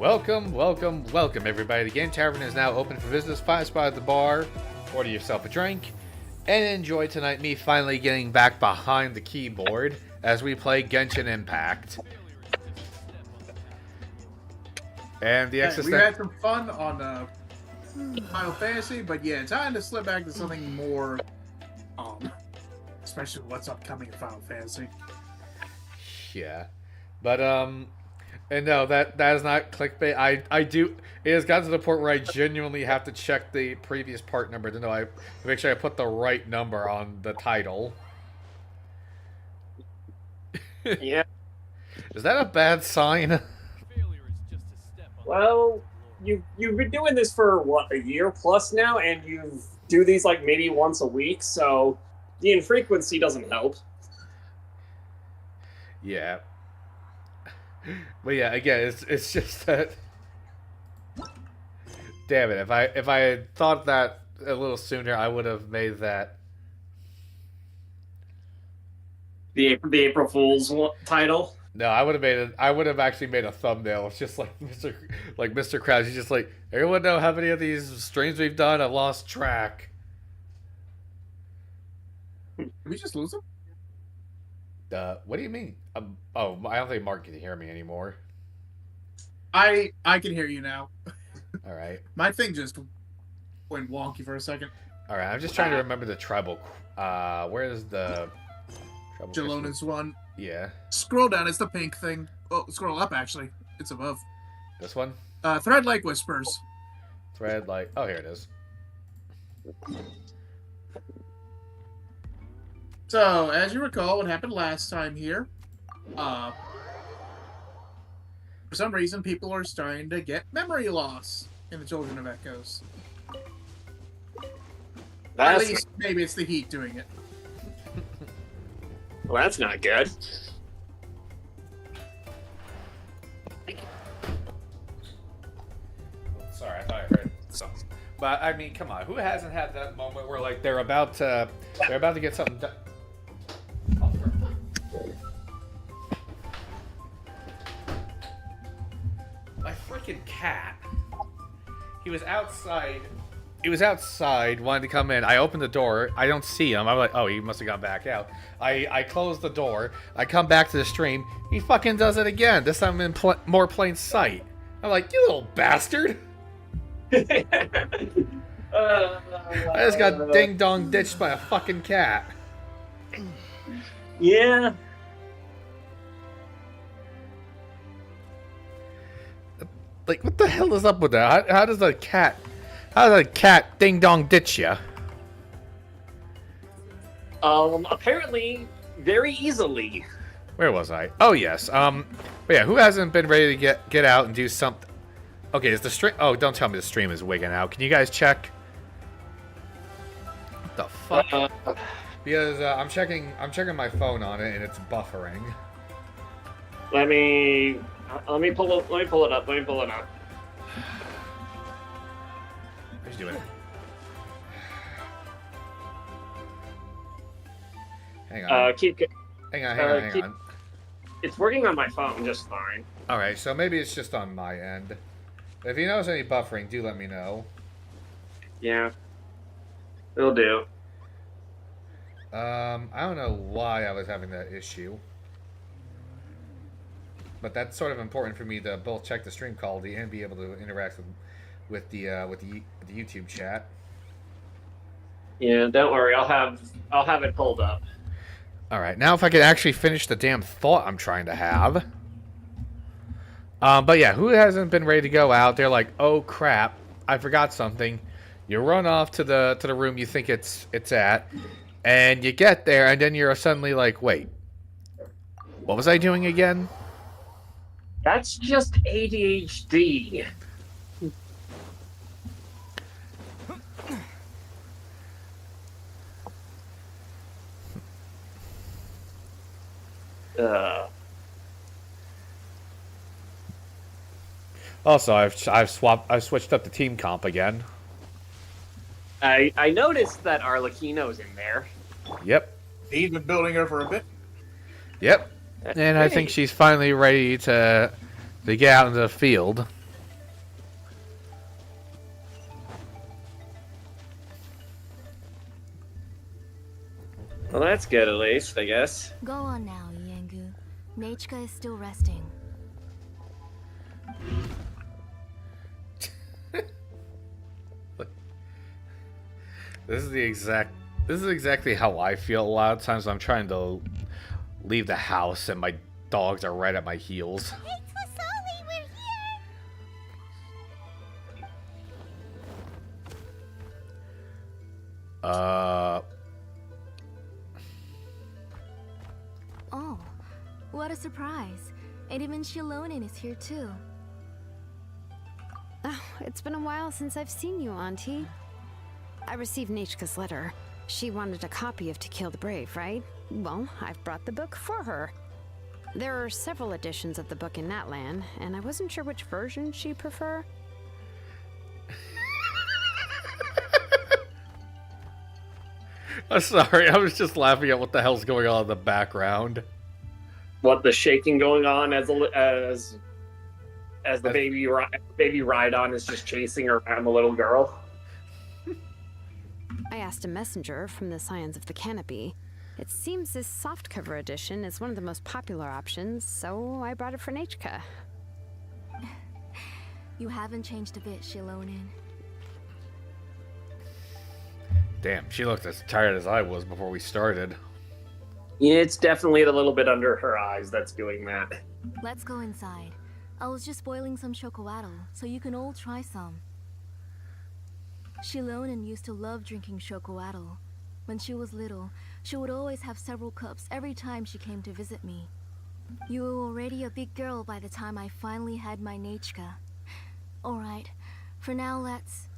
Welcome, everybody. The Game Tavern is now open for business. Find a spot at the bar, order yourself a drink, and enjoy tonight me finally getting back behind the keyboard as we play Genshin Impact. And the we had some fun on Final Fantasy, but yeah, time to slip back to something more, especially what's upcoming in Final Fantasy. Yeah, but and no, that is not clickbait. I do. It has gotten to the point where I genuinely have to check the previous part number to know to make sure I put the right number on the title. Yeah. Is that a bad sign? Well, you've been doing this for what, a year plus now, and you do these like maybe once a week, so the infrequency doesn't help. Yeah. But yeah, again, it's just that. Damn it! If I had thought that a little sooner, I would have made that The April Fool's title. No, I would have made it. I would have actually made a thumbnail. It's just like Mr. Krabs. He's just like, everyone know how many of these streams we've done? I've lost track. Did we just lose him? What do you mean? Oh, I don't think Mark can hear me anymore. I can hear you now. All right. My thing just went wonky for a second. All right. I'm just trying to remember the tribal. Where is the tribal? Jelona's one. Yeah. Scroll down. It's the pink thing. Oh, scroll up. Actually, it's above. This one. Thread like whispers. Thread like. Oh, here it is. So, as you recall, what happened last time here, for some reason, people are starting to get memory loss in the Children of Echoes. At least, maybe it's the heat doing it. Well, that's not good. Sorry, I thought I heard something. But I mean, come on, who hasn't had that moment where like they're about to get something done? My freaking cat. He was outside. Wanted to come in. I opened the door. I don't see him. I'm like, oh, he must have got back out. I close the door. I come back to the stream. He fucking does it again. This time in more plain sight. I'm like, you little bastard. I just got ding-dong ditched by a fucking cat. Yeah. Like, what the hell is up with that? How does a cat ding-dong ditch you? Apparently, very easily. Where was I? Oh, yes. But yeah, who hasn't been ready to get out and do something? Okay, is the stream... Oh, don't tell me the stream is wigging out. Can you guys check? What the fuck? Because I'm checking my phone on it and it's buffering. Let me pull it up. Who's doing it? Hang on. Hang on. It's working on my phone just fine. Alright, so maybe it's just on my end. If you notice any buffering, do let me know. Yeah. It'll do. I don't know why I was having that issue. But that's sort of important for me to both check the stream quality and be able to interact with the YouTube chat. Yeah, don't worry. I'll have it pulled up. All right, now if I could actually finish the damn thought I'm trying to have. But yeah, who hasn't been ready to go out? They're like, oh crap, I forgot something. You run off to the room you think it's at, and you get there, and then you're suddenly like, wait, what was I doing again? That's just ADHD. Also, I've switched up the team comp again. I noticed that Arlecchino's in there. Yep. He's been building her for a bit. Yep. And I think she's finally ready to get out into the field. Well, that's good at least, I guess. Go on now, Yengu. Nachika is still resting. This is exactly how I feel a lot of times when I'm trying to leave the house and my dogs are right at my heels. Hey, Twasoli, we're here! Oh, what a surprise. And even Shilonin is here too. Oh, it's been a while since I've seen you, Auntie. I received Nachika's letter. She wanted a copy of To Kill the Brave, right? Well, I've brought the book for her. There are several editions of the book in Natlan, and I wasn't sure which version she'd prefer. I'm sorry, I was just laughing at what the hell's going on in the background. What, the shaking going on as the baby Rhydon is just chasing around the little girl? I asked a messenger from the Scions of the Canopy. It seems this softcover edition is one of the most popular options, so I brought it for Nachika. You haven't changed a bit, Shilonin. Damn, she looked as tired as I was before we started. Yeah, it's definitely the little bit under her eyes that's doing that. Let's go inside. I was just boiling some chocolatl, so you can all try some. Shilonin used to love drinking chocolatl. When she was little, she would always have several cups every time she came to visit me. You were already a big girl by the time I finally had my Nachika. Alright, for now let's...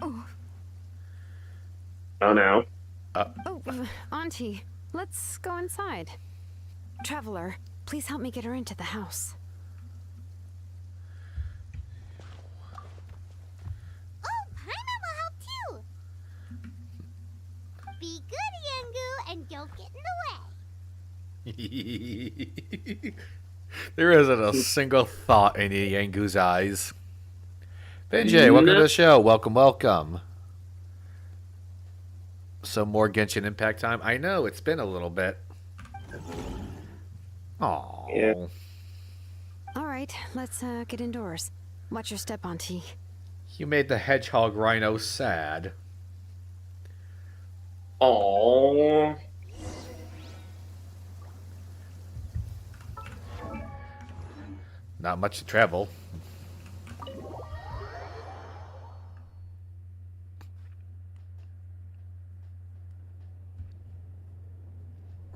Oh. Oh no. Auntie, let's go inside. Traveler, please help me get her into the house. Oh, Paimon will help too! Be good, Yengu, and don't get in the way. There isn't a single thought in Yangu's eyes. Benjay, welcome to the show. Welcome, welcome. Some more Genshin Impact time. I know, it's been a little bit. Aww. Yeah. All right, let's get indoors. Watch your step, Auntie. You made the hedgehog rhino sad. Aww. Not much to travel.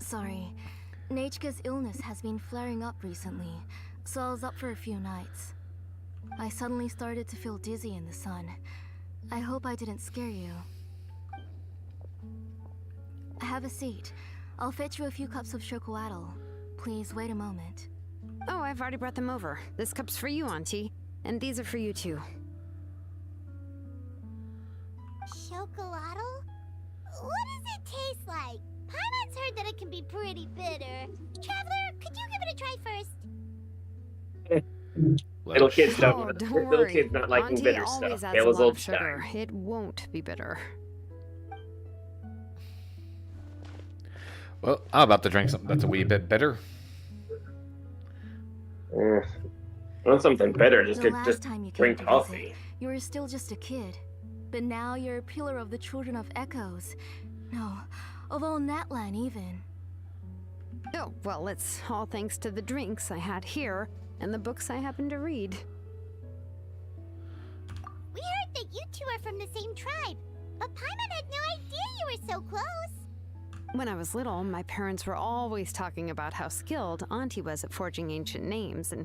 Sorry. Nachika's illness has been flaring up recently, so I was up for a few nights. I suddenly started to feel dizzy in the sun. I hope I didn't scare you. Have a seat. I'll fetch you a few cups of chocolatl. Please wait a moment. Oh, I've already brought them over. This cup's for you, Auntie. And these are for you, too. Chocolatl? What does it taste like? Paimon's heard that it can be pretty bitter. Traveler, could you give it a try first? Little kids don't. Don't Little worry. kids not liking Auntie bitter always stuff. adds a was lot old of sugar. It won't be bitter. Well, I'm about to drink something that's a wee bit bitter. Want something better? Just The to last just time you came drink to coffee. visit, you were still just a kid. But now you're a pillar of the Children of Echoes. No, of all Natlan even. Oh, well, it's all thanks to the drinks I had here and the books I happened to read. We heard that you two are from the same tribe, but Paimon had no idea you were so close. When I was little, my parents were always talking about how skilled Auntie was at forging ancient names and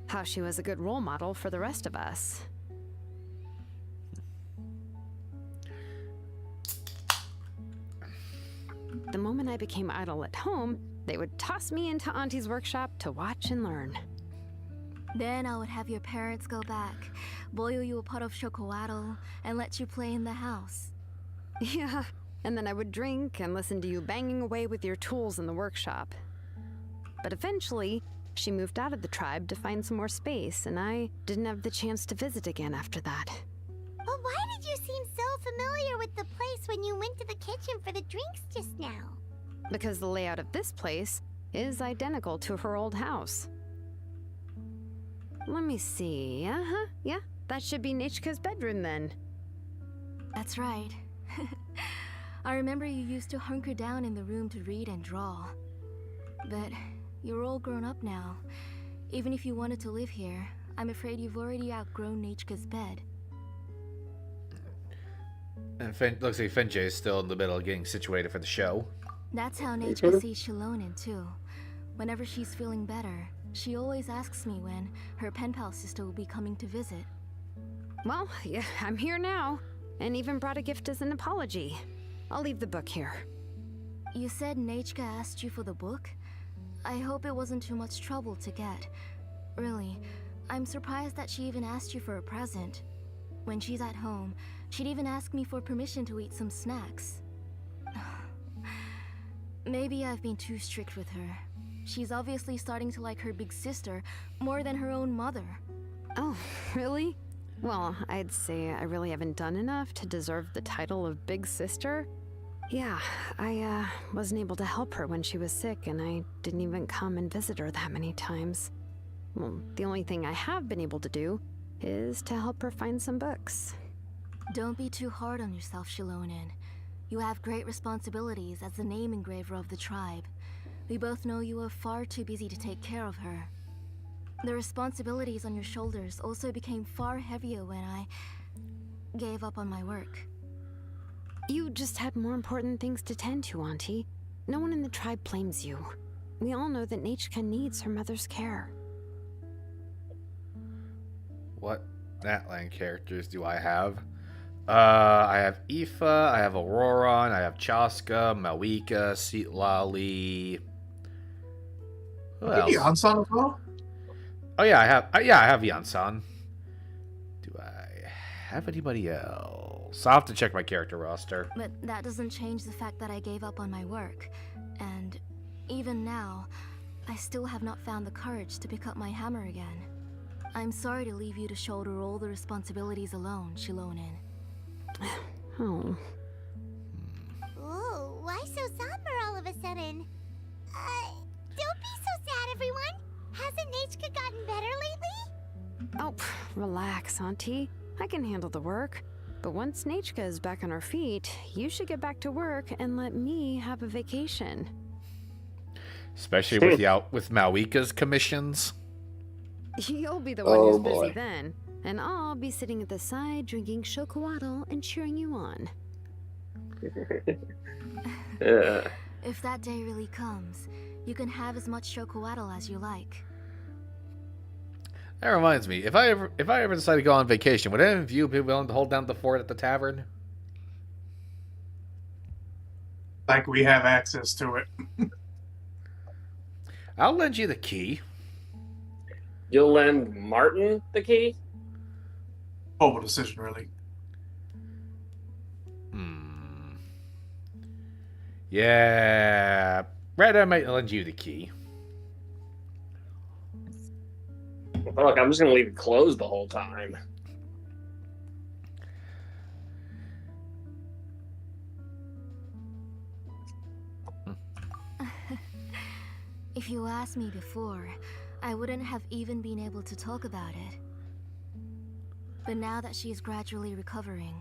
how she was a good role model for the rest of us. The moment I became idle at home, they would toss me into Auntie's workshop to watch and learn. Then I would have your parents go back, boil you a pot of chocolatl, and let you play in the house. Yeah, and then I would drink and listen to you banging away with your tools in the workshop. But eventually, she moved out of the tribe to find some more space, and I didn't have the chance to visit again after that. But why did you seem so familiar with the place when you went to the kitchen for the drinks just now? because the layout of this place is identical to her old house. Let me see. Yeah, that should be Nechka's bedroom then. That's right. I remember you used to hunker down in the room to read and draw. But you're all grown up now. Even if you wanted to live here, I'm afraid you've already outgrown Nechka's bed. And looks like Finjay is still in the middle of getting situated for the show. That's how Nechka sees Shilonen too. Whenever she's feeling better, she always asks me when her pen pal sister will be coming to visit. Well, yeah, I'm here now, and even brought a gift as an apology. I'll leave the book here. You said Nechka asked you for the book? I hope it wasn't too much trouble to get. Really, I'm surprised that she even asked you for a present. When she's at home, she'd even ask me for permission to eat some snacks. Maybe I've been too strict with her. She's obviously starting to like her big sister more than her own mother. Oh, really? Well, I'd say I really haven't done enough to deserve the title of Big Sister. Yeah, I wasn't able to help her when she was sick, and I didn't even come and visit her that many times. Well, the only thing I have been able to do is to help her find some books. Don't be too hard on yourself, Shilonen. You have great responsibilities as the name engraver of the tribe. We both know you are far too busy to take care of her. The responsibilities on your shoulders also became far heavier when I gave up on my work. You just had more important things to tend to, Auntie. No one in the tribe blames you. We all know that Nechka needs her mother's care. What Natland characters do I have? I have Aoife, I have Auroron, I have Chaska, Malika, Seatlali. Who else? Yansan as well? Oh yeah, I have Yansan. Do I have anybody else? I'll have to check my character roster. But that doesn't change the fact that I gave up on my work. And even now, I still have not found the courage to pick up my hammer again. I'm sorry to leave you to shoulder all the responsibilities alone, Shilonen. Oh. Ooh, why so somber all of a sudden? Don't be so sad, everyone. Hasn't Nechka gotten better lately? Oh, relax, Auntie. I can handle the work. But once Nechka is back on her feet, you should get back to work and let me have a vacation. Especially with Malika's commissions. You'll be the one who's busy then. And I'll be sitting at the side drinking chocolatl and cheering you on. If that day really comes, you can have as much chocolatl as you like. That reminds me, if I ever decide to go on vacation, would any of you be willing to hold down the fort at the tavern? Like we have access to it. I'll lend you the key. You'll lend Martin the key? Mobile decision, really. Yeah. Red, I might lend you the key. Well, look, I'm just gonna leave it closed the whole time. If you asked me before, I wouldn't have even been able to talk about it. But now that she is gradually recovering,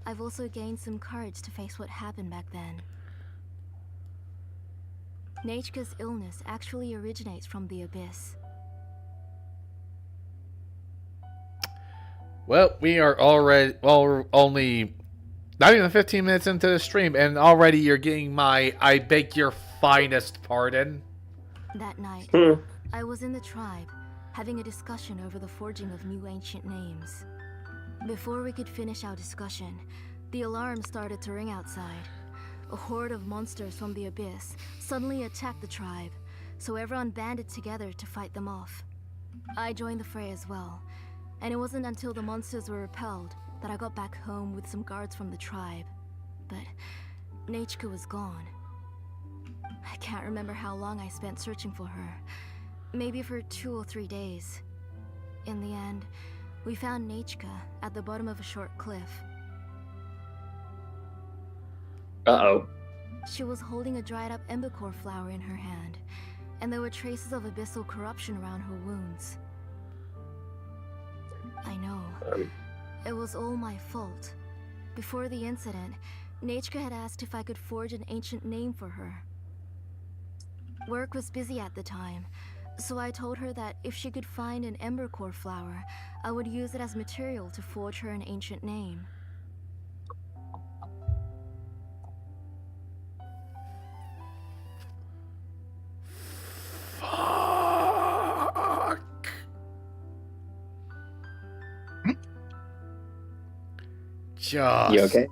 I've also gained some courage to face what happened back then. Nechka's illness actually originates from the Abyss. Well, we are already only not even 15 minutes into the stream, and already you're getting my I beg your finest pardon. That night, I was in the tribe, having a discussion over the forging of new ancient names. Before we could finish our discussion, the alarm started to ring outside. A horde of monsters from the Abyss suddenly attacked the tribe, so everyone banded together to fight them off. I joined the fray as well, and it wasn't until the monsters were repelled that I got back home with some guards from the tribe. But Nechka was gone. I can't remember how long I spent searching for her. Maybe for 2 or 3 days. In the end, we found Nechka at the bottom of a short cliff. Uh-oh. She was holding a dried up embercore flower in her hand, and there were traces of abyssal corruption around her wounds. I know. It was all my fault. Before the incident, Nechka had asked if I could forge an ancient name for her. Work was busy at the time, so I told her that if she could find an embercore flower, I would use it as material to forge her an ancient name. Fuck. Just You okay?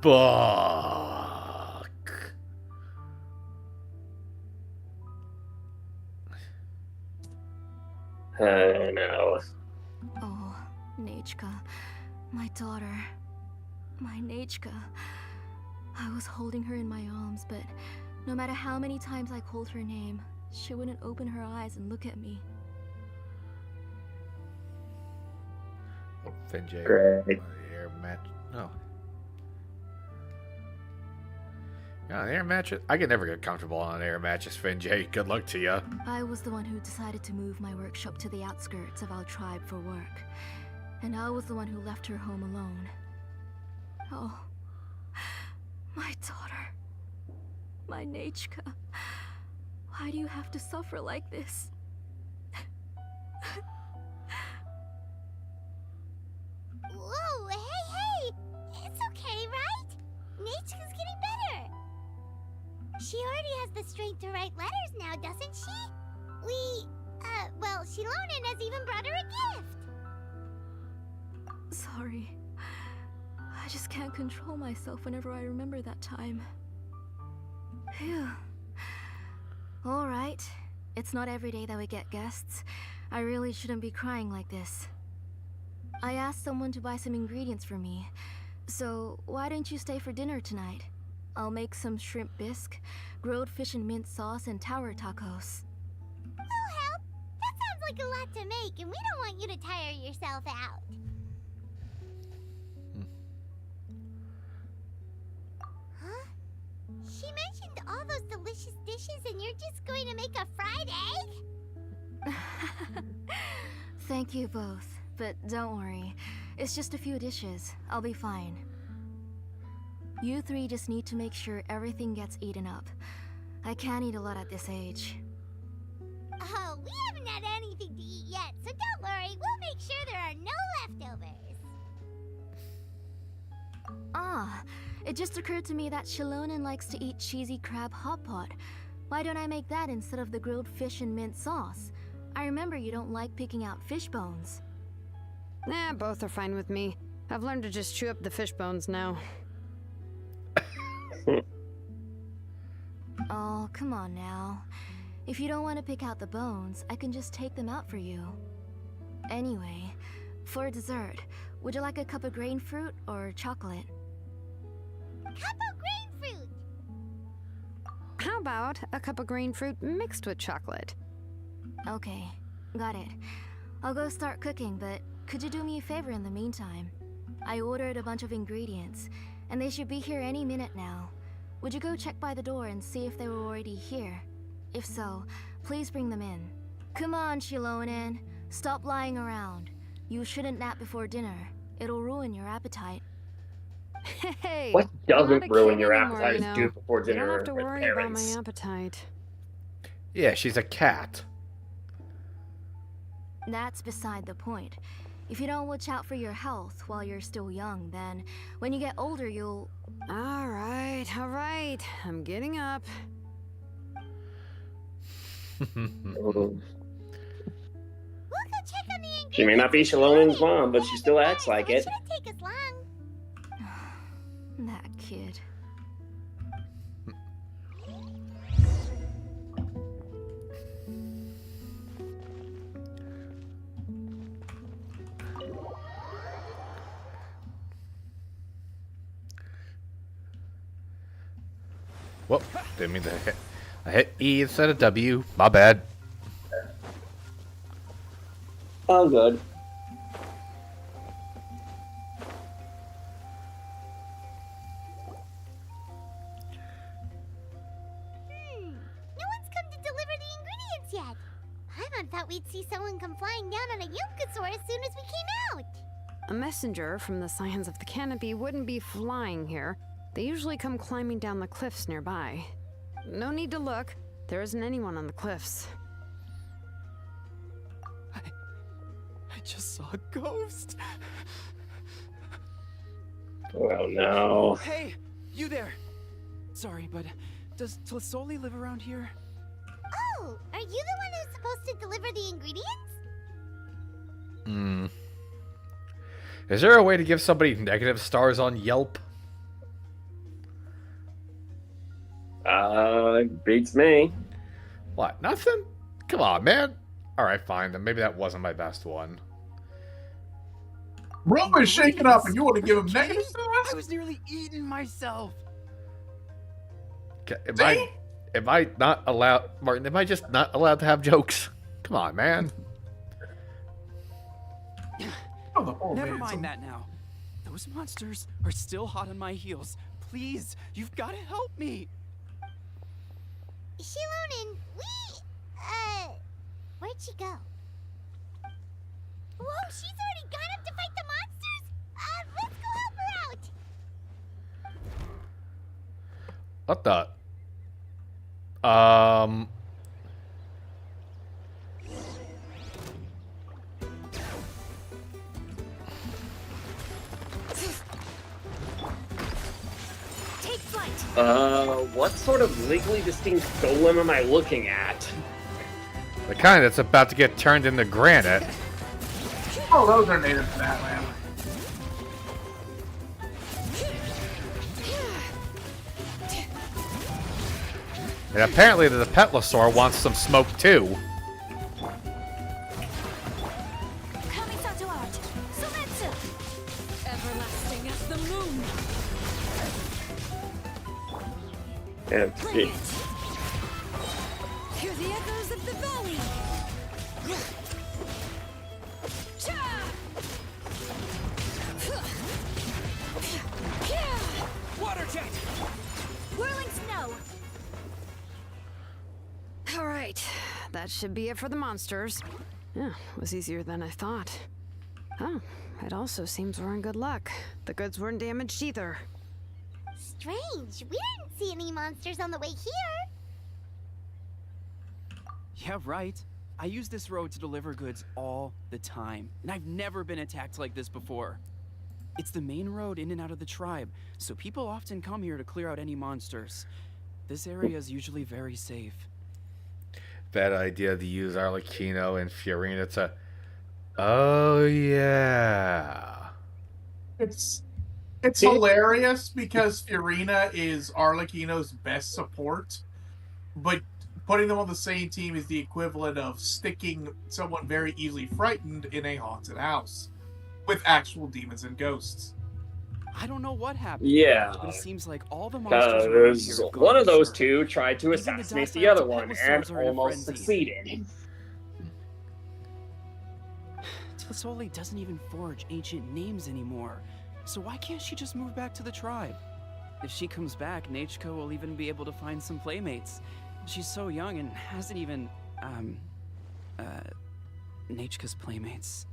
fuck. No. Oh, Nechka, my daughter. My Nechka. I was holding her in my arms, but no matter how many times I called her name, she wouldn't open her eyes and look at me. Oh, Finjay. Great. Air match. No. Yeah, an air match. I can never get comfortable on an air mattress, Finjay. Good luck to you. I was the one who decided to move my workshop to the outskirts of our tribe for work. And I was the one who left her home alone. Oh, my daughter. My Nechka. Why do you have to suffer like this? Whoa, hey! It's okay, right? Nechka's getting better. She already has the strength to write letters now, doesn't she? Well, Shilonen has even brought her a gift. Sorry. I just can't control myself whenever I remember that time. Phew. Alright. It's not every day that we get guests. I really shouldn't be crying like this. I asked someone to buy some ingredients for me. So, why don't you stay for dinner tonight? I'll make some shrimp bisque, grilled fish and mint sauce, and tower tacos. We'll help. That sounds like a lot to make, and we don't want you to tire yourself out. Huh? She mentioned all those delicious dishes, and you're just going to make a fried egg? Thank you both, but don't worry. It's just a few dishes. I'll be fine. You three just need to make sure everything gets eaten up. I can't eat a lot at this age. Oh, we haven't had anything to eat yet, so don't worry. We'll make sure there are no leftovers. Ah, it just occurred to me that Shilonen likes to eat cheesy crab hot pot. Why don't I make that instead of the grilled fish and mint sauce? I remember you don't like picking out fish bones. Nah, both are fine with me. I've learned to just chew up the fish bones now. Oh, come on now. If you don't want to pick out the bones, I can just take them out for you. Anyway, for dessert, would you like a cup of grain fruit or chocolate? Cup of grain fruit! How about a cup of green fruit mixed with chocolate? Okay, got it. I'll go start cooking, but could you do me a favor in the meantime? I ordered a bunch of ingredients, and they should be here any minute now. Would you go check by the door and see if they were already here? If so, please bring them in. Come on, Shilonen. Stop lying around. You shouldn't nap before dinner. It'll ruin your appetite. Hey, What I'm not doesn't a ruin kid your anymore, appetite you is know. do before You dinner don't have to with worry about parents. my appetite. Yeah, she's a cat. That's beside the point. If you don't watch out for your health while you're still young, then when you get older, you'll... All right. I'm getting up. We'll go check on the ingredients. She may not be Shalonen's mom, but she still acts like it. It shouldn't take us long. That kid. Whoop, didn't mean to hit. I hit E instead of W. My bad. All good. didn't come flying down on a Yunkasaur as soon as we came out. A messenger from the Scions of the Canopy wouldn't be flying here. They usually come climbing down the cliffs nearby. No need to look. There isn't anyone on the cliffs. I just saw a ghost. Oh no. Hey, you there. Sorry, but does Tlisoli live around here? Oh, are you the one who's supposed to deliver the ingredients? Is there a way to give somebody negative stars on Yelp? Beats me. What? Nothing? Come on, man. Alright, fine. Then maybe that wasn't my best one. Roma is shaking up, and you want to give him negative I stars? was nearly eating myself. Okay, See? am I not allowed... Martin, am I just not allowed to have jokes? Come on, man. Oh, the poor Never man. mind that now. Those monsters are still hot on my heels. Please, you've got to help me. Shilonen, where'd she go? Whoa, she's already gone up to fight the monsters? Let's go help her out. What the... Take flight. What sort of legally distinct golem am I looking at? The kind that's about to get turned into granite. Oh, those are native to that land. And apparently the Petlosaur wants some smoke too. Kamisato art. Sumetsu. Everlasting as the moon. Yeah, Hear the echoes of the valley. Water jet. Whirling snow. All right, that should be it for the monsters. Yeah, was easier than I thought. Oh, it also seems we're in good luck. The goods weren't damaged either. Strange. We didn't see any monsters on the way here. Yeah, right. I use this road to deliver goods all the time, and I've never been attacked like this before. It's the main road in and out of the tribe, so people often come here to clear out any monsters. This area is usually very safe. Bad idea to use Arlecchino and Fiorina to... Oh, yeah. It's hilarious because Fiorina is Arlecchino's best support, but putting them on the same team is the equivalent of sticking someone very easily frightened in a haunted house with actual demons and ghosts. I don't know what happened, Yeah. but it seems like all the monsters around here Because have gone one of those berserk. two tried to Even the assassinate the docile other one and Petlosaurs are in a almost frenzy. succeeded. Tlisoli doesn't even forge ancient names anymore, so why can't she just move back to the tribe? If she comes back, Nachiko will even be able to find some playmates. She's so young and hasn't even, Nachiko's playmates.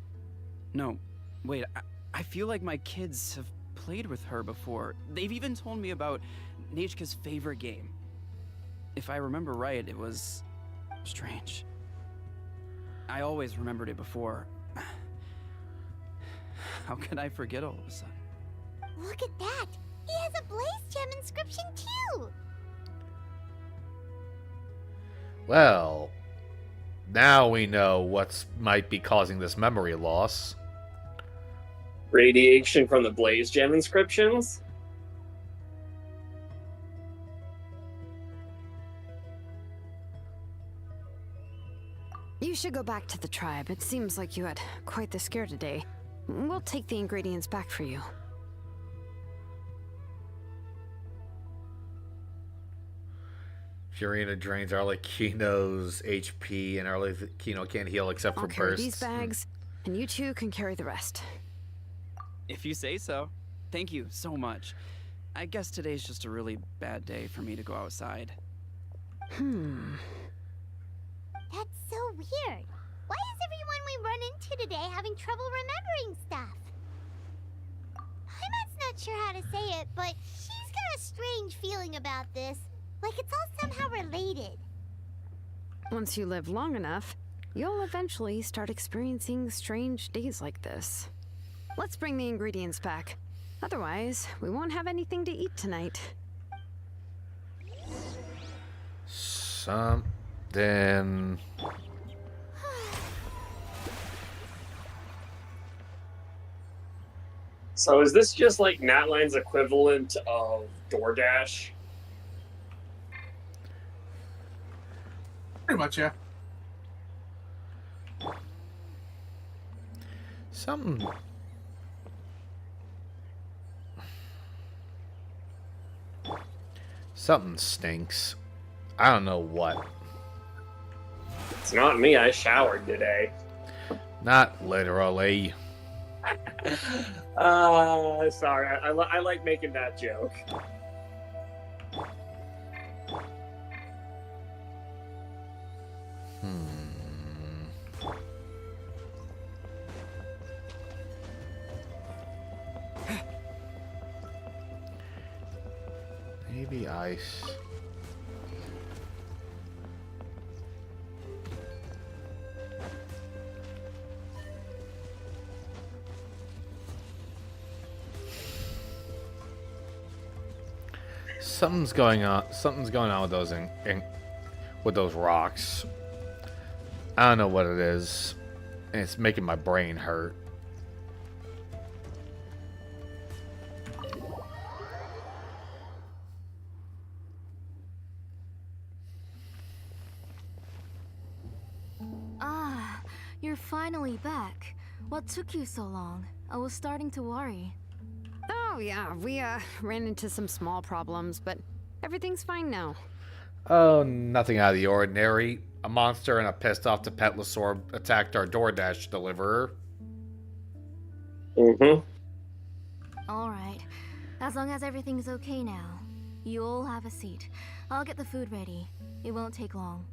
No, wait, I feel like my kids have played with her before. They've even told me about Nachiko's favorite game. If I remember right, it was strange. I always remembered it before. How could I forget all of a sudden? Look at that. He has a Blaze Gem inscription too. Well, now we know what might be causing this memory loss. Radiation from the Blaze Gem inscriptions? You should go back to the tribe. It seems like you had quite the scare today. We'll take the ingredients back for you. Fiorina drains Arlecchino's HP, and Arlecchino can't heal except for I'll carry bursts. these bags, and you two can carry the rest. If you say so. Thank you so much. I guess today's just a really bad day for me to go outside. That's so weird. Why is everyone we run into today having trouble remembering stuff? Paimon's not sure how to say it, but she's got a strange feeling about this. Like it's all somehow related. Once you live long enough, you'll eventually start experiencing strange days like this. Let's bring the ingredients back. Otherwise, we won't have anything to eat tonight. Something. So is this just like Natline's equivalent of DoorDash? Pretty much, yeah. Something. Something stinks. I don't know what. It's not me. I showered today. Not literally. Sorry. I like making that joke. Maybe ice. Something's going on. Something's going on with those with those rocks. I don't know what it is, and it's making my brain hurt. Ah, you're finally back. What took you so long? I was starting to worry. Oh yeah, we ran into some small problems, but everything's fine now. Oh, nothing out of the ordinary. A monster and a pissed off Petlosaur attacked our DoorDash deliverer. Mm-hmm. Alright, as long as everything's okay now. You all have a seat. I'll get the food ready. It won't take long.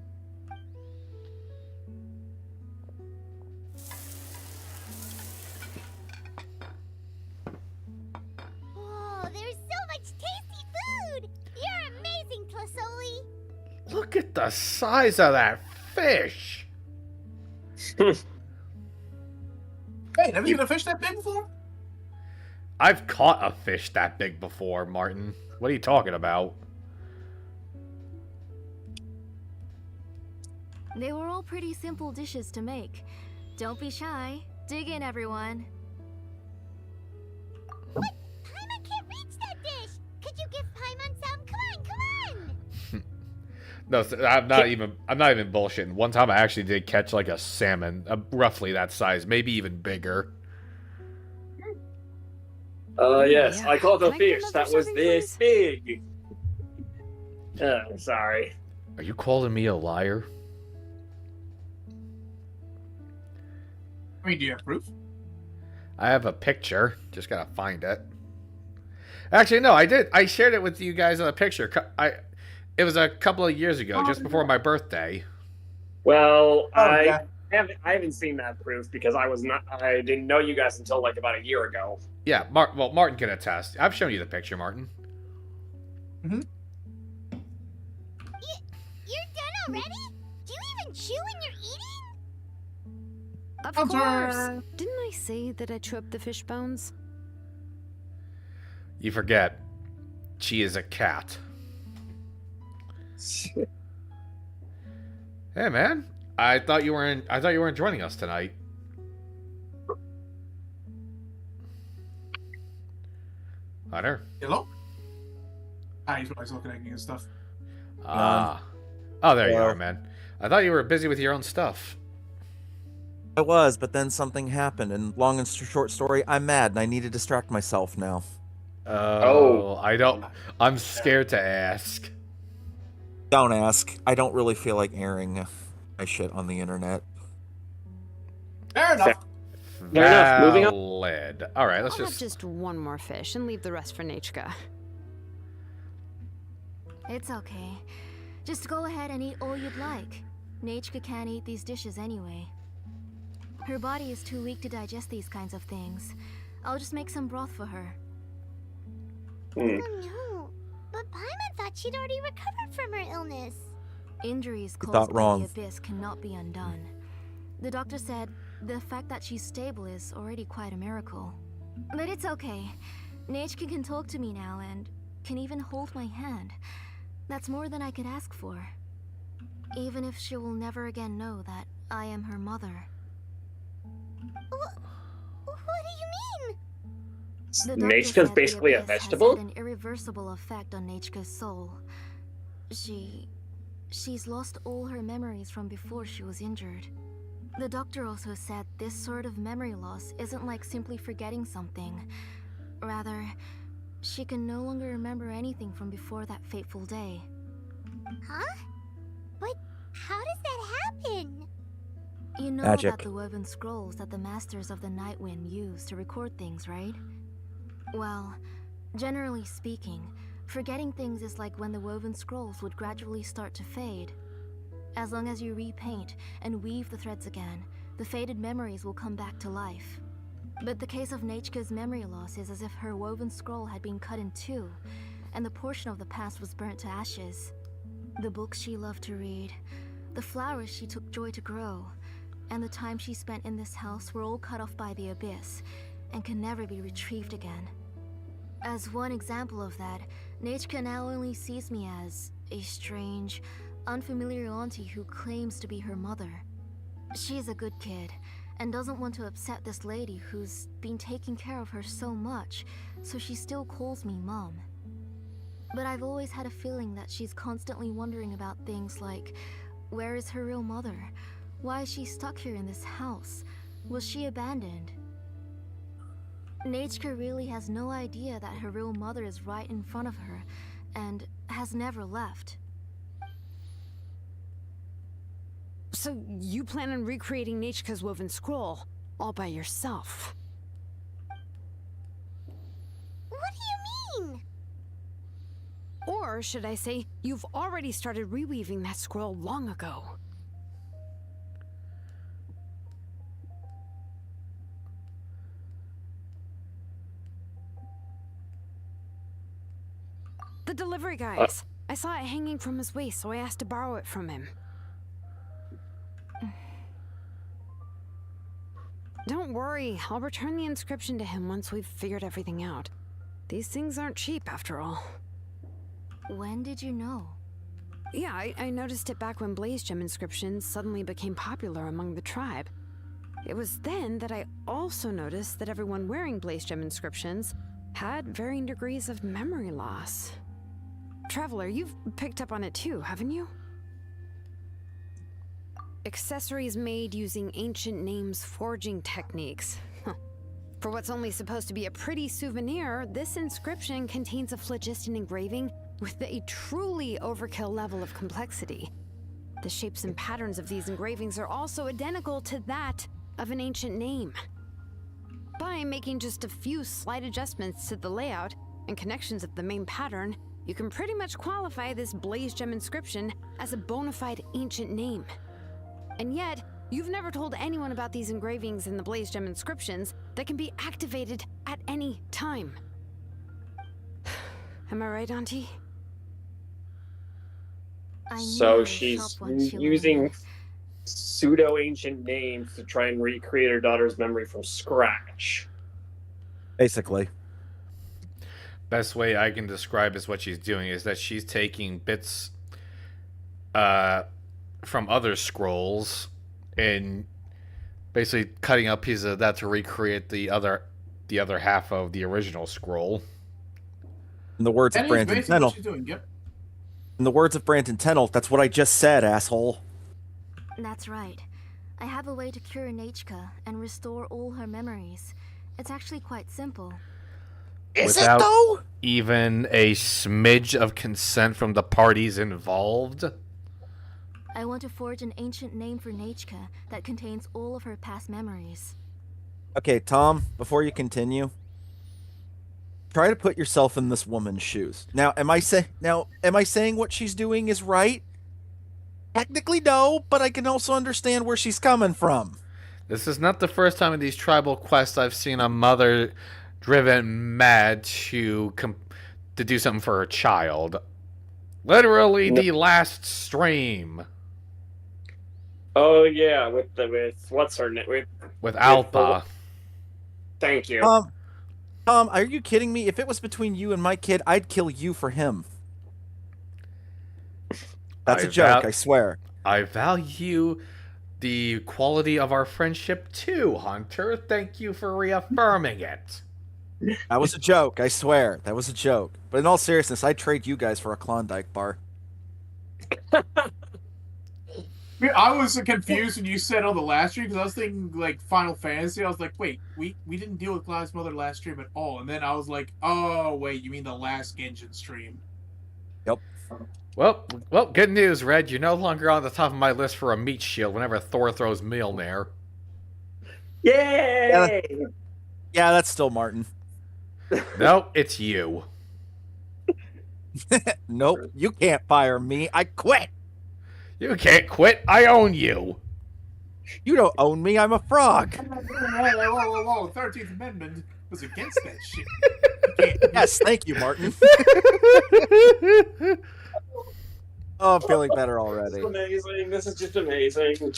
Whoa, there's so much tasty food! You're amazing, Tlasoli! Look at the size of that fish. Hey, have you seen a fish that big before? I've caught a fish that big before, Martin. What are you talking about? They were all pretty simple dishes to make. Don't be shy. Dig in, everyone. What? Paimon can't reach that dish! Could you give Paimon some? Come on, come on! No, I'm not even bullshitting. One time I actually did catch like a salmon, roughly that size, maybe even bigger. Yes, yeah. I caught a Can I get fish another that was serving, this please? big. I'm sorry. Are you calling me a liar? I mean, do you have proof? I have a picture. Just gotta find it. Actually, no, I did. I shared it with you guys on a picture. It was a couple of years ago, just before my birthday. Well, yeah. I haven't seen that proof because I didn't know you guys until like about a year ago. Yeah, Martin can attest. I've shown you the picture, Martin. You're done already? Do you even chew when you're eating? Of Hunter! course. Didn't I say that I chew up the fish bones? You forget, she is a cat. Hey, man. I thought you weren't joining us tonight. Hunter. Hello? He's always looking at me and stuff. Ah. Oh, there you Well- are, man. I thought you were busy with your own stuff. I was, but then something happened, and long and short story, I'm mad, and I need to distract myself now. Oh, I'm scared to ask. Don't ask. I don't really feel like airing my shit on the internet. Fair enough. Fair enough. Moving on. Valid. All right, let's I'll have just. just one more fish and leave the rest for Nachka. It's okay. Just go ahead and eat all you'd like. Nachka can't eat these dishes anyway. Her body is too weak to digest these kinds of things. I'll just make some broth for her. Oh no, but Paimon thought she'd already recovered from her illness. Injuries You caused thought by wrong. the abyss cannot be undone. The doctor said the fact that she's stable is already quite a miracle. But it's okay. Nechka can talk to me now and can even hold my hand. That's more than I could ask for. Even if she will never again know that I am her mother. What do you mean? The doctor Nechka's said the basically a abyss has vegetable? had an irreversible effect on Nechka's soul. She's lost all her memories from before she was injured. The doctor also said this sort of memory loss isn't like simply forgetting something. Rather, she can no longer remember anything from before that fateful day. Huh? But how does that happen? You know Magic. about the woven scrolls that the Masters of the Night Wind use to record things, right? Well, generally speaking, forgetting things is like when the woven scrolls would gradually start to fade. As long as you repaint and weave the threads again, the faded memories will come back to life. But the case of Nechka's memory loss is as if her woven scroll had been cut in two, and the portion of the past was burnt to ashes. The books she loved to read, the flowers she took joy to grow, and the time she spent in this house were all cut off by the abyss, and can never be retrieved again. As one example of that, Nechka now only sees me as a strange, unfamiliar auntie who claims to be her mother. She's a good kid, and doesn't want to upset this lady who's been taking care of her so much, so she still calls me Mom. But I've always had a feeling that she's constantly wondering about things like, where is her real mother? Why is she stuck here in this house? Was she abandoned? Nechka really has no idea that her real mother is right in front of her, and has never left. So you plan on recreating Nechka's woven scroll all by yourself? What do you mean? Or should I say, you've already started reweaving that scroll long ago? The delivery guys. I saw it hanging from his waist, so I asked to borrow it from him. Don't worry, I'll return the inscription to him once we've figured everything out. These things aren't cheap, after all. When did you know? Yeah, I noticed it back when Blaze Gem inscriptions suddenly became popular among the tribe. It was then that I also noticed that everyone wearing Blaze Gem inscriptions had varying degrees of memory loss. Traveler, you've picked up on it too, haven't you? Accessories made using ancient names forging techniques. For what's only supposed to be a pretty souvenir, this inscription contains a phlogiston engraving with a truly overkill level of complexity. The shapes and patterns of these engravings are also identical to that of an ancient name. By making just a few slight adjustments to the layout and connections of the main pattern, you can pretty much qualify this Blaze Gem inscription as a bona fide ancient name. And yet, you've never told anyone about these engravings in the Blaze Gem inscriptions that can be activated at any time. Am I right, Auntie? I knew So her she's shop once she using learned. pseudo-ancient names to try and recreate her daughter's memory from scratch. Basically. Best way I can describe is what she's doing is that she's taking bits from other scrolls and basically cutting out pieces of that to recreate the other half of the original scroll. In the words That of is Brandon basically what Tennell. she's doing, yep. In the words of Brandon Tennell, that's what I just said, asshole. That's right. I have a way to cure Nechka and restore all her memories. It's actually quite simple. Is Without it though? even a smidge of consent from the parties involved. I want to forge an ancient name for Nechka that contains all of her past memories. Okay, Tom, before you continue, try to put yourself in this woman's shoes. Now, am I saying what she's doing is right? Technically no, but I can also understand where she's coming from. This is not the first time in these tribal quests I've seen a mother driven mad to do something for her child. Literally the last stream. Oh yeah, with what's her name? With Alpha. Thank you. Tom, are you kidding me? If it was between you and my kid, I'd kill you for him. That's a joke, I swear. I value the quality of our friendship too, Hunter. Thank you for reaffirming it. That was a joke, I swear. That was a joke. But in all seriousness, I'd trade you guys for a Klondike bar. I was confused when you said on the last stream because I was thinking like Final Fantasy. I was like, wait, we didn't deal with Glass Mother last stream at all. And then I was like, oh wait, you mean the last Genshin stream? Yep. Well, good news, Red. You're no longer on the top of my list for a meat shield whenever Thor throws Mjolnir. Yay! Yeah, that's still Martin. No, it's you. Nope, you can't fire me. I quit. You can't quit. I own you. You don't own me. I'm a frog. Whoa. 13th Amendment was against that shit. Yes, thank you, Martin. Oh, I'm feeling better already. This is amazing. This is just amazing.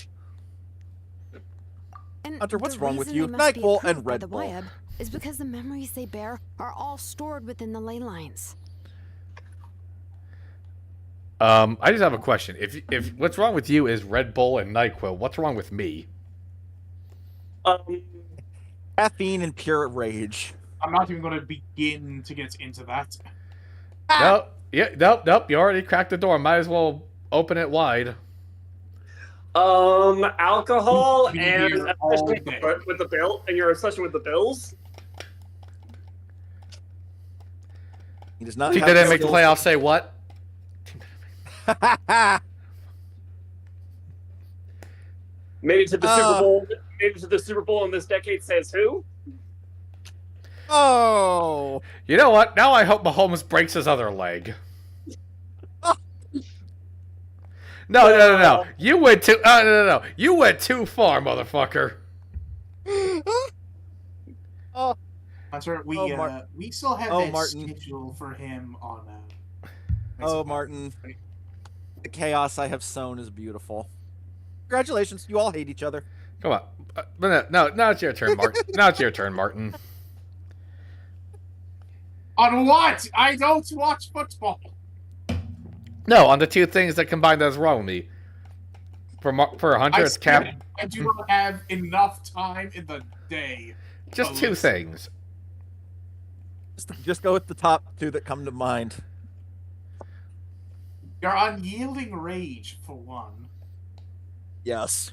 And Hunter, what's the wrong with reason you? they must be Nightfall approved and by Red the Bull. web is because the memories they bear are all stored within the ley lines. I just have a question. If what's wrong with you is Red Bull and NyQuil, what's wrong with me? Caffeine and pure rage. I'm not even going to begin to get into that. Nope. Yeah, nope. You already cracked the door. Might as well open it wide. Alcohol Be and here all especially day. with the bill and your obsession with the bills. He does not. Team have that didn't make the skills. playoffs. Say what? Made it to the Super Bowl. Made it to the Super Bowl in this decade. Says who? Oh. You know what? Now I hope Mahomes breaks his other leg. No. You went too. No. You went too far, motherfucker. Oh. Hunter, we still have that schedule for him on. Martin. The chaos I have sown is beautiful. Congratulations, you all hate each other. Come on. No, now it's your turn, Martin. Now it's your turn, Martin. On what? I don't watch football. No, on the two things that combined that's wrong with me. For Hunter, it's Cap. I do not have enough time in the day. Just two things. Just go with the top two that come to mind. Your unyielding rage, for one. Yes.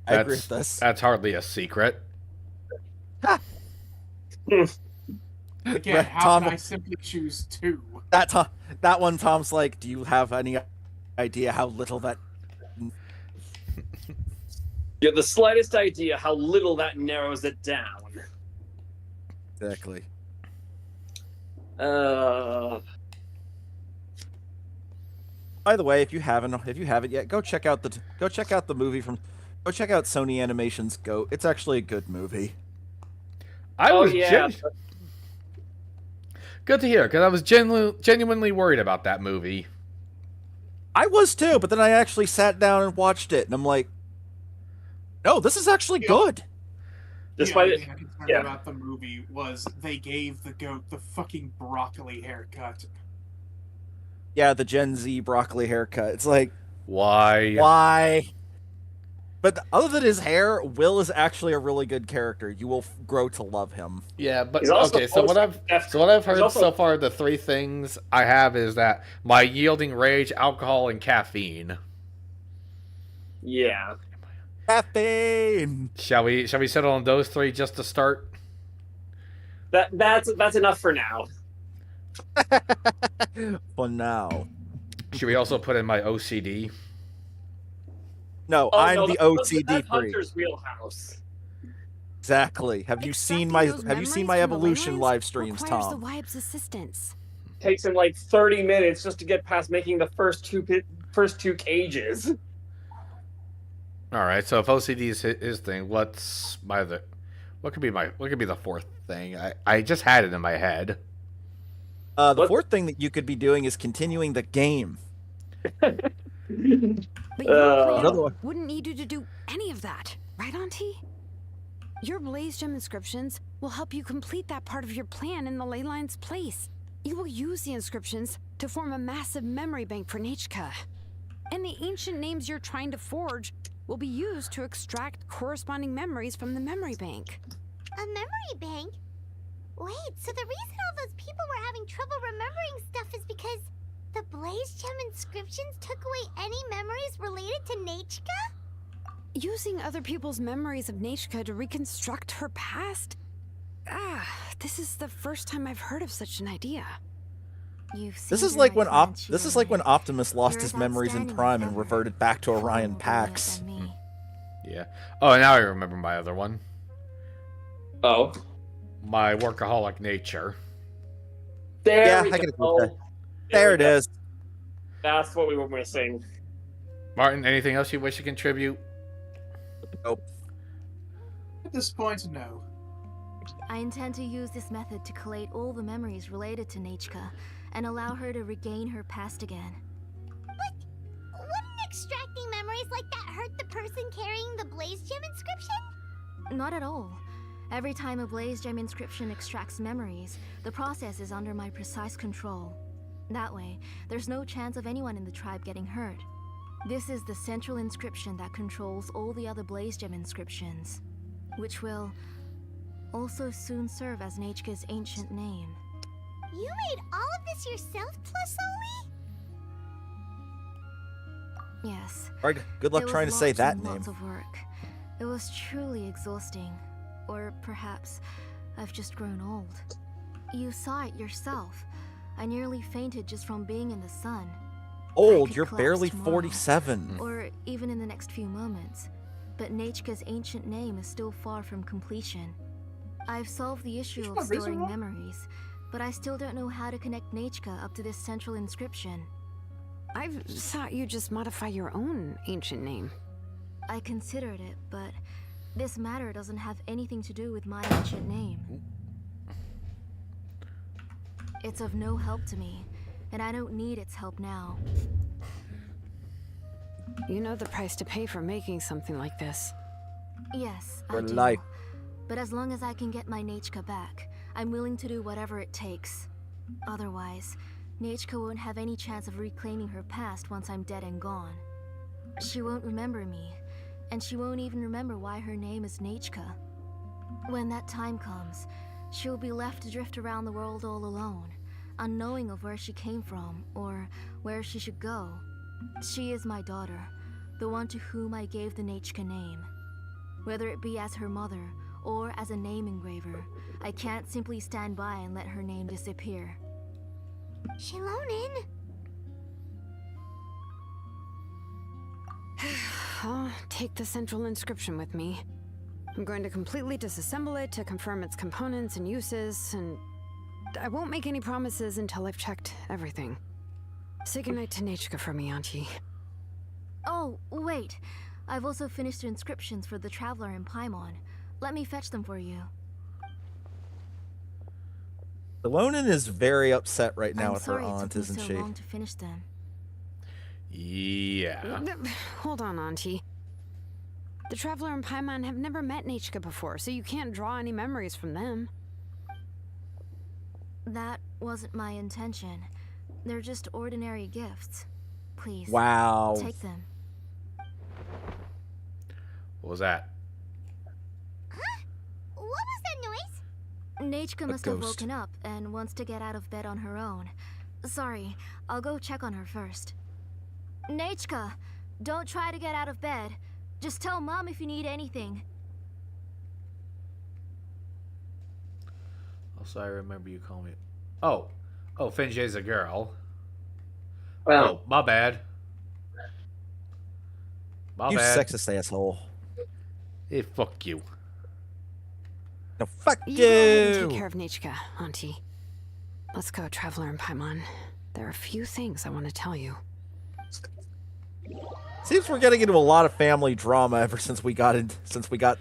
I agree with this. That's hardly a secret. Again, how can I simply choose two? That one, Tom's like, do you have any idea how little that... You have the slightest idea how little that narrows it down. Exactly. By the way, if you haven't yet, go check out the movie from. Go check out Sony Animation's Goat. It's actually a good movie. Good to hear, because I was genuinely worried about that movie. I was too, but then I actually sat down and watched it, and I'm like, no, this is actually good. Despite the only thing I concerned about the movie was they gave the goat the fucking broccoli haircut. Yeah, the Gen Z broccoli haircut. It's like, why? But other than his hair, Will is actually a really good character. You will grow to love him. Yeah, but okay. So what I've heard so far, the three things I have is that my yielding rage, alcohol, and caffeine. Yeah. Caffeine. Shall we settle on those three just to start? That's enough for now. For now. Should we also put in my OCD? No, I'm the OCD that's freak. Hunter's wheelhouse. Exactly. Have you seen my evolution live streams, Requires Tom? the wipe's assistance. Takes him like 30 minutes just to get past making the first two cages. All right. So if OCD is his thing, what could be the fourth thing? I just had it in my head. The What? fourth thing that you could be doing is continuing the game. But your plan Another one. wouldn't need you to do any of that, right, Auntie? Your Blaze Gem inscriptions will help you complete that part of your plan in the ley line's place. You will use the inscriptions to form a massive memory bank for Nechka. And the ancient names you're trying to forge will be used to extract corresponding memories from the memory bank. A memory bank? Wait, so the reason all those people were having trouble remembering stuff is because the Blaze Gem inscriptions took away any memories related to Nechka? Using other people's memories of Nechka to reconstruct her past? This is the first time I've heard of such an idea. This is like when Optimus lost his memories in Prime and reverted back to Orion Pax. Yeah. Oh, now I remember my other one. Oh. My workaholic nature. There Yeah, we I can go. agree with that. There it is. That's what we were missing. Martin, anything else you wish to contribute? Nope. At this point, no. I intend to use this method to collate all the memories related to Nechka and allow her to regain her past again. But wouldn't extracting memories like that hurt the person carrying the Blaze Gem inscription? Not at all. Every time a Blaze Gem inscription extracts memories, the process is under my precise control. That way, there's no chance of anyone in the tribe getting hurt. This is the central inscription that controls all the other Blaze Gem inscriptions, which will also soon serve as Nechka's ancient name. You made all of this yourself, plus Oli? Yes. All right, good luck It was trying to say lots that and name. Lots of work. It was truly exhausting. Or perhaps I've just grown old. You saw it yourself. I nearly fainted just from being in the sun. Old, could you're collapse barely tomorrow. 47. Or even in the next few moments. But Nechka's ancient name is still far from completion. I've solved the issue of storing memories, but I still don't know how to connect Nechka up to this central inscription. I thought you just modify your own ancient name. I considered it, but this matter doesn't have anything to do with my ancient name. It's of no help to me, and I don't need its help now. You know the price to pay for making something like this. Yes, For I do. life. But as long as I can get my Nechka back, I'm willing to do whatever it takes. Otherwise, Nechka won't have any chance of reclaiming her past once I'm dead and gone. She won't remember me, and she won't even remember why her name is Nechka. When that time comes, she'll be left to drift around the world all alone, unknowing of where she came from or where she should go. She is my daughter, the one to whom I gave the Nechka name. Whether it be as her mother or as a name engraver, I can't simply stand by and let her name disappear. Shilonin? I'll take the central inscription with me. I'm going to completely disassemble it to confirm its components and uses, and I won't make any promises until I've checked everything. Say goodnight to Nechka for me, Auntie. Oh, wait. I've also finished inscriptions for the Traveler in Paimon. Let me fetch them for you. Delonin is very upset right now I'm with her sorry aunt, it took isn't me so she? long to finish them. Yeah. Hold on, Auntie. The Traveler and Paimon have never met Nechka before, so you can't draw any memories from them. That wasn't my intention. They're just ordinary gifts. Please, Wow. take them. What was that? What was that noise? Nechka must have ghost. woken up and wants to get out of bed on her own. Sorry, I'll go check on her first. Nechka, don't try to get out of bed. Just tell Mom if you need anything. Also, I remember you calling me. Oh, Finjay's a girl. Well, Oh, my bad. My You bad. sexist asshole. Hey, fuck you. No, fuck You go ahead and you! take care of Nechka, Auntie. Let's go, Traveler and Paimon. There are a few things I want to tell you. Seems we're getting into a lot of family drama ever since we got to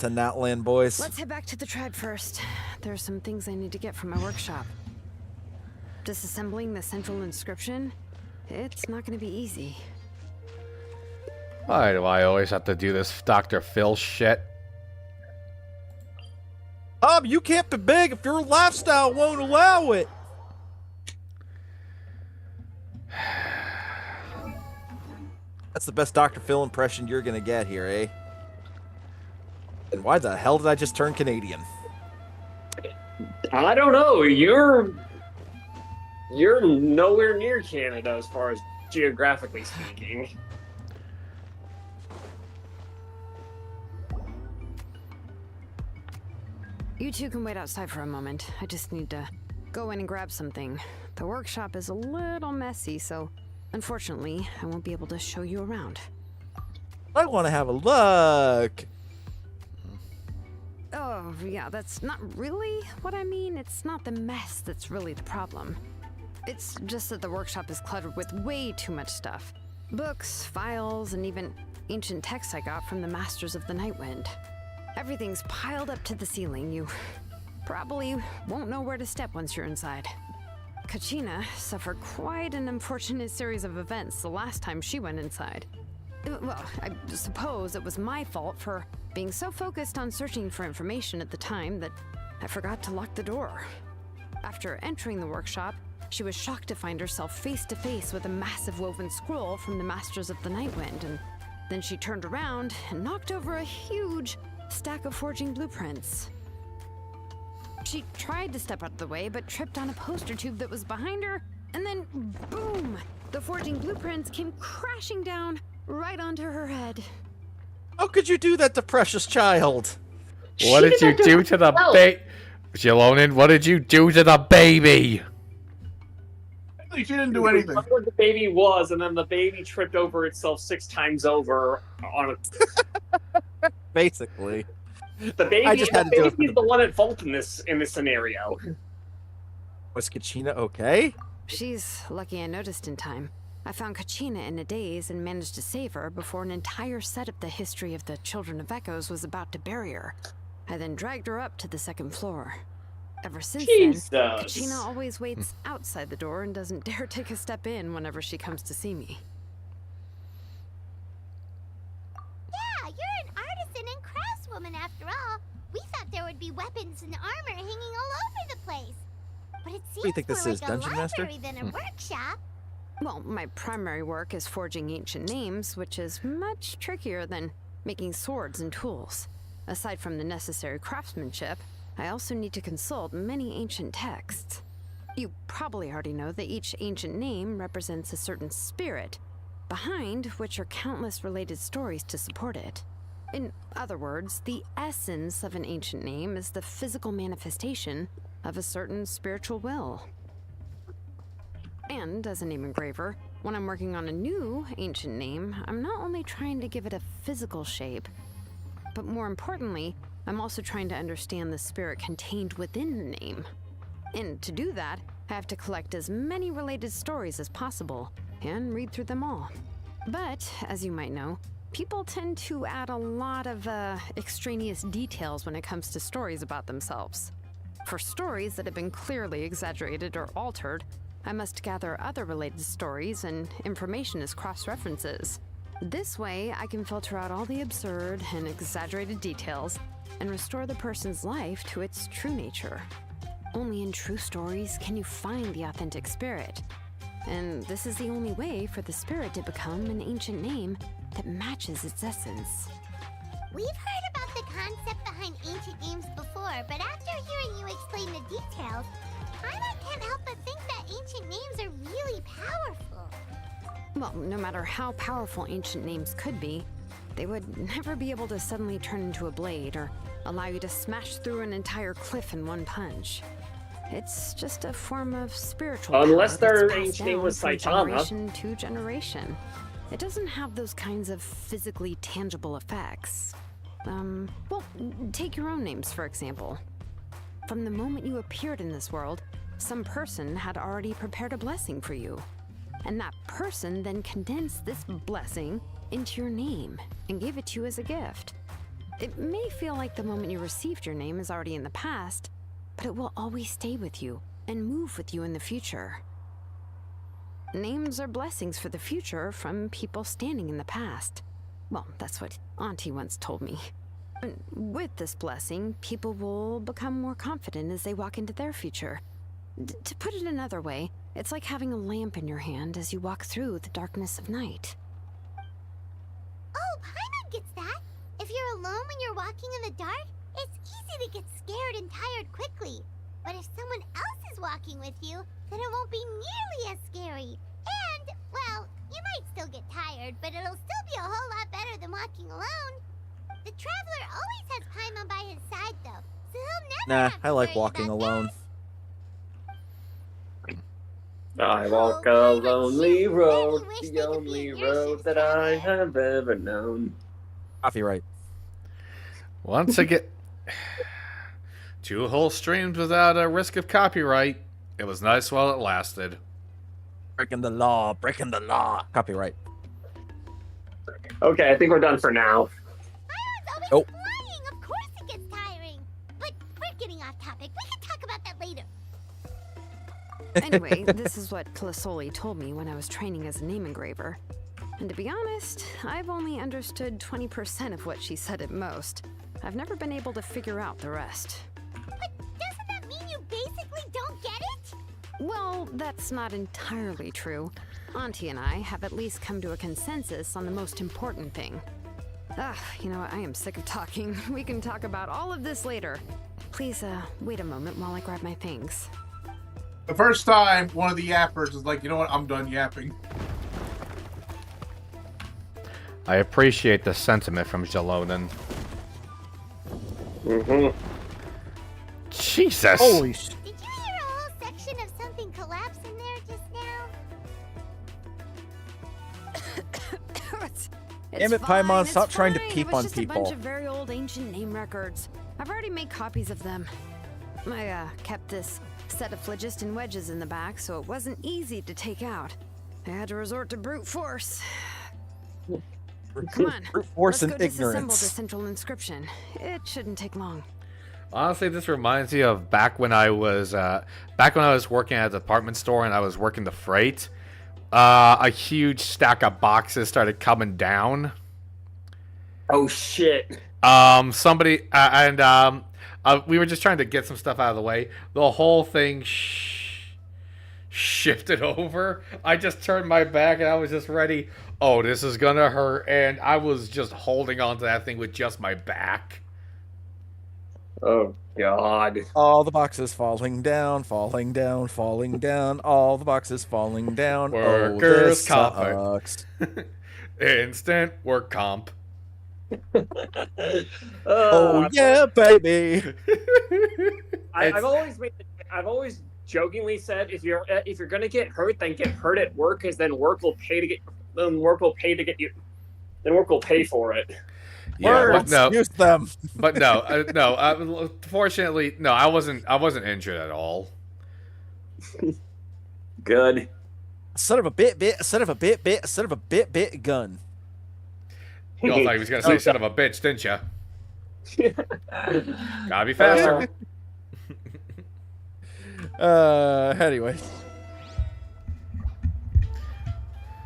Natland, boys. Let's head back to the tribe first. There are some things I need to get from my workshop. Disassembling the central inscription? It's not going to be easy. Why do I always have to do this Dr. Phil shit? You can't be big if your lifestyle won't allow it. That's the best Dr. Phil impression you're gonna get here, eh? And why the hell did I just turn Canadian? I don't know. You're nowhere near Canada as far as geographically speaking. You two can wait outside for a moment. I just need to go in and grab something. The workshop is a little messy, so unfortunately, I won't be able to show you around. I want to have a look. Oh, yeah, that's not really what I mean. It's not the mess that's really the problem. It's just that the workshop is cluttered with way too much stuff. Books, files, and even ancient texts I got from the Masters of the Nightwind. Everything's piled up to the ceiling. You probably won't know where to step once you're inside. Kachina suffered quite an unfortunate series of events the last time she went inside. Well, I suppose it was my fault for being so focused on searching for information at the time that I forgot to lock the door. After entering the workshop, she was shocked to find herself face to face with a massive woven scroll from the Masters of the Nightwind, and then she turned around and knocked over a huge stack of forging blueprints. She tried to step out of the way, but tripped on a poster tube that was behind her, and then boom! The forging blueprints came crashing down right onto her head. How could you do that to precious child? What did you do to the baby? Jalonin, what did you do to the baby? She didn't do anything. What the baby was, and then the baby tripped over itself 6 times over on a... Basically. The baby, I just had to do it for the one at fault in this scenario. Was Kachina okay? She's lucky I noticed in time. I found Kachina in a daze and managed to save her before an entire set of the history of the Children of Echoes was about to bury her. I then dragged her up to the 2nd floor. Ever since then, Kachina always waits outside the door and doesn't dare take a step in whenever she comes to see me. Yeah, you're an artisan and craftswoman after all. We thought there would be weapons and armor hanging all over the place. But it seems do you think this more is, like a Dungeon Master? library than a workshop. Well, my primary work is forging ancient names, which is much trickier than making swords and tools. Aside from the necessary craftsmanship, I also need to consult many ancient texts. You probably already know that each ancient name represents a certain spirit, behind which are countless related stories to support it. In other words, the essence of an ancient name is the physical manifestation of a certain spiritual will. And as a name engraver, when I'm working on a new ancient name, I'm not only trying to give it a physical shape, but more importantly, I'm also trying to understand the spirit contained within the name. And to do that, I have to collect as many related stories as possible and read through them all. But, as you might know, people tend to add a lot of extraneous details when it comes to stories about themselves. For stories that have been clearly exaggerated or altered, I must gather other related stories and information as cross-references. This way, I can filter out all the absurd and exaggerated details and restore the person's life to its true nature. Only in true stories can you find the authentic spirit. And this is the only way for the spirit to become an ancient name that matches its essence. We've heard about the concept behind ancient names before, but after hearing you explain the details, I can't help but think that ancient names are really powerful. Well, no matter how powerful ancient names could be, they would never be able to suddenly turn into a blade or allow you to smash through an entire cliff in one punch. It's just a form of spiritual power Unless their that's passed ancient name down was from Saitama. generation to generation. It doesn't have those kinds of physically tangible effects. Well, take your own names, for example. From the moment you appeared in this world, some person had already prepared a blessing for you. And that person then condensed this blessing into your name and gave it to you as a gift. It may feel like the moment you received your name is already in the past, but it will always stay with you and move with you in the future. Names are blessings for the future from people standing in the past. Well, that's what Auntie once told me. And with this blessing, people will become more confident as they walk into their future. To put it another way, it's like having a lamp in your hand as you walk through the darkness of night. Oh, Paimon gets that. If you're alone when you're walking in the dark, it's easy to get scared and tired quickly. But if someone else is walking with you, then it won't be nearly as scary. And, well, you might still get tired, but it'll still be a whole lot better than walking alone. The traveler always has Paimon by his side, though, so he'll never Nah, have to I like worry walking about alone. I walk a lonely road, the only road that I have ever known. Copyright. Once again, 2 whole streams without a risk of copyright. It was nice while it lasted. Breaking the law, breaking the law. Copyright. Okay, I think we're done for now. Paimon's always Nope. flying. Of course it gets tiring. But we're getting off topic. We can talk about that later. Anyway, this is what Clisoli told me when I was training as a name engraver. And to be honest, I've only understood 20% of what she said at most. I've never been able to figure out the rest. But doesn't that mean you basically don't get it? Well, that's not entirely true. Auntie and I have at least come to a consensus on the most important thing. You know what? I am sick of talking. We can talk about all of this later. Please, wait a moment while I grab my things. The first time, one of the yappers is like, you know what, I'm done yapping. I appreciate the sentiment from Jalonen. Mm-hmm. Jesus! Holy sh... Did you hear a whole section of something collapse in there just now? Damn it, fine, Paimon, it's stop trying to fine. peep It was on just people. a bunch of very old ancient name records. I've already made copies of them. I kept this set of phlogiston wedges in the back, so it wasn't easy to take out. I had to resort to brute force. Come on, Brute force let's and go disassemble the ignorance. central inscription. It shouldn't take long. Honestly, this reminds me of back when I was working at a department store and I was working the freight. A huge stack of boxes started coming down. Oh shit. Somebody we were just trying to get some stuff out of the way. The whole thing shifted over. I just turned my back and I was just ready. Oh, this is gonna hurt, and I was just holding on to that thing with just my back. Oh god. All the boxes falling down, falling down, falling down. All the boxes falling down. Workers' this comp. sucks. Instant work comp. Oh yeah, baby. I've always jokingly said if you're gonna get hurt, then get hurt at work, because then work will pay for it. Yeah, but no, Excuse them. but no. Fortunately, no. I wasn't injured at all. Good. Son of a bit gun. You all thought he was gonna say "son of a bitch," didn't you? Gotta be faster. Anyway.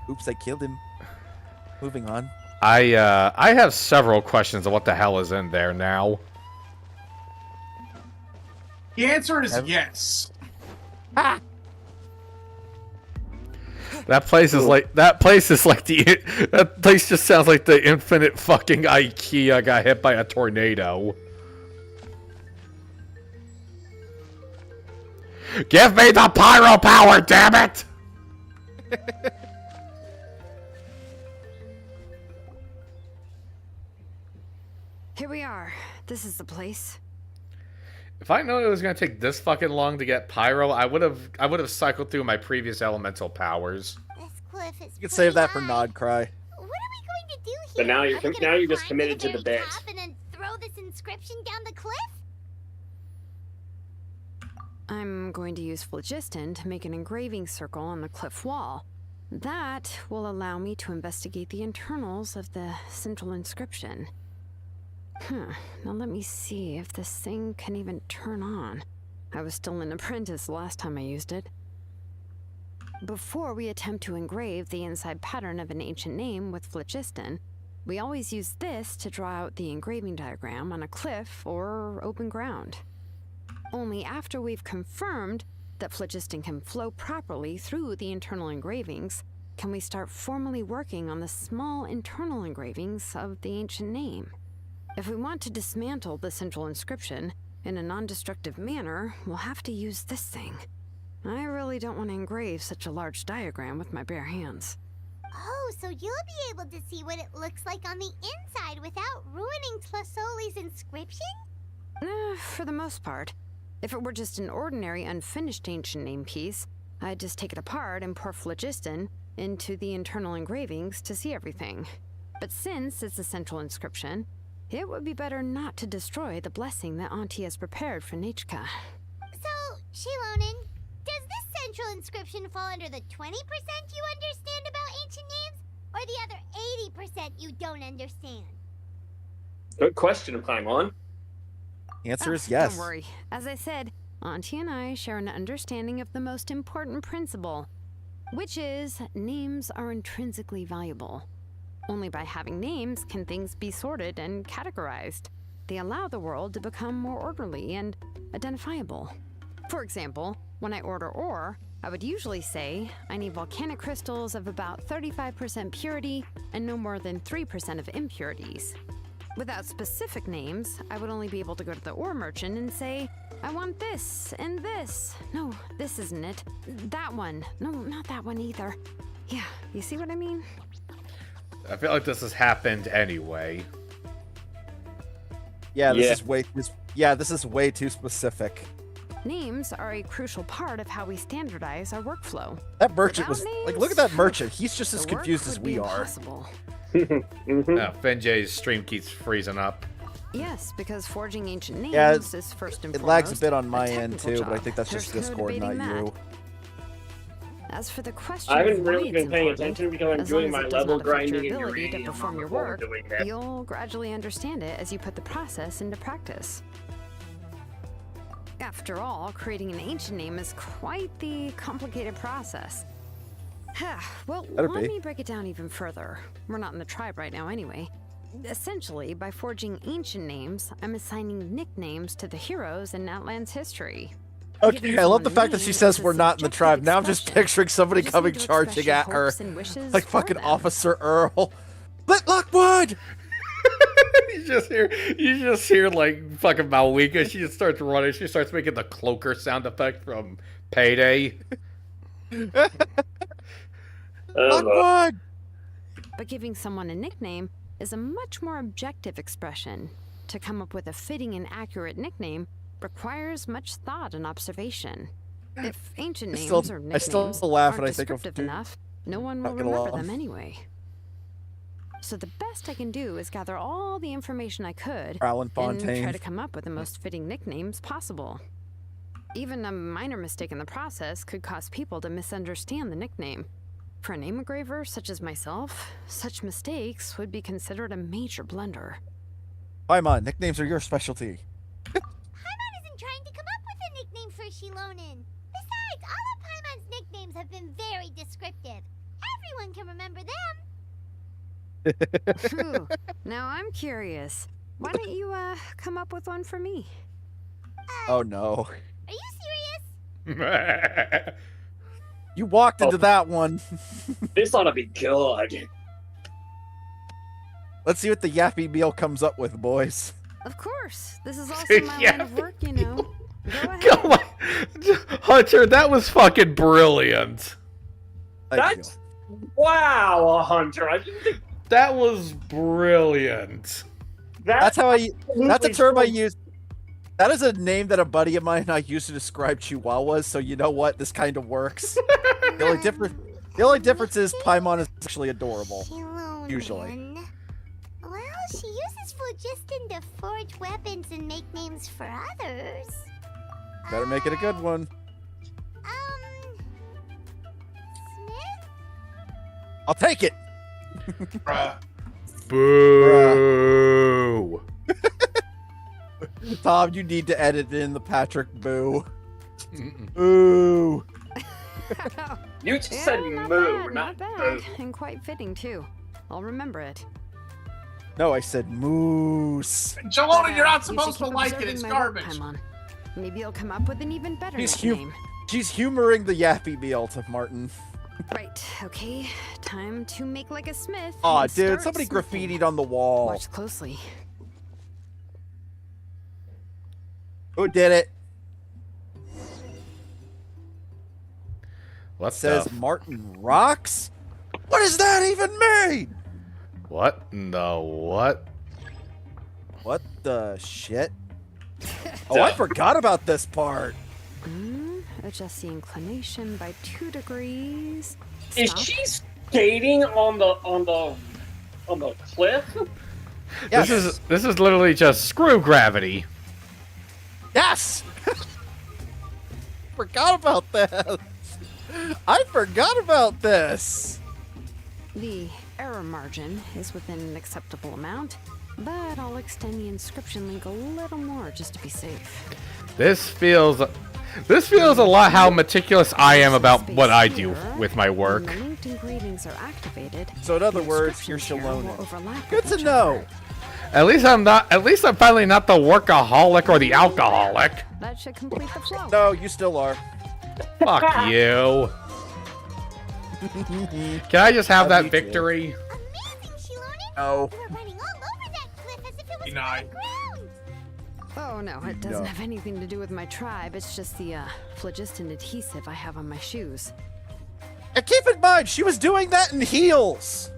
Oops, I killed him. Moving on. I have several questions of what the hell is in there now. The answer is yes. That place is like that place just sounds like the infinite fucking IKEA got hit by a tornado. Give me the pyro power, damn it! Here we are. This is the place. If I known it was gonna take this fucking long to get pyro, I would have cycled through my previous elemental powers. This cliff is You could save that for pretty Nod Cry. high. What are we going to do here? But now you're Are we gonna now you're just climb committed to the very bit. top and then throw this inscription down the cliff? I'm going to use phlogiston to make an engraving circle on the cliff wall. That will allow me to investigate the internals of the central inscription. Now let me see if this thing can even turn on. I was still an apprentice last time I used it. Before we attempt to engrave the inside pattern of an ancient name with phlogiston, we always use this to draw out the engraving diagram on a cliff or open ground. Only after we've confirmed that phlogiston can flow properly through the internal engravings can we start formally working on the small internal engravings of the ancient name. If we want to dismantle the central inscription in a non-destructive manner, we'll have to use this thing. I really don't want to engrave such a large diagram with my bare hands. Oh, so you'll be able to see what it looks like on the inside without ruining Tlasoli's inscription? For the most part. If it were just an ordinary unfinished ancient name piece, I'd just take it apart and pour phlogiston into the internal engravings to see everything. But since it's a central inscription, it would be better not to destroy the blessing that Auntie has prepared for Nechka. So, Shilonen, does this central inscription fall under the 20% you understand about ancient names, or the other 80% you don't understand? Good question, Paimon. The answer is yes. Don't worry. As I said, Auntie and I share an understanding of the most important principle, which is names are intrinsically valuable. Only by having names can things be sorted and categorized. They allow the world to become more orderly and identifiable. For example, when I order ore, I would usually say I need volcanic crystals of about 35% purity and no more than 3% of impurities. Without specific names, I would only be able to go to the ore merchant and say, I want this and this. No, this isn't it. That one. No, not that one either. Yeah, you see what I mean? I feel like this has happened anyway. Yeah, this is way too specific. Names are a crucial part of how we standardize our workflow. That merchant Without was names, like, look at that merchant. He's just as the work confused as would we be are. impossible. Finjay's stream keeps freezing up. Yes, because forging ancient names Yeah, is first and It foremost lags a bit on my end technical too, but I job. think that's just There's no Discord, not debating you. that. As for the question I of haven't why really it's been paying important, attention because I'm as long doing as my it does level not affect grinding your and ability to uranium perform your before work, doing that. you'll gradually understand it as you put the process into practice. After all, creating an ancient name is quite the complicated process. Well, Better let be. me break it down even further. We're not in the tribe right now anyway. Essentially, by forging ancient names, I'm assigning nicknames to the heroes in Outland's history. Okay, Giving I love the someone fact that she names says is a we're not in the subjective tribe. Now I'm just expression. picturing somebody We just coming need to charging express your at her hopes and wishes like for fucking them. Officer Earl. Lit Lockwood! you just hear like fucking Malwika. She just starts running. She starts making the cloaker sound effect from Payday. Lockwood! But giving someone a nickname is a much more objective expression. To come up with a fitting and accurate nickname requires much thought and observation. If ancient I names still- or I nicknames still laugh when aren't I think of descriptive dude- enough, no one not will gonna remember laugh. them anyway. So the best I can do is gather all the information I could Alan and try Fontaine. to come up with the most fitting nicknames possible. Even a minor mistake in the process could cause people to misunderstand the nickname. For a name engraver such as myself, such mistakes would be considered a major blunder. Paimon, nicknames are your specialty. Paimon isn't trying to come up with a nickname for Shilonen. Besides, all of Paimon's nicknames have been very descriptive. Everyone can remember them. Phew. Now I'm curious. Why don't you, come up with one for me? Oh no. Are you serious? You walked into Oh. that one. This ought to be good. Let's see what the Yappy Meal comes up with, boys. Of course. This is also my line of work, you know. Go ahead. Come on. Hunter, that was fucking brilliant. Thank That's wow, Hunter. I didn't think That was brilliant. That's how I. That's a absolutely term I true. use. That is a name that a buddy of mine and I used to describe Chihuahuas. So you know what? This kind of works. The only difference is Paimon is actually adorable. Shilonen. Usually. Well, she uses phlogiston to forge weapons and make names for others. Better make it a good one. Smith? I'll take it. Bruh. Boo! Tom, you need to edit in the Patrick boo. Boo. You just Yeah, said not moo, bad, not not bad. And quite fitting, too. I'll remember it. No, I said moose. Jalona, you're not You should supposed to keep like it. observing It's my work, garbage. Paimon. Maybe you'll come up with an even better name. She's humoring the yappy meal to Martin. Right, okay. Time to make like a smith. Aw, and dude, start somebody smithing. graffitied on the wall. Watch closely. Who did it? What Says the? Martin Rocks? What does that even mean? What in the what? What the shit? Oh, I forgot about this part. Adjust the inclination by 2 degrees. Is Stop. she skating on the cliff? Yes. This is literally just screw gravity. Yes! Forgot about that. I forgot about this. The error margin is within an acceptable amount, but I'll extend the inscription link a little more just to be safe. This feels a lot how meticulous I am about what I do with my work. When the linked engravings are activated, So in other the words, you're inscriptions here will Shalona. overlap Good with to each know. other. At least I'm finally not the workaholic or the alcoholic. That should complete the flow. No, you still are. Fuck you. Can I just have Love that you too. victory? Amazing, Shiloni! No. You were running all over that cliff as if it was Denied. ground. Oh no, it doesn't No. have anything to do with my tribe. It's just the phlogiston adhesive I have on my shoes. And keep in mind, she was doing that in heels.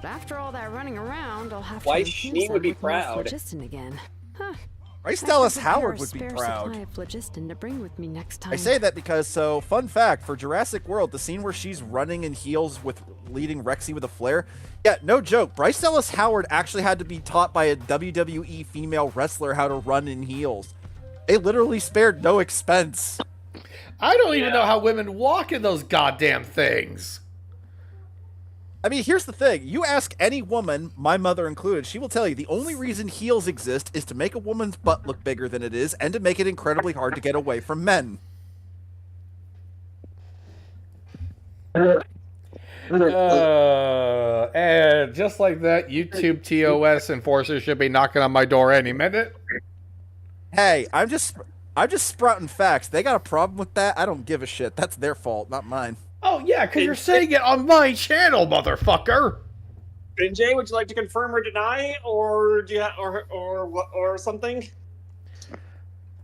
But after all that running around, I'll have Why to she infuse would them be with more proud. phlogiston again. Huh. Bryce I Dallas should prepare Howard a would be spare proud. supply of phlogiston to bring with me next time. I say that because, so, fun fact, for Jurassic World, the scene where she's running in heels with leading Rexy with a flare, yeah, no joke, Bryce Dallas Howard actually had to be taught by a WWE female wrestler how to run in heels. They literally spared no expense. I don't even know how women walk in those goddamn things. I mean, here's the thing. You ask any woman, my mother included, she will tell you the only reason heels exist is to make a woman's butt look bigger than it is and to make it incredibly hard to get away from men. And just like that, YouTube TOS enforcer should be knocking on my door any minute. Hey, I'm just sprouting facts. They got a problem with that? I don't give a shit. That's their fault, not mine. Oh yeah, because you're saying it on my channel, motherfucker. And Jay, would you like to confirm or deny, or do you or something?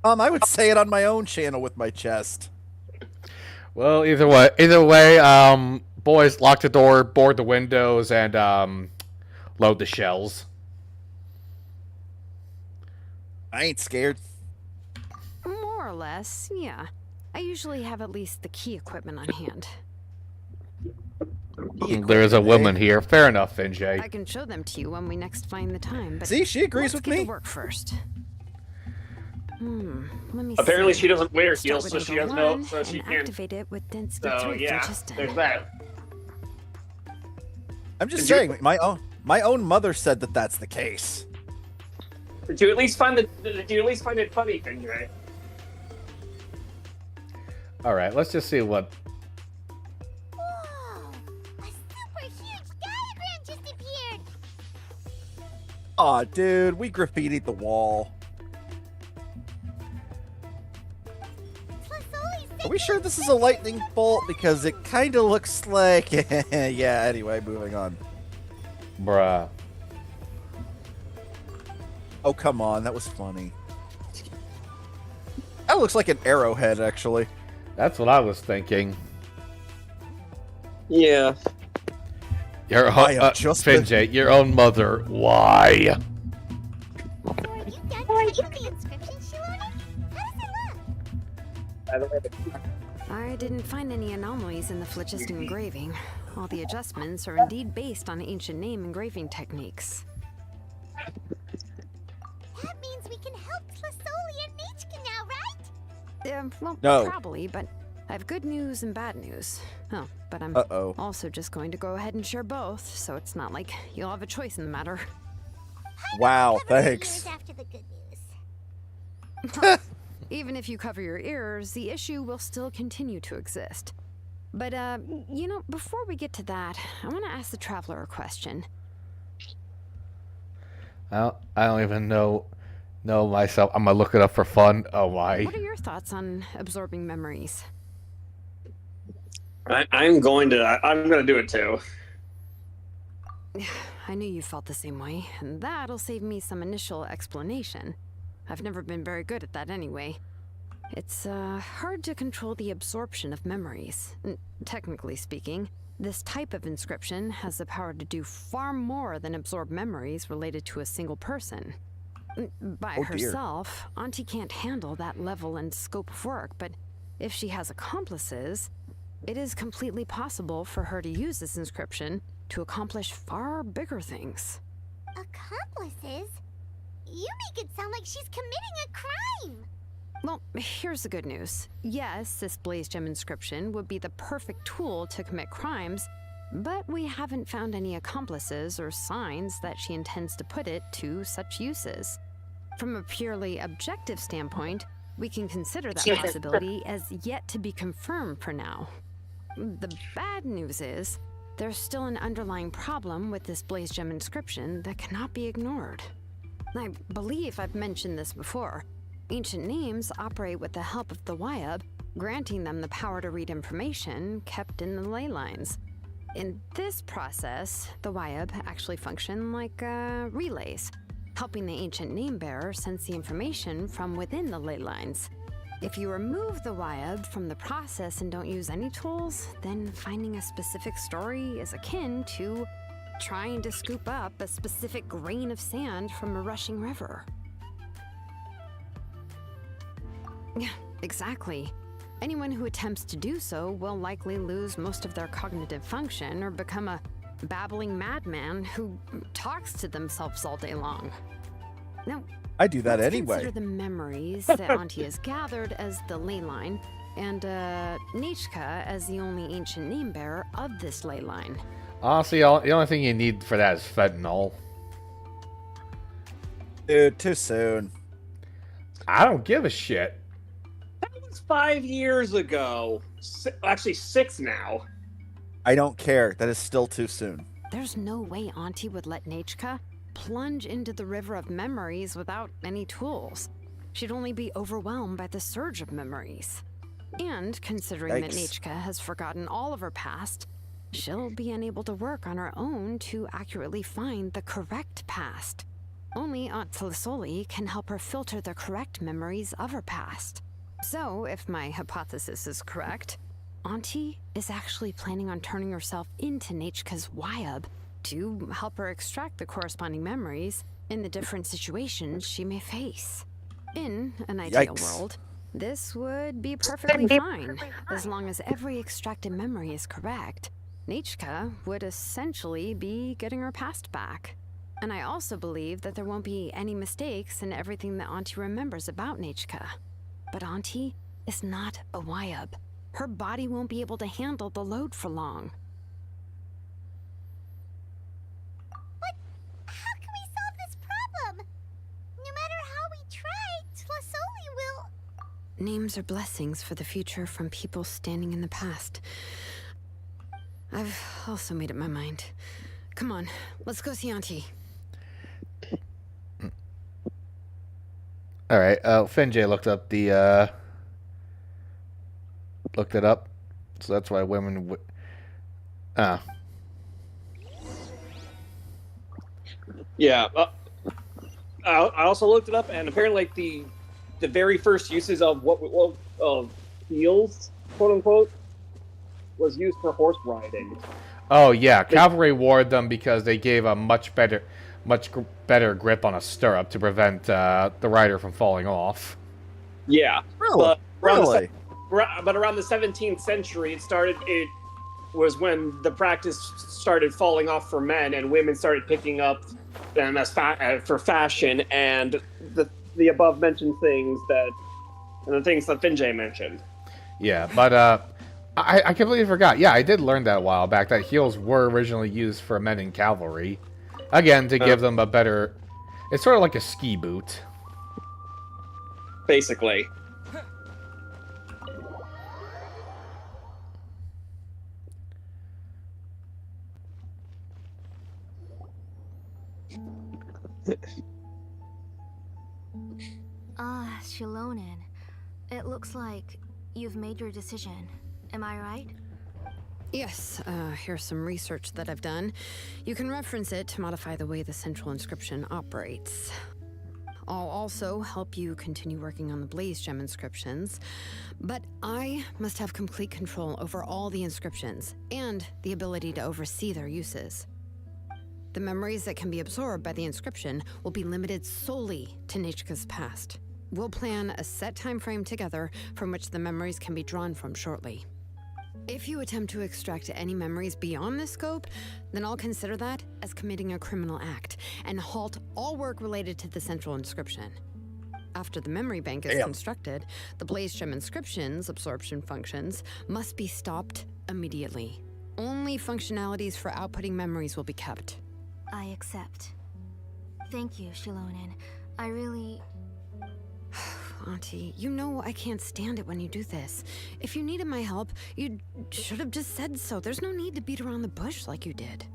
I would say it on my own channel with my chest. Well, either way, boys, lock the door, board the windows, and load the shells. I ain't scared. More or less, yeah. I usually have at least the key equipment on hand. There is a woman here. Fair enough, NJ. I can show them to you when we next find the time. But See, she agrees let's with get me. to work first. Let me Apparently, see. she doesn't wear Start heels, with so she number has no, one so she and can't. activate it with density So 3 yeah, phlogiston. there's that. I'm just saying, my own mother said that that's the case. Did you at least find it funny, NJ? All right, let's just see what. Whoa! A super huge diagram just appeared! Aw, dude, we graffitied the wall. Are we sure this is a lightning bolt? Because it kind of looks like... yeah, anyway, moving on. Bruh. Oh, come on, that was funny. That looks like an arrowhead, actually. That's what I was thinking. Yeah. Your I have just been- Finjay, your own mother. Why? So are you done checking the inscription, Shiloni? How does it look? I didn't find any anomalies in the phlogiston engraving. All the adjustments are indeed based on ancient name engraving techniques. That means we can help Tlasoli and Nechka now, right? Well, No. probably, but I have good news and bad news. Oh, but I'm also just going to go ahead and share both, so it's not like you'll have a choice in the matter. Wow, Cover your thanks. ears after the good news. Even if you cover your ears, the issue will still continue to exist. But, you know, before we get to that, I want to ask the Traveler a question. I don't even know myself. I'm gonna look it up for fun. Oh, why? What are your thoughts on absorbing memories? I'm gonna do it too. I knew you felt the same way, and that'll save me some initial explanation. I've never been very good at that anyway. It's hard to control the absorption of memories. Technically speaking, this type of inscription has the power to do far more than absorb memories related to a single person. By herself, Auntie can't handle that level and scope of work, but if she has accomplices, it is completely possible for her to use this inscription to accomplish far bigger things. Accomplices? You make it sound like she's committing a crime! Well, here's the good news. Yes, this Blaze Gem inscription would be the perfect tool to commit crimes, but we haven't found any accomplices or signs that she intends to put it to such uses. From a purely objective standpoint, we can consider that possibility as yet to be confirmed for now. The bad news is, there's still an underlying problem with this Blaze Gem inscription that cannot be ignored. I believe I've mentioned this before. Ancient names operate with the help of the Wyab, granting them the power to read information kept in the ley lines. In this process, the Wyab actually function like relays, helping the ancient name bearer sense the information from within the ley lines. If you remove the Wyab from the process and don't use any tools, then finding a specific story is akin to trying to scoop up a specific grain of sand from a rushing river. Yeah, exactly. Anyone who attempts to do so will likely lose most of their cognitive function or become a babbling madman who talks to themselves all day long. Now, I do that let's anyway. Consider the memories that Auntie has gathered as the ley line, and Nechka as the only ancient name bearer of this ley line. Honestly, the only thing you need for that is fentanyl. Dude, too soon. I don't give a shit. That was 5 years ago. Actually, 6 now. I don't care. That is still too soon. There's no way Auntie would let Nechka plunge into the river of memories without any tools. She'd only be overwhelmed by the surge of memories. And considering that Nechka has forgotten all of her past, she'll be unable to work on her own to accurately find the correct past. Only Aunt Tlisoli can help her filter the correct memories of her past. So, if my hypothesis is correct, Auntie is actually planning on turning herself into Nechka's Wyab to help her extract the corresponding memories in the different situations she may face. In an ideal world, this would be perfectly fine. As long as every extracted memory is correct, Nechka would essentially be getting her past back. And I also believe that there won't be any mistakes in everything that Auntie remembers about Nechka. But Auntie is not a Wyab. Her body won't be able to handle the load for long. But how can we solve this problem? No matter how we try, Tlasoli will... Names are blessings for the future from people standing in the past. I've also made up my mind. Come on, let's go see Auntie. All right. Finjay looked up the. Looked it up, so that's why women. Yeah. I also looked it up, and apparently, like the very first uses of of heels, quote unquote, was used for horse riding. Oh yeah, cavalry wore them because they gave a much better grip on a stirrup to prevent the rider from falling off. Yeah, really? But around the 17th century, it was when the practice started falling off for men, and women started picking up them as for fashion, and the above mentioned things and the things that Finjay mentioned. Yeah, but I completely forgot. Yeah, I did learn that a while back that heels were originally used for men in cavalry. Again, to give them a better... It's sort of like a ski boot. Basically. Shilonen. It looks like you've made your decision. Am I right? Yes, here's some research that I've done. You can reference it to modify the way the central inscription operates. I'll also help you continue working on the Blaze Gem inscriptions, but I must have complete control over all the inscriptions and the ability to oversee their uses. The memories that can be absorbed by the inscription will be limited solely to Nechka's past. We'll plan a set time frame together from which the memories can be drawn from shortly. If you attempt to extract any memories beyond this scope, then I'll consider that as committing a criminal act and halt all work related to the central inscription. After the memory bank is constructed, the Blaze Gem inscription's absorption functions must be stopped immediately. Only functionalities for outputting memories will be kept. I accept. Thank you, Shilonen. I really... Auntie, you know I can't stand it when you do this. If you needed my help, you should have just said so. There's no need to beat around the bush like you did.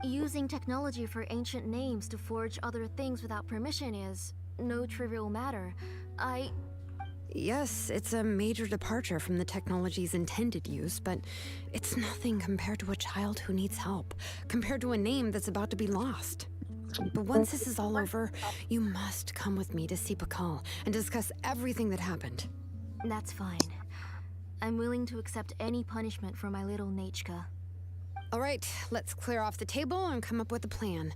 Using technology for ancient names to forge other things without permission is no trivial matter. Yes, it's a major departure from the technology's intended use, but it's nothing compared to a child who needs help, compared to a name that's about to be lost. But once this is all over, you must come with me to see Pakal and discuss everything that happened. That's fine. I'm willing to accept any punishment for my little Nechka. All right, let's clear off the table and come up with a plan.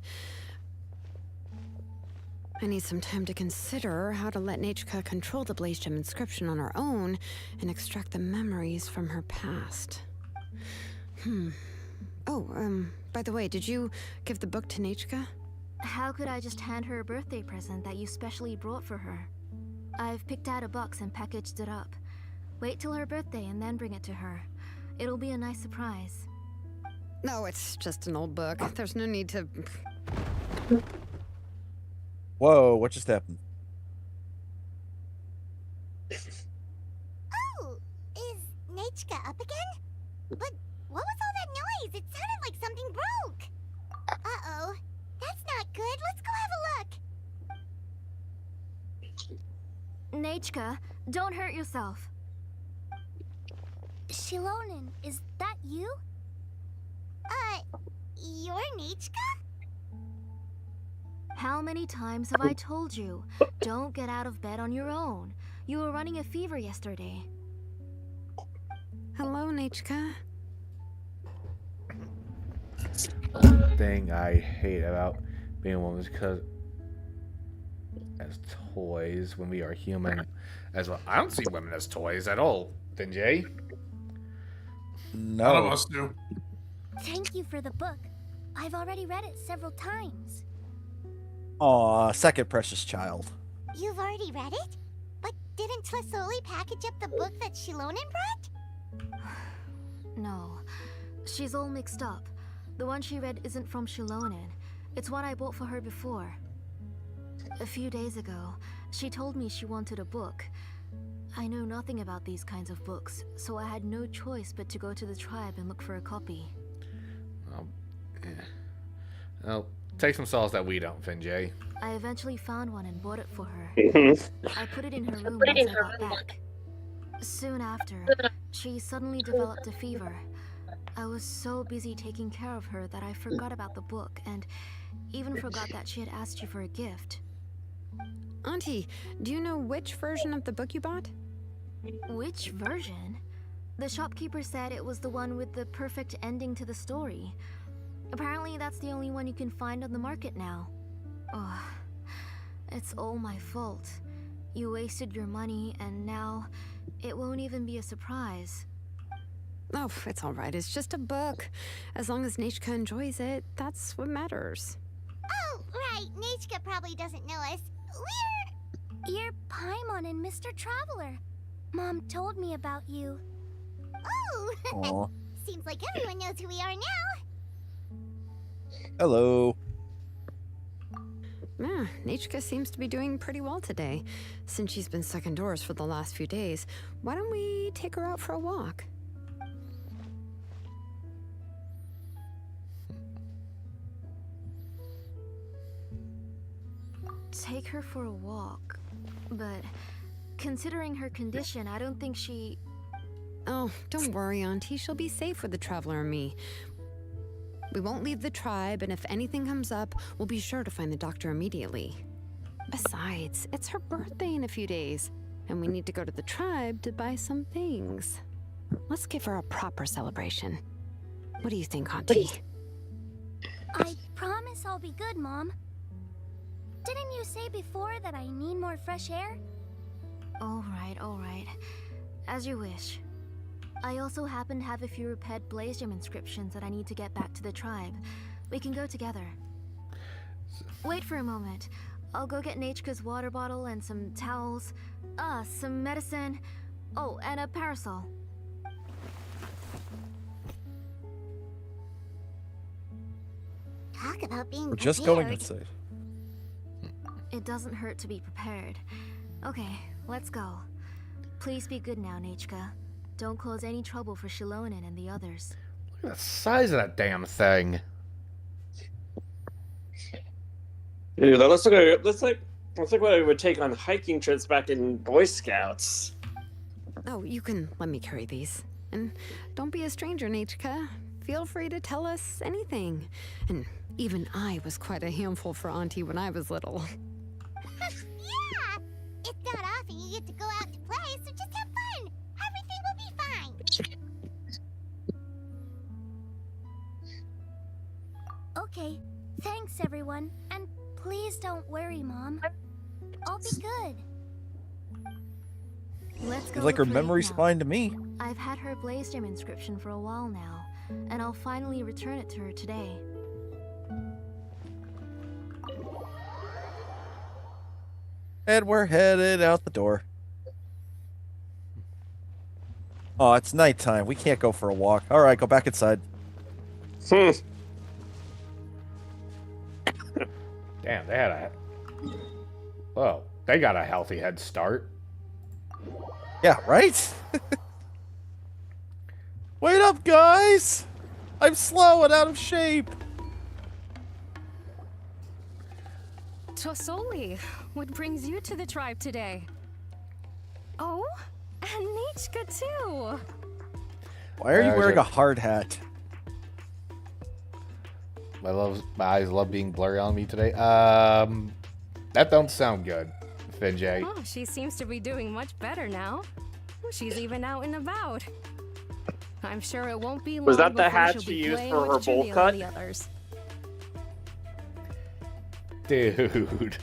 I need some time to consider how to let Nechka control the Blaze Gem inscription on her own and extract the memories from her past. Oh, by the way, did you give the book to Nechka? How could I just hand her a birthday present that you specially brought for her? I've picked out a box and packaged it up. Wait till her birthday and then bring it to her. It'll be a nice surprise. No, it's just an old book. There's no need to... Whoa, what just happened? Oh, is Nechka up again? But what was all that noise? It sounded like something broke. Uh-oh. That's not good. Let's go have a look. Nechka, don't hurt yourself. Shilonen, is that you? You're Nechka? How many times have I told you? Don't get out of bed on your own. You were running a fever yesterday. Hello, Nechka. One thing I hate about being a woman is because as toys when we are human as well. I don't see women as toys at all, Vinjay. No. None of us do. Thank you for the book. I've already read it several times. Aw, second precious child. You've already read it? But didn't Tlasoli package up the book that Shilonen brought? No, she's all mixed up. The one she read isn't from Shilonen. It's one I bought for her before. A few days ago, she told me she wanted a book. I know nothing about these kinds of books, so I had no choice but to go to the tribe and look for a copy. Well, take some solace that we don't, Vinjay. I eventually found one and bought it for her. I put it in her room once I got back. Soon after, she suddenly developed a fever. I was so busy taking care of her that I forgot about the book and even forgot that she had asked you for a gift. Auntie, do you know which version of the book you bought? Which version? The shopkeeper said it was the one with the perfect ending to the story. Apparently that's the only one you can find on the market now. Ugh. It's all my fault. You wasted your money and now it won't even be a surprise. Oh, it's all right. It's just a book. As long as Nechka enjoys it, that's what matters. Oh, right. Nechka probably doesn't know us. We're... You're Paimon and Mr. Traveler. Mom told me about you. Oh! Aw. Seems like everyone knows who we are now. Hello. Nechka seems to be doing pretty well today. Since she's been stuck indoors for the last few days, why don't we take her out for a walk? Take her for a walk. But considering her condition, I don't think she... Oh, don't worry, Auntie. She'll be safe with the Traveler and me. We won't leave the tribe, and if anything comes up, we'll be sure to find the doctor immediately. Besides, it's her birthday in a few days, and we need to go to the tribe to buy some things. Let's give her a proper celebration. What do you think, Auntie? I promise I'll be good, Mom. Didn't you say before that I need more fresh air? All right. As you wish. I also happen to have a few repaired blaze gem inscriptions that I need to get back to the tribe. We can go together. Wait for a moment. I'll go get Nechka's water bottle and some towels. Some medicine. Oh, and a parasol. Talk about being We're just going prepared. inside. It doesn't hurt to be prepared. Okay, let's go. Please be good now, Nechka. Don't cause any trouble for Shilonen and the others. Look at the size of that damn thing. Dude, that looks like what I would take on hiking trips back in Boy Scouts. Oh, you can let me carry these. And don't be a stranger, Nechka. Feel free to tell us anything. And even I was quite a handful for Auntie when I was little. Yeah! It's not often you get to go out to play, so just have fun. Everything will be fine. Okay, thanks everyone. And please don't worry, Mom. I'll be good. Let's go Seems like her look for memory's Igna. fine to me. I've had her blaze gem inscription for a while now, and I'll finally return it to her today. And we're headed out the door. Oh, it's nighttime. We can't go for a walk. All right, go back inside. Damn, they had a... Whoa, they got a healthy head start. Yeah, right? Wait up, guys! I'm slow and out of shape. Tosoli, what brings you to the tribe today? Oh, and Nechka too. Why are you There's wearing a- a hard hat? My eyes love being blurry on me today. That don't sound good, Finjay. Oh, she seems to be doing much better now. She's even out and about. I'm sure it won't be long Was that the before hat she'll she be used playing for with her bowl Jamil cut? and the others. Dude.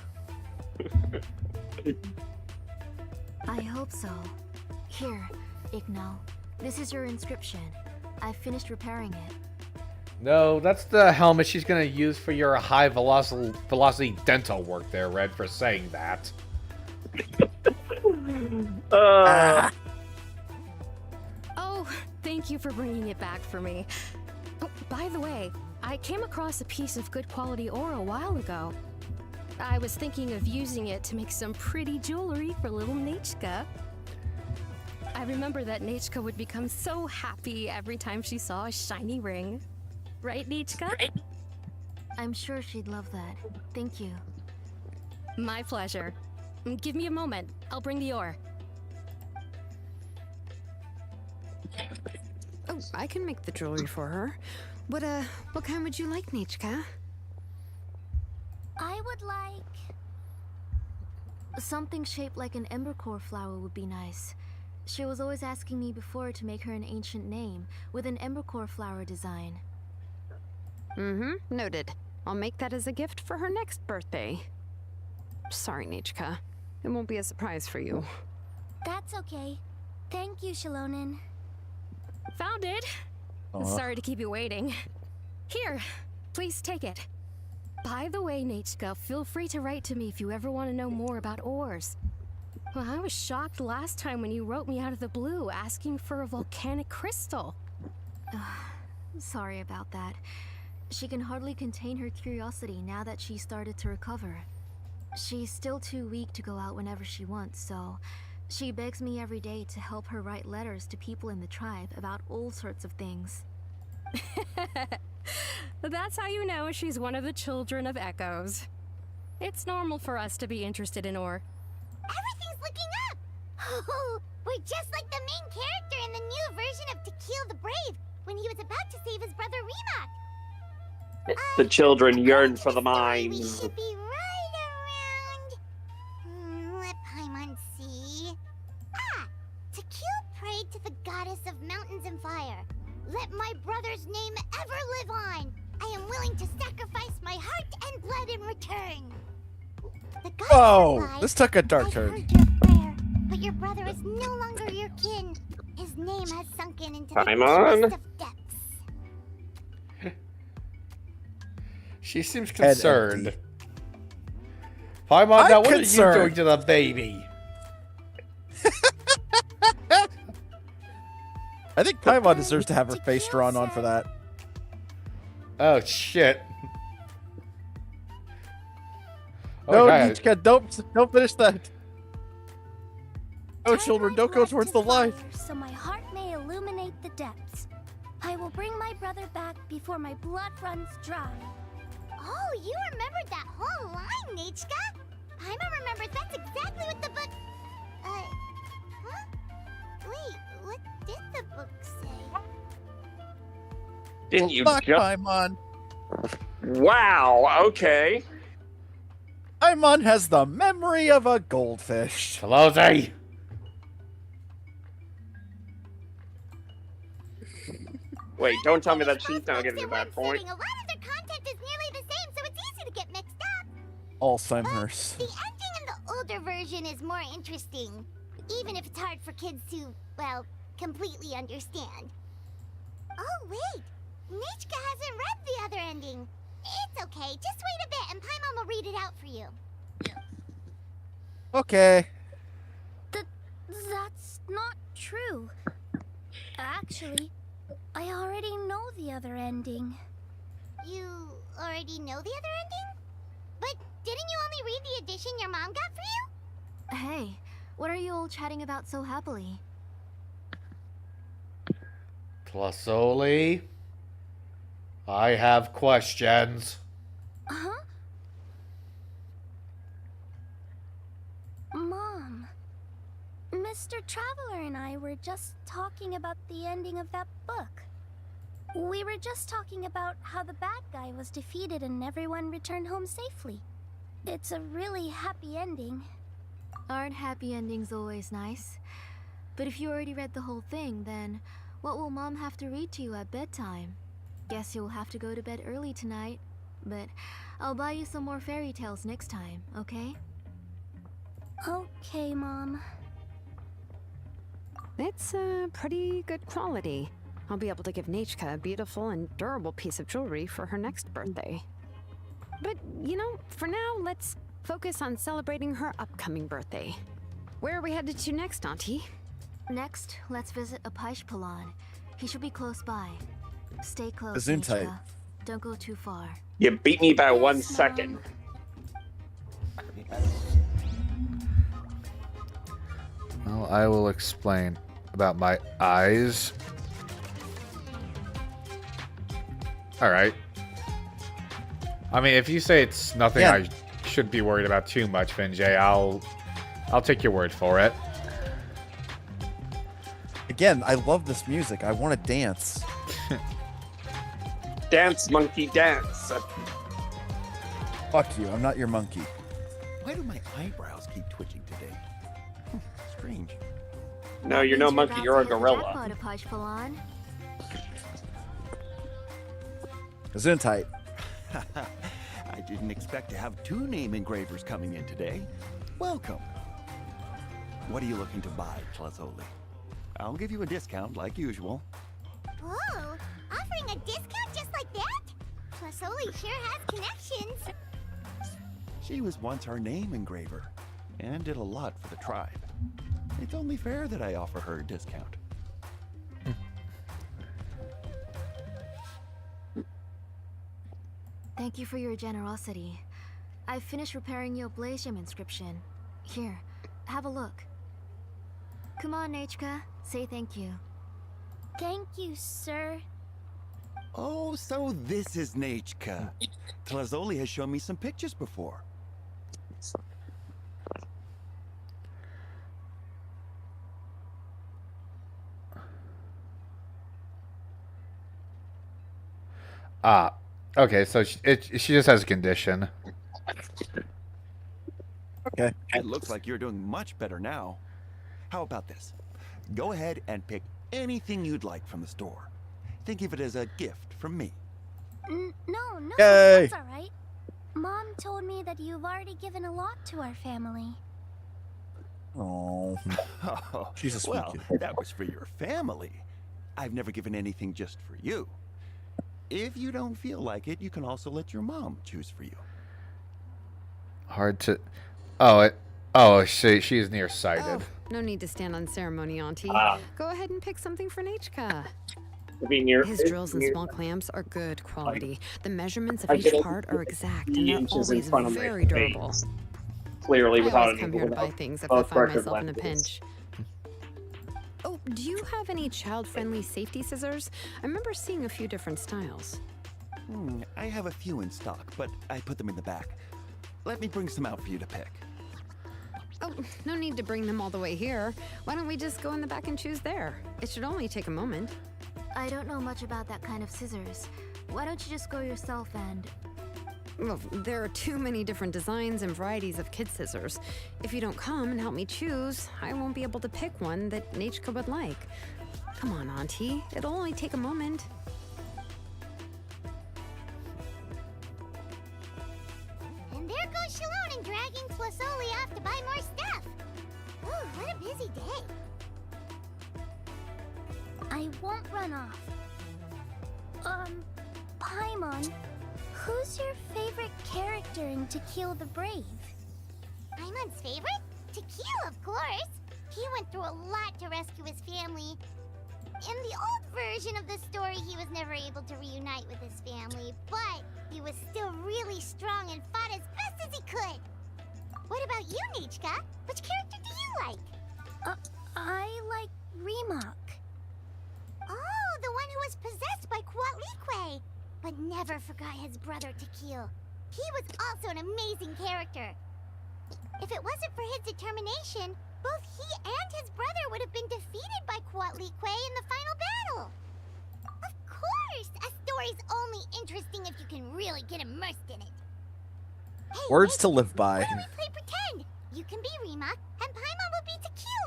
I hope so. Here, Ignal. This is your inscription. I finished repairing it. No, that's the helmet she's gonna use for your high velocity dental work there, Red, for saying that. Oh, thank you for bringing it back for me. Oh, by the way, I came across a piece of good quality ore a while ago. I was thinking of using it to make some pretty jewelry for little Nechka. I remember that Nechka would become so happy every time she saw a shiny ring. Right, Nechka? I'm sure she'd love that. Thank you. My pleasure. Give me a moment. I'll bring the ore. Oh, I can make the jewelry for her. What kind would you like, Nechka? I would like... Something shaped like an embercore flower would be nice. She was always asking me before to make her an ancient name with an embercore flower design. Mm-hmm, noted. I'll make that as a gift for her next birthday. Sorry, Nechka. It won't be a surprise for you. That's okay. Thank you, Shilonen. Found it. Aw. Sorry to keep you waiting. Here, please take it. By the way, Nechka, feel free to write to me if you ever want to know more about ores. Well, I was shocked last time when you wrote me out of the blue asking for a volcanic crystal. Sorry about that. She can hardly contain her curiosity now that she started to recover. She's still too weak to go out whenever she wants, so she begs me every day to help her write letters to people in the tribe about all sorts of things. That's how you know she's one of the children of Echoes. It's normal for us to be interested in ore. Everything's looking up! Oh, we're just like the main character in the new version of To Kill the Brave when he was about to save his brother Remak. The children yearn for the We mines. should be right around. Let Paimon see. To kill prayed to the goddess of mountains and fire. Let my brother's name ever live on. I am willing to sacrifice my heart and blood in return. The goddess Whoa! replied, This took a dark I turn. heard your prayer, but your brother is no longer your kin. His name has sunken into the Paimon? deepest of depths. She seems Head concerned. empty. Paimon, I'm now what concerned. are you doing to the baby? I think Paimon deserves to have her face drawn on for that. Oh shit. No, Okay. Nichika, don't finish that. Oh, children, don't go towards the light. So my heart may illuminate the depths. I will bring my brother back before my blood runs dry. Oh, you remembered that whole line, Nichika? Paimon remembers that's exactly what the book... Huh? Wait, what did the book say? Didn't you Fuck just... Paimon. Wow, okay. Paimon has the memory of a goldfish. Pelosi. Wait, don't tell me that she's Both not books getting to in that one point. sitting. A lot of their content is nearly the same, so it's easy to get mixed up. Alzheimer's. The ending in the older version is more interesting, even if it's hard for kids to, well, completely understand. Oh, wait! Nichika hasn't read the other ending. It's okay, just wait a bit and Paimon will read it out for you. Okay. That's not true. Actually, I already know the other ending. You already know the other ending? But didn't you only read the edition your mom got for you? Hey, what are you all chatting about so happily? Plasoli. I have questions. Huh? Mom, Mr. Traveler and I were just talking about the ending of that book. We were just talking about how the bad guy was defeated and everyone returned home safely. It's a really happy ending. Aren't happy endings always nice? But if you already read the whole thing, then what will Mom have to read to you at bedtime? Guess you'll have to go to bed early tonight. But I'll buy you some more fairy tales next time, okay? Okay, Mom. It's pretty good quality. I'll be able to give Nichika a beautiful and durable piece of jewelry for her next birthday. But, you know, for now, let's focus on celebrating her upcoming birthday. Where are we headed to next, Auntie? Next, let's visit Apishpalan. He should be close by. Stay close, Gesundheit. Nichika. Don't go too far. You beat me by Yes, 1 Mom. second. Well, I will explain about my eyes. Alright. I mean, if you say it's nothing Yeah. I should be worried about too much, Vinjay, I'll take your word for it. Again, I love this music. I want to dance. Dance, monkey, dance. Fuck you. I'm not your monkey. Why do my eyebrows keep twitching today? Strange. No, you're no Means monkey, about you're a to hit the gorilla. jackpot, Apishpalan. Gesundheit. I didn't expect to have 2 name engravers coming in today. Welcome. What are you looking to buy, Tlazoli? I'll give you a discount like usual. Whoa, offering a discount just like that? Plasoli sure has connections. She was once our name engraver and did a lot for the tribe. It's only fair that I offer her a discount. Thank you for your generosity. I've finished repairing your Blaze Gem inscription. Here, have a look. Come on, Nechka. Say thank you. Thank you, sir. Oh, so this is Nechka. Tlazoli has shown me some pictures before. Ah, okay, so she just has a condition. Okay. It looks like you're doing much better now. How about this? Go ahead and pick anything you'd like from the store. Think of it as a gift from me. No, Yay. that's all right. Mom told me that you've already given a lot to our family. Oh, Oh, she's a sweet well, kid. that was for your family. I've never given anything just for you. If you don't feel like it, you can also let your mom choose for you. Hard to. Oh, she is nearsighted. Oh, no need to stand on ceremony, Auntie. Go ahead and pick something for Nechka. Be near, His drills and near- small clamps are good quality. The measurements of I each get part are exact, 3 and they're inches in always front of my very durable. face, clearly I without always any come here to without buy things if I both find corrective myself in a lenses. pinch. Oh, do you have any child-friendly safety scissors? I remember seeing a few different styles. I have a few in stock, but I put them in the back. Let me bring some out for you to pick. Oh, no need to bring them all the way here. Why don't we just go in the back and choose there? It should only take a moment. I don't know much about that kind of scissors. Why don't you just go yourself and... Well, there are too many different designs and varieties of kid scissors. If you don't come and help me choose, I won't be able to pick one that Nechka would like. Come on, Auntie. It'll only take a moment. And there goes Shalon and dragging Tlazoli off to buy more stuff. Ooh, what a busy day. I won't run off. Paimon, who's your favorite character in To Kill the Brave? Paimon's favorite? To Kill, of course. He went through a lot to rescue his family. In the old version of the story, he was never able to reunite with his family, but he was still really strong and fought as best as he could. What about you, Nechka? Which character do you like? I like Remak. Oh, the one who was possessed by Quatlique, but never forgot his brother Tequil. He was also an amazing character. If it wasn't for his determination, both he and his brother would have been defeated by Quatlique in the final battle. Of course, a story's only interesting if you can really get immersed in it. Hey, Words to Nate, live by. why don't we play pretend? You can be Remak, and Paimon will be Tequil,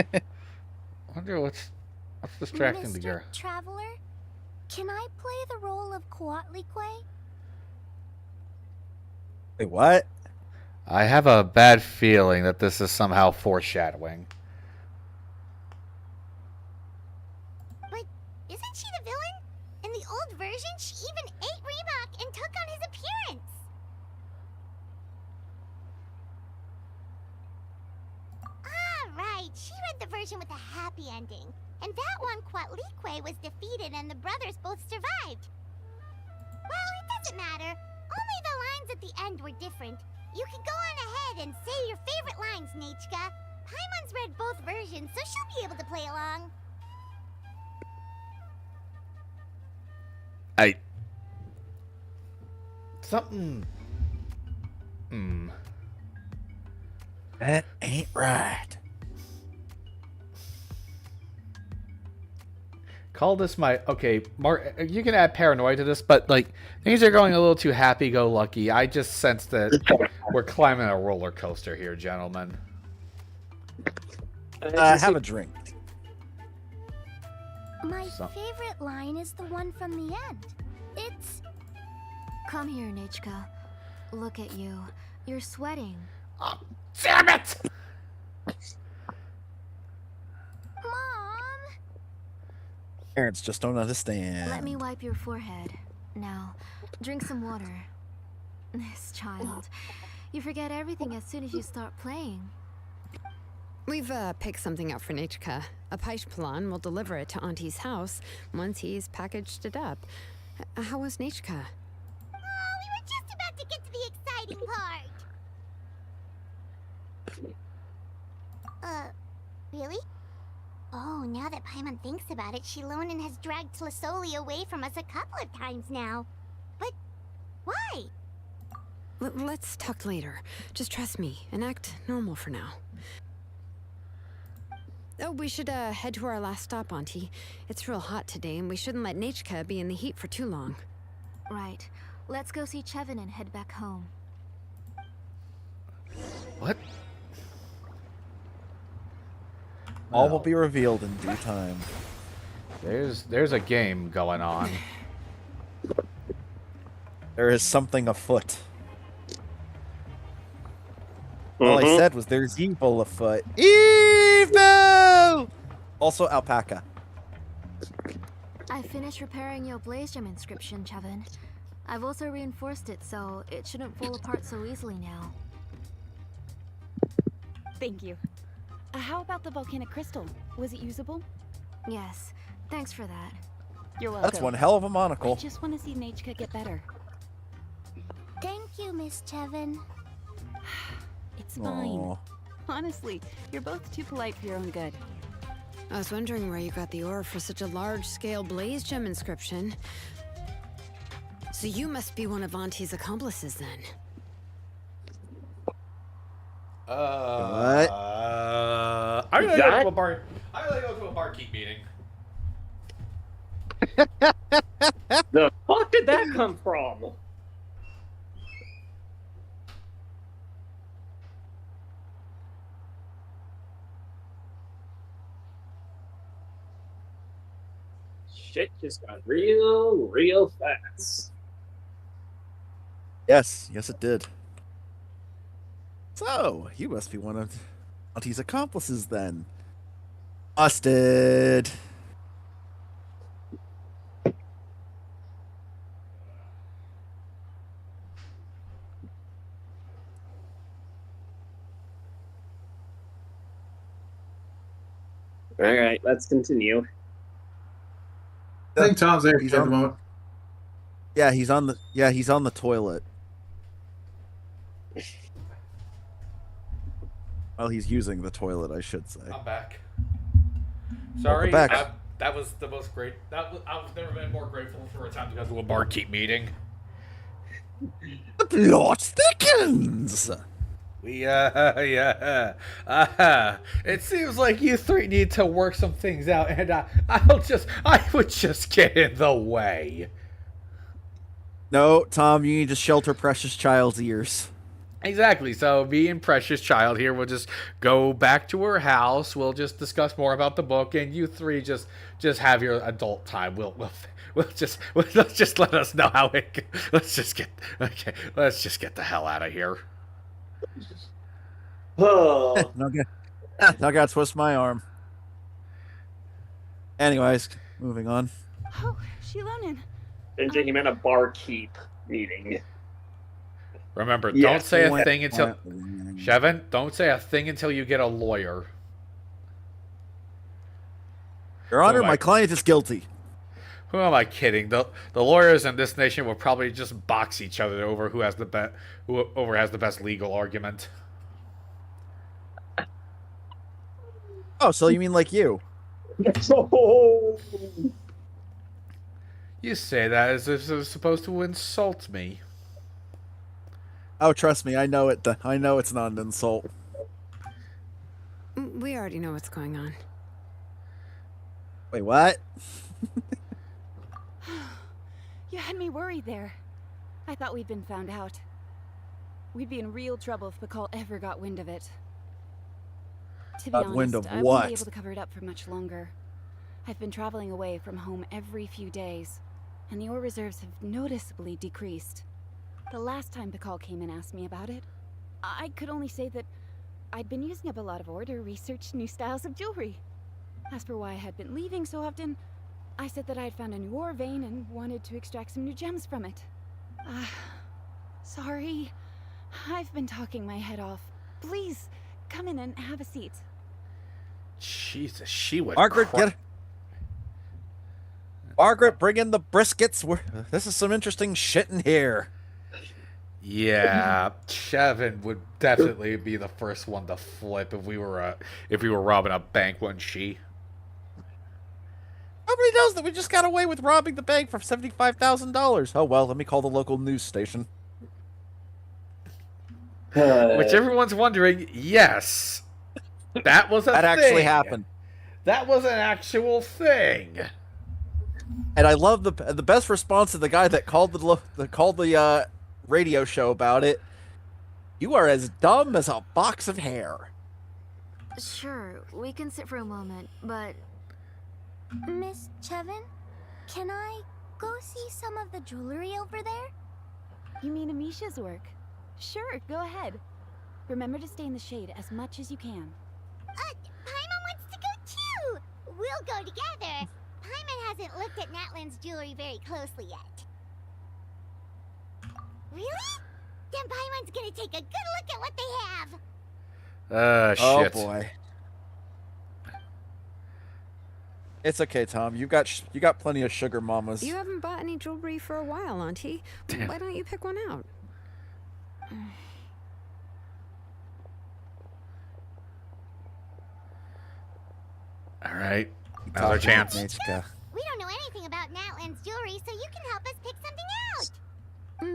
okay? Wonder what's distracting the Mr. girl. Traveler, can I play the role of Quatlique? Wait, what? I have a bad feeling that this is somehow foreshadowing. But isn't she the villain? In the old version, she even ate Remak and took on his appearance. Ah, right. She read the version with a happy ending. And that one, Quatlique was defeated and the brothers both survived. Well, it doesn't matter. Only the lines at the end were different. You can go on ahead and say your favorite lines, Nechka. Paimon's read both versions, so she'll be able to play along. Something. That ain't right. Call this my okay. Mark, you can add paranoia to this, but like things are going a little too happy-go-lucky. I just sense that we're climbing a roller coaster here, gentlemen. Have a drink. My favorite line is the one from the end. It's... Come here, Nechka. Look at you. You're sweating. Oh, damn it! Mom! Parents just don't understand. Let me wipe your forehead. Now, drink some water. This child. You forget everything as soon as you start playing. We've picked something out for Nechka. A Paishpalan will deliver it to Auntie's house once he's packaged it up. How was Nechka? Oh, we were just about to get to the exciting part. Really? Oh, now that Paimon thinks about it, Shilonen has dragged Tlasoli away from us a couple of times now. But why? Let's talk later. Just trust me and act normal for now. Oh, we should head to our last stop, Auntie. It's real hot today, and we shouldn't let Nechka be in the heat for too long. Right. Let's go see Chevin and head back home. What? All will be revealed in due time. There's a game going on. There is something afoot. All I said was there's evil afoot. Evil! Also alpaca. I finished repairing your blaze gem inscription, Chevin. I've also reinforced it, so it shouldn't fall apart so easily now. Thank you. How about the volcanic crystal? Was it usable? Yes. Thanks for that. You're welcome. That's one hell of a monocle. I just want to see Nechka get better. Thank you, Miss Chevin. It's fine. Aw. Honestly, you're both too polite for your own good. I was wondering where you got the ore for such a large-scale blaze gem inscription. So you must be one of Auntie's accomplices, then. What? I really go to a bar. I really go to a barkeep meeting. The fuck did that come from? Shit just got real fast. Yes, it did. So, you must be one of Auntie's accomplices then. Busted. All right, let's continue. I think Tom's there He's at on- the moment. Yeah, he's on the toilet. Well, he's using the toilet, I should say. I'm back. Sorry, back. that was the most great. I've never been more grateful for a time to go to a barkeep meeting. The plot thickens. We yeah. It seems like you three need to work some things out, and I would just get in the way. No, Tom, you need to shelter Precious Child's ears. Exactly. So me and Precious Child here will just go back to her house. We'll just discuss more about the book, and you three just have your adult time. Let's just let us know how it. Let's just get the hell out of here. Oh, Now I gotta twist my arm. Anyways, moving on. Oh, Shilonen. didn't think he meant a barkeep meeting. Remember, Yeah. don't say a thing until Chevin. Don't say a thing until you get a lawyer. Your Honor, Oh my- my client is guilty. Who am I kidding? The lawyers in this nation will probably just box each other over who has the best legal argument. Oh, so you mean like you? You say that as if it's supposed to insult me. Oh, trust me, I know it. I know it's not an insult. We already know what's going on. Wait, what? You had me worried there. I thought we'd been found out. We'd be in real trouble if Bacall ever got wind of it. To be honest, wind of I won't what? be able to cover it up for much longer. I've been traveling away from home every few days, and the ore reserves have noticeably decreased. The last time Bacall came and asked me about it, I could only say that I'd been using up a lot of ore to research new styles of jewelry. As for why I had been leaving so often, I said that I had found a new ore vein and wanted to extract some new gems from it. Sorry. I've been talking my head off. Please, come in and have a seat. Jesus, she would. Margaret, Margaret, bring in the briskets. This is some interesting shit in here. Yeah, Chevin would definitely be the first one to flip if we were robbing a bank, wouldn't she? Nobody knows that we just got away with robbing the bank for $75,000. Oh well, let me call the local news station. Which everyone's wondering, yes, that was a that thing. Actually happened. That was an actual thing. And I love the best response of the guy that called the radio show about it. You are as dumb as a box of hair. Sure, we can sit for a moment, but... Miss Chevin, can I go see some of the jewelry over there? You mean Amisha's work? Sure, go ahead. Remember to stay in the shade as much as you can. Paimon wants to go too! We'll go together. Paimon hasn't looked at Natlan's jewelry very closely yet. Really? Then Paimon's gonna take a good look at what they have. Shit. Oh boy. It's okay, Tom. You got plenty of sugar mamas. You haven't bought any jewelry for a while, Auntie. Damn. Why don't you pick one out? All right, another chance. We don't know anything about Natlan's jewelry, so you can help us pick something out.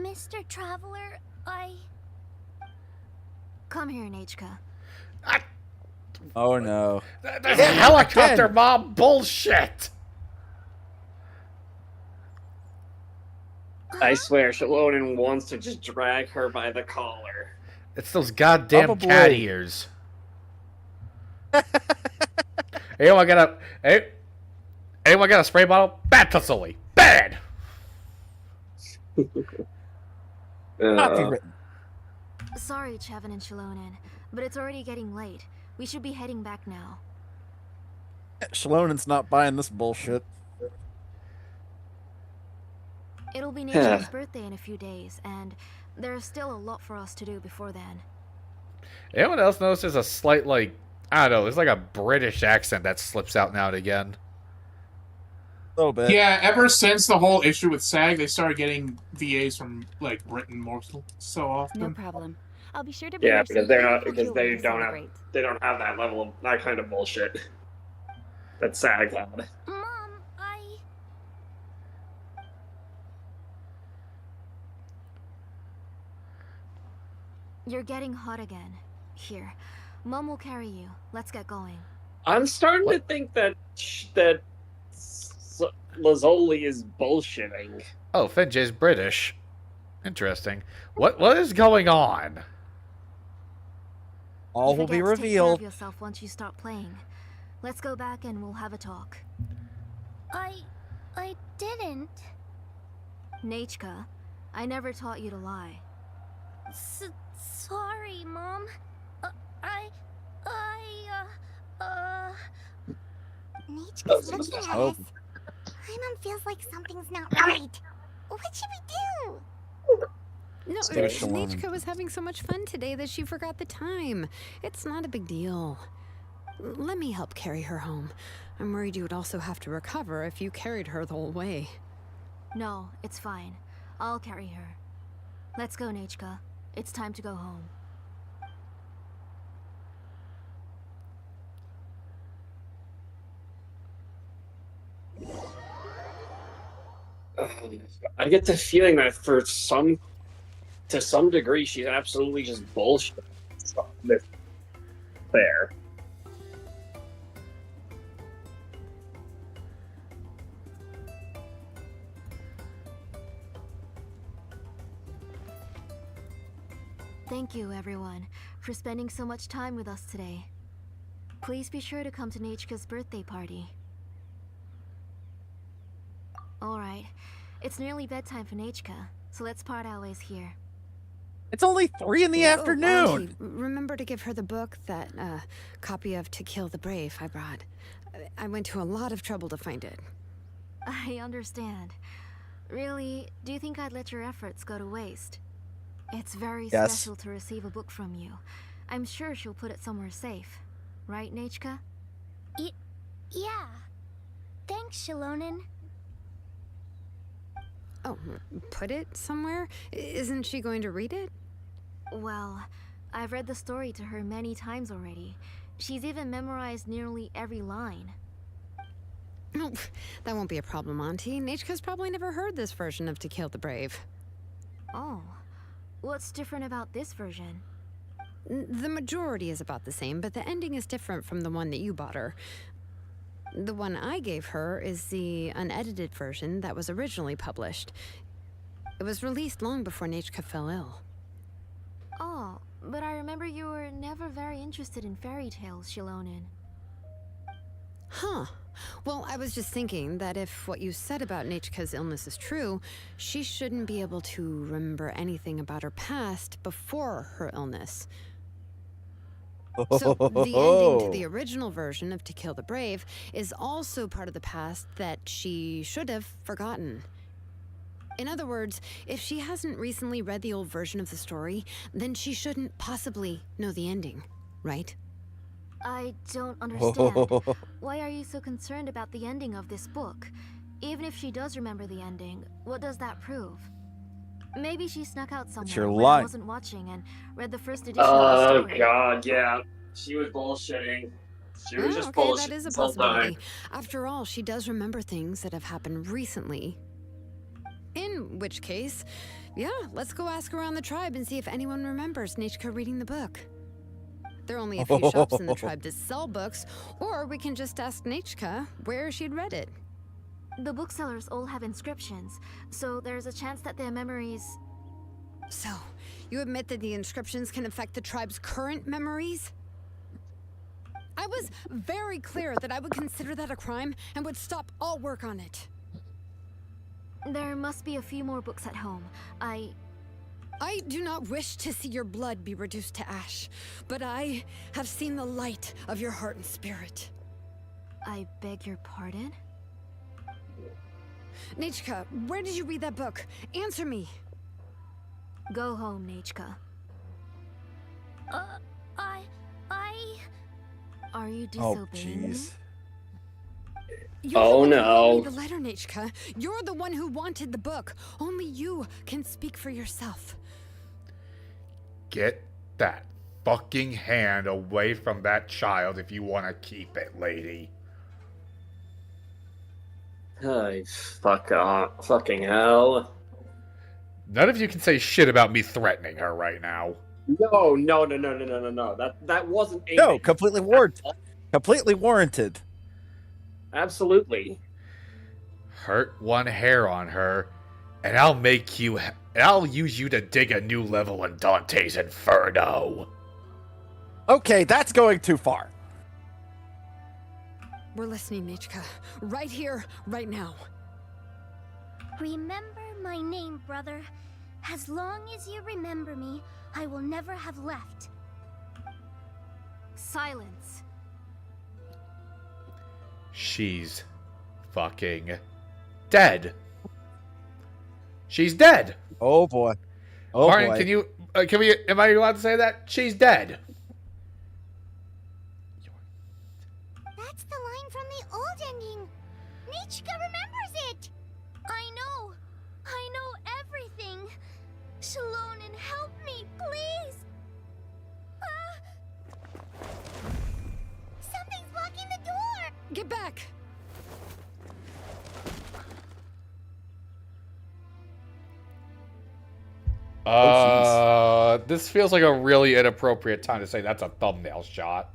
Mr. Traveler, Come here, Nachka. Oh no. That's helicopter mob bullshit. I swear, Shalonen wants to just drag her by the collar. It's those goddamn Probably. cat ears. Anyone got a spray bottle? Bad Tassoli. Bad. Copywritten. Sorry, Chevin and Shalonen, but it's already getting late. We should be heading back now. Shalonen's not buying this bullshit. It'll be Nature's birthday in a few days, and there's still a lot for us to do before then. Anyone else notice there's a slight, I don't know, there's like a British accent that slips out now and again. A little bit. Yeah, ever since the whole issue with SAG, they started getting VAs from Britain more so often. No problem. I'll be sure to bring Yeah, her because some they're not beautiful because jewelry they to don't celebrate. have that level of that kind of bullshit that SAG had. Mom, You're getting hot again. Here, Mom will carry you. Let's get going. I'm starting to think that Lazuli is bullshitting. Oh, Finjay's British. Interesting. What is going on? All You will be forget to take care revealed. of yourself once you start playing. Let's go back and we'll have a talk. I didn't. Nachka, I never taught you to lie. Sorry, Mom. Nietzsche's looking at Oh. us. Paimon feels like something's not right. What should we do? No, Stay Shalom. Nichka was having so much fun today that she forgot the time. It's not a big deal. Let me help carry her home. I'm worried you would also have to recover if you carried her the whole way. No, it's fine. I'll carry her. Let's go, Nachka. It's time to go home. I get the feeling that to some degree, she's absolutely just bullshit. There. Thank you, everyone, for spending so much time with us today. Please be sure to come to Nachka's birthday party. Alright, it's nearly bedtime for Nachka, so let's part our ways here. It's only 3 in the afternoon. Auntie, remember to give her the book, that copy of To Kill the Brave I brought. I went to a lot of trouble to find it. I understand. Really, do you think I'd let your efforts go to waste? It's very Yes. special to receive a book from you. I'm sure she'll put it somewhere safe. Right, Nechka? Yeah. Thanks, Shilonen. Oh, put it somewhere? Isn't she going to read it? Well, I've read the story to her many times already. She's even memorized nearly every line. Oh, that won't be a problem, Auntie. Nechka's probably never heard this version of To Kill the Brave. Oh. What's different about this version? The majority is about the same, but the ending is different from the one that you bought her. The one I gave her is the unedited version that was originally published. It was released long before Nechka fell ill. Oh, but I remember you were never very interested in fairy tales, Shilonen. Huh. Well, I was just thinking that if what you said about Nechka's illness is true, she shouldn't be able to remember anything about her past before her illness. So, the ending to the original version of To Kill the Brave is also part of the past that she should have forgotten. In other words, if she hasn't recently read the old version of the story, then she shouldn't possibly know the ending, right? I don't understand. Why are you so concerned about the ending of this book? Even if she does remember the ending, what does that prove? Maybe she snuck out somewhere your where I line. wasn't watching and read the first edition of the Oh story. god, yeah. She was bullshitting. She was just okay, bullshitting that is a this whole time. possibility. After all, she does remember things that have happened recently. In which case, yeah, let's go ask around the tribe and see if anyone remembers Nechka reading the book. There are only a few shops in the tribe to sell books, or we can just ask Nechka where she'd read it. The booksellers all have inscriptions, so there's a chance that their memories... So, you admit that the inscriptions can affect the tribe's current memories? I was very clear that I would consider that a crime and would stop all work on it. There must be a few more books at home. I do not wish to see your blood be reduced to ash, but I have seen the light of your heart and spirit. I beg your pardon? Nechka, where did you read that book? Answer me. Go home, Nechka. Are you Oh, disobeying me? jeez. You're Oh, the one who no. wrote me the letter, Nechka. You're the one who wanted the book. Only you can speak for yourself. Get that fucking hand away from that child if you want to keep it, lady. Ay, fuck off. Fucking hell. None of you can say shit about me threatening her right now. No. That wasn't a No, completely warranted. Completely warranted. Absolutely. Hurt one hair on her, and I'll use you to dig a new level in Dante's Inferno. Okay, that's going too far. We're listening, Nechka. Right here, right now. Remember my name, brother. As long as you remember me, I will never have left. Silence. She's fucking dead. She's dead. Oh boy. Oh Martin, boy. am I allowed to say that? She's dead. That's the line from the old ending. Nichika remembers it. I know everything. Shilonen, help me, please. Something's blocking the door. Get back! This feels like a really inappropriate time to say that's a thumbnail shot.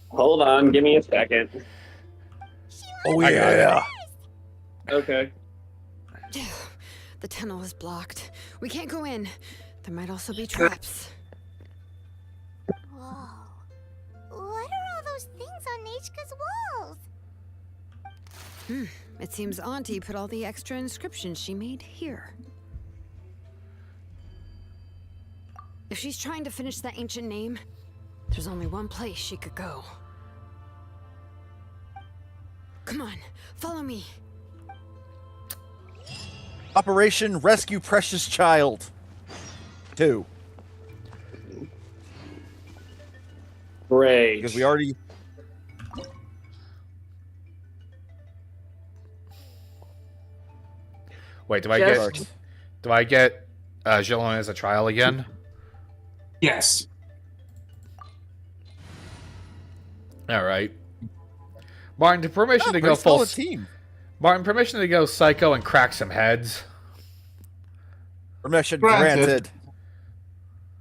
Hold on, give me a second. Oh I got yeah. Okay. The tunnel is blocked. We can't go in. There might also be traps. Whoa. What are all those things on Nechka's walls? It seems Auntie put all the extra inscriptions she made here. If she's trying to finish that ancient name, there's only one place she could go. Come on, follow me. Operation Rescue Precious Child 2. Great. Because we already... Wait, do I get Jolene as a trial again? Yes. All right. Martin, permission to go pretty full solid team. Martin, permission to go psycho and crack some heads. Permission granted.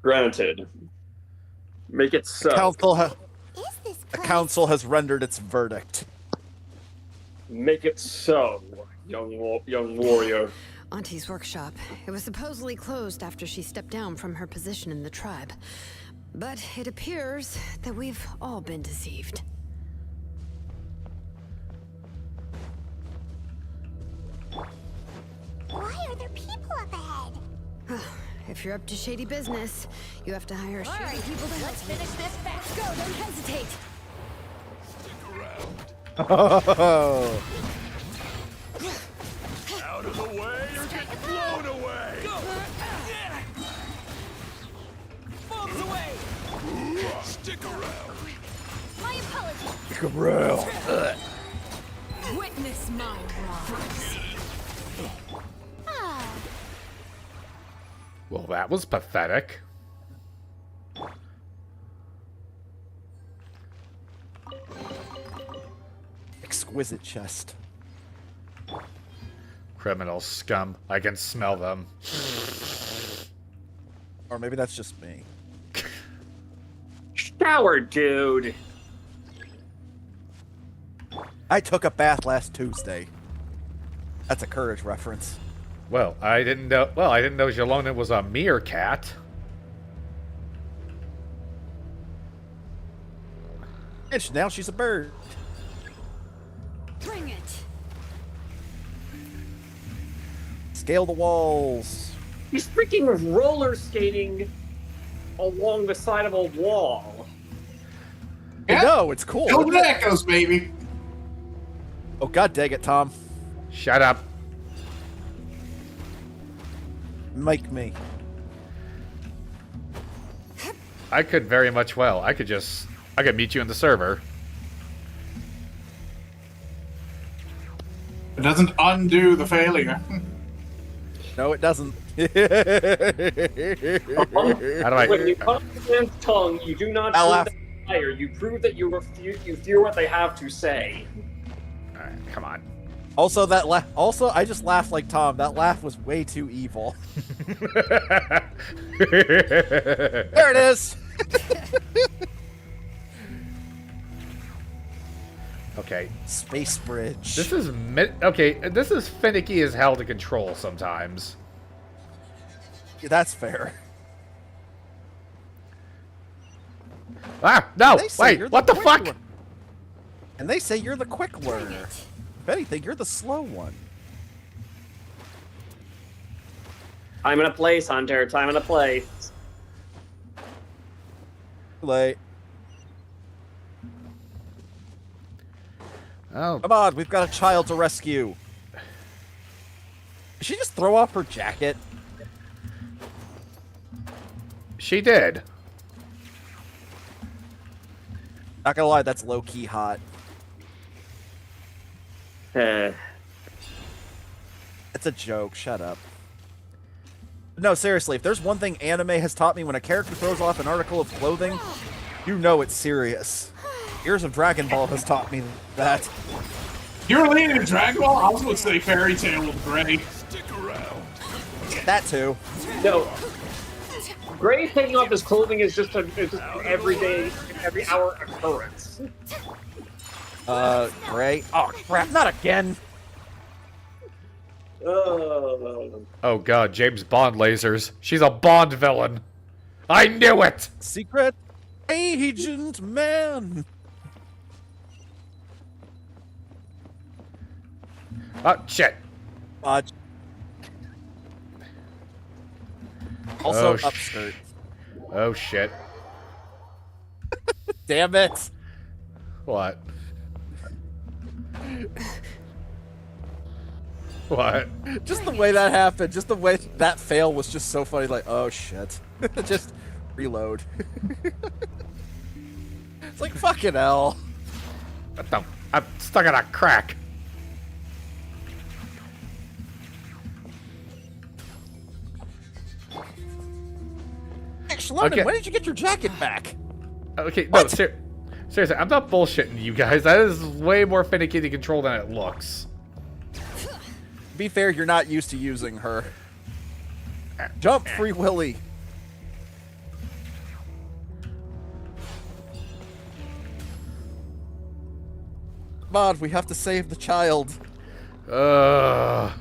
Granted. Make it so. The council has rendered its verdict. Make it so, young warrior. Auntie's workshop. It was supposedly closed after she stepped down from her position in the tribe. But it appears that we've all been deceived. Why are there people up ahead? If you're up to shady business, you have to hire shady people to help. Let's finish this fast. Go, don't hesitate. Oh. Out of the way, you're getting blown away! Go! Bombs away. Stick around! My apologies. Stick around. Witness my wrongs. Well, that was pathetic. Exquisite chest. Criminal scum. I can smell them. Or maybe that's just me. Shower, dude. I took a bath last Tuesday. That's a Courage reference. Well, I didn't know. Well, I didn't know Jelona was a meerkat. And now she's a bird. Bring it. Scale the walls. He's freaking roller skating along the side of a wall. Yeah. No, it's cool. Go Echoes, baby. Oh, god dang it, Tom. Shut up. Make me. I could very much well. I could meet you in the server. It doesn't undo the failure. No, it doesn't. How do I? When you cut a man's tongue, you do not prove that liar. You prove that you fear what they have to say. All right, come on. Also, also, I just laughed like Tom. That laugh was way too evil. There it is. Okay. Space bridge. This is okay. This is finicky as hell to control sometimes. Yeah, that's fair. Ah, no! Wait, what the fuck? And they say you're the quick learner. If anything, you're the slow one. Time and a place, Hunter. Time and a place. Late. Oh. Come on, we've got a child to rescue. Did she just throw off her jacket? She did. Not gonna lie, that's low-key hot. It's a joke, shut up. No, seriously, if there's one thing anime has taught me, when a character throws off an article of clothing, you know it's serious. Years of Dragon Ball has taught me that. You're leading to Dragon Ball? I was going to say Fairy Tail with Gray. Stick around. That too. No. Gray taking off his clothing is just an everyday, every hour occurrence. Gray? Oh, crap, not again! Oh god, James Bond lasers. She's a Bond villain. I knew it! Secret Agent Man! Oh, shit. Also, Oh, upskirt. Oh, shit. Damn it! What? What? Just the way that happened, just the way that fail was just so funny. Like, oh shit, just reload. It's like fucking hell. What the? I'm stuck in a crack. London, when did you get your jacket back? Okay, no, seriously, I'm not bullshitting you guys. That is way more finicky to control than it looks. Be fair, you're not used to using her. Jump, Free Willy. Come on, we have to save the child. I'm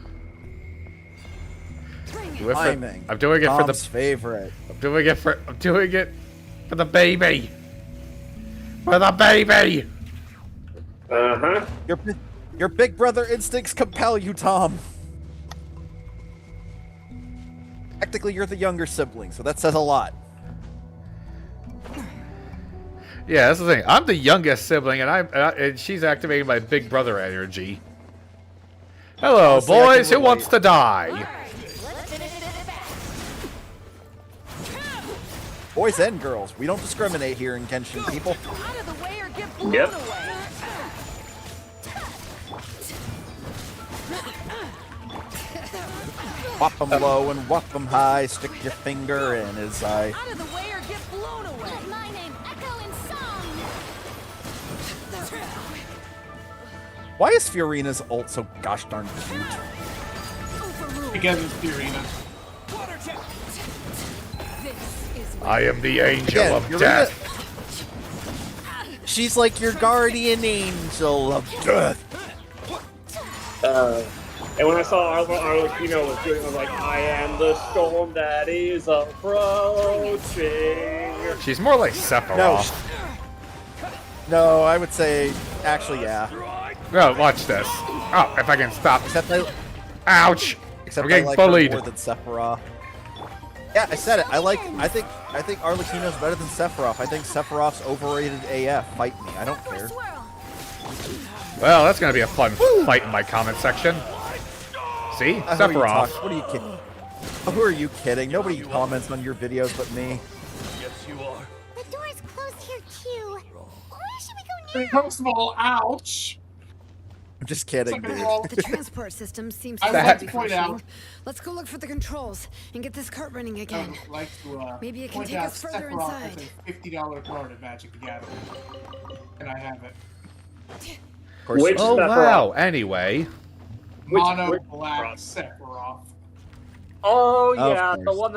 doing it Tom's for the favorite. I'm doing it for the baby. For the baby. Uh-huh. Your big brother instincts compel you, Tom. Technically, you're the younger sibling, so that says a lot. Yeah, that's the thing. I'm the youngest sibling, and she's activating my big brother energy. Hello, Honestly, I boys. can Who wants to die? Boys and girls, we don't discriminate here in Genshin, people. Yep. Whop 'em low and whop 'em high. Stick your finger in his eye. Out of the way or get blown away. Let my name echo in song. Why is Fiorina's ult so gosh darn cute? Because it's Fiorina. I am the angel Again, of Fiorina- death. She's like your guardian angel of death. And when I saw Arlecchino was doing it, I was like, I am the storm that is approaching. She's more like Sephiroth. No, I would say, actually, yeah. No, watch this. Oh, if I can stop. Except Ouch! Except I'm getting I like bullied. her more than Sephiroth. Yeah, I said it. I think Arlecchino's better than Sephiroth. I think Sephiroth's overrated AF. Fight me. I don't care. Well, that's gonna be a fun fight in my comment section. See? Sephiroth. What are you kidding? Who are you kidding? Nobody comments on your videos but me. Yes, you are. The door's closed here too. Where should we go now? First of all, ouch. I'm just kidding, Second dude. of all, The transport system seems I to would be like to point functioning. out. Let's go look for the controls and get this cart running I again. would like to Maybe it can point take out us further Sephiroth inside. has a $50 card at Magic the Gathering, and I have it. Which Oh Sephiroth? wow. Anyway. Mono black Sephiroth. Oh Of yeah, the course. one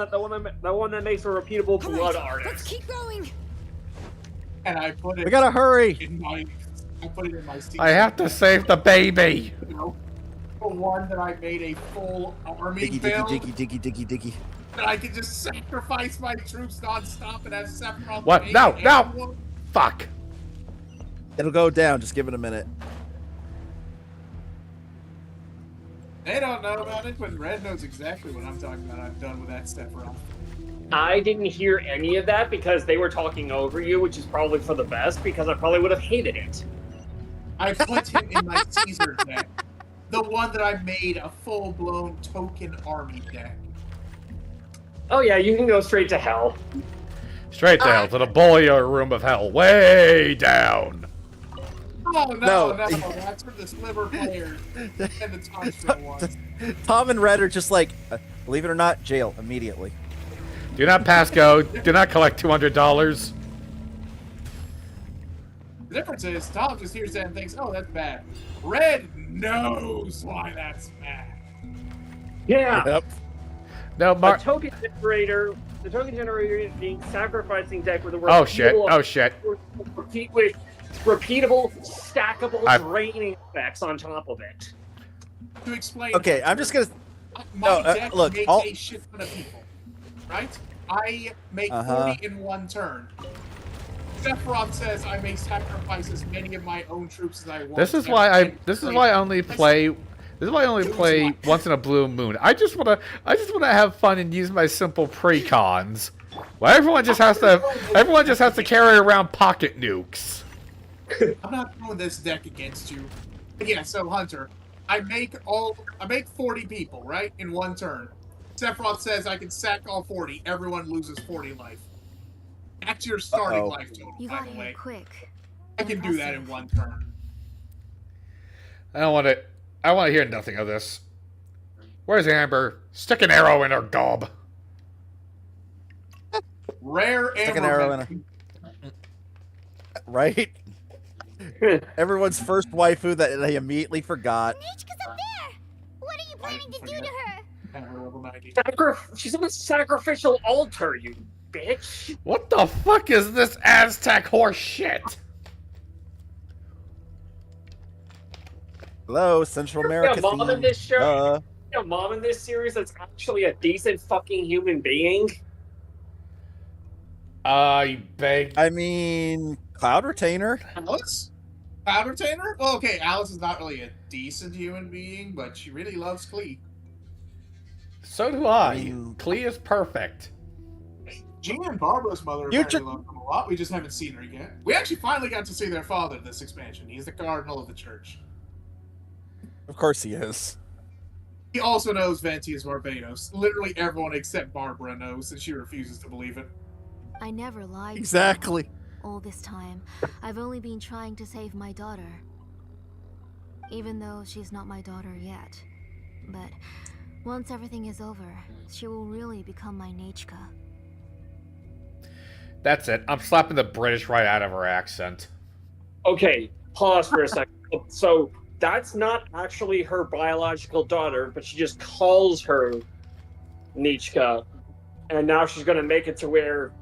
that makes a repeatable All blood right, let's artist. keep going. And I put it We gotta hurry. in my season. I have to save the baby. You know, the one that I made a full army Diggy, build, diggy. that I can just sacrifice my troops non-stop and have Sephiroth. What? pay No, no. everyone. Fuck. It'll go down. Just give it a minute. They don't know about it, but Red knows exactly what I'm talking about. I'm done with that Sephiroth. I didn't hear any of that because they were talking over you, which is probably for the best because I probably would have hated it. I put him in my Caesar deck. The one that I made a full-blown token army deck. Oh yeah, you can go straight to hell. Straight down to the boiler room of hell. Way down. Oh, no, No. that's for the sliver players and the Tungsten ones. Tom and Red are just like, believe it or not, jail immediately. Do not pass go. Do not collect $200. The difference is, Tom just hears that and thinks, oh, that's bad. Red knows why that's bad. Yeah. Yep. No, The Mark. token generator is being sacrificing deck with a Oh shit. repeatable- Oh shit. with repeatable, stackable, I've- draining effects on top of it. To explain. Okay, I'm just gonna. My No, deck look, makes all- a shit ton of people. Right? I make Uh-huh. 40 in one turn. Sephiroth says I may sacrifice as many of my own troops as I want. This is why I only play. This is why I only play once in a blue moon. I just wanna have fun and use my simple precons. Well, everyone just has to carry around pocket nukes. I'm not throwing this deck against you. But yeah, so Hunter, I make 40 people, right? In one turn. Sephiroth says I can sack all 40. Everyone loses 40 life. That's your starting life total, You by got the here way. quick. I can do that in one turn. I don't want to. I want to hear nothing of this. Where's Amber? Stick an arrow in her gob. Rare Stick an Amber arrow in her. Right? Everyone's first waifu that they immediately forgot. Nichika's up there! What are you planning to do to her? She's on a sacrificial altar, you bitch. What the fuck is this Aztec horse shit? Hello, Central America. Mom in this show. Mom in this series that's actually a decent fucking human being. I beg. I mean, Cloud Retainer. Alice? Cloud Retainer? Well, okay, Alice is not really a decent human being, but she really loves Klee. So do I. Klee is perfect. Gina and Barbara's mother apparently love him a lot. We just haven't seen her yet. We actually finally got to see their father this expansion. He's the cardinal of the church. Of course he is. He also knows Venti is Barbados. Literally everyone except Barbara knows, and she refuses to believe it. I never lied. Exactly. All this time, I've only been trying to save my daughter. Even though she's not my daughter yet. But once everything is over, she will really become my Nechka. That's it. I'm slapping the British right out of her accent. Okay, pause for a second. So that's not actually her biological daughter, but she just calls her Nichka, and now she's going to make it to where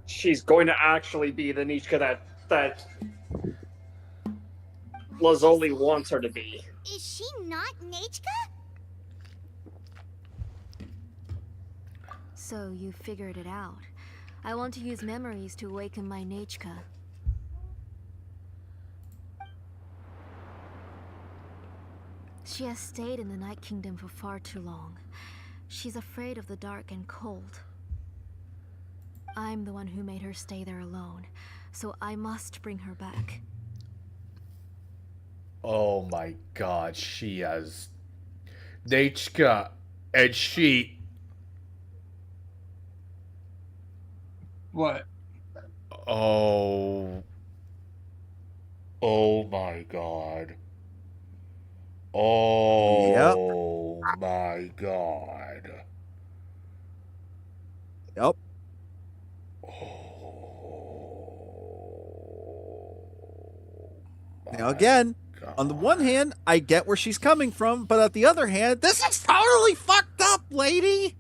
she's going to actually be the Nichka that Lazuli wants her to be. Is she not Nechka? So you figured it out. I want to use memories to awaken my Nechka. She has stayed in the Night Kingdom for far too long. She's afraid of the dark and cold. I'm the one who made her stay there alone, so I must bring her back. Oh my god, she has Nechka, and she... What? Oh my god. Oh my god. Yep. Now again, on the one hand, I get where she's coming from, but on the other hand, this is totally fucked up, lady.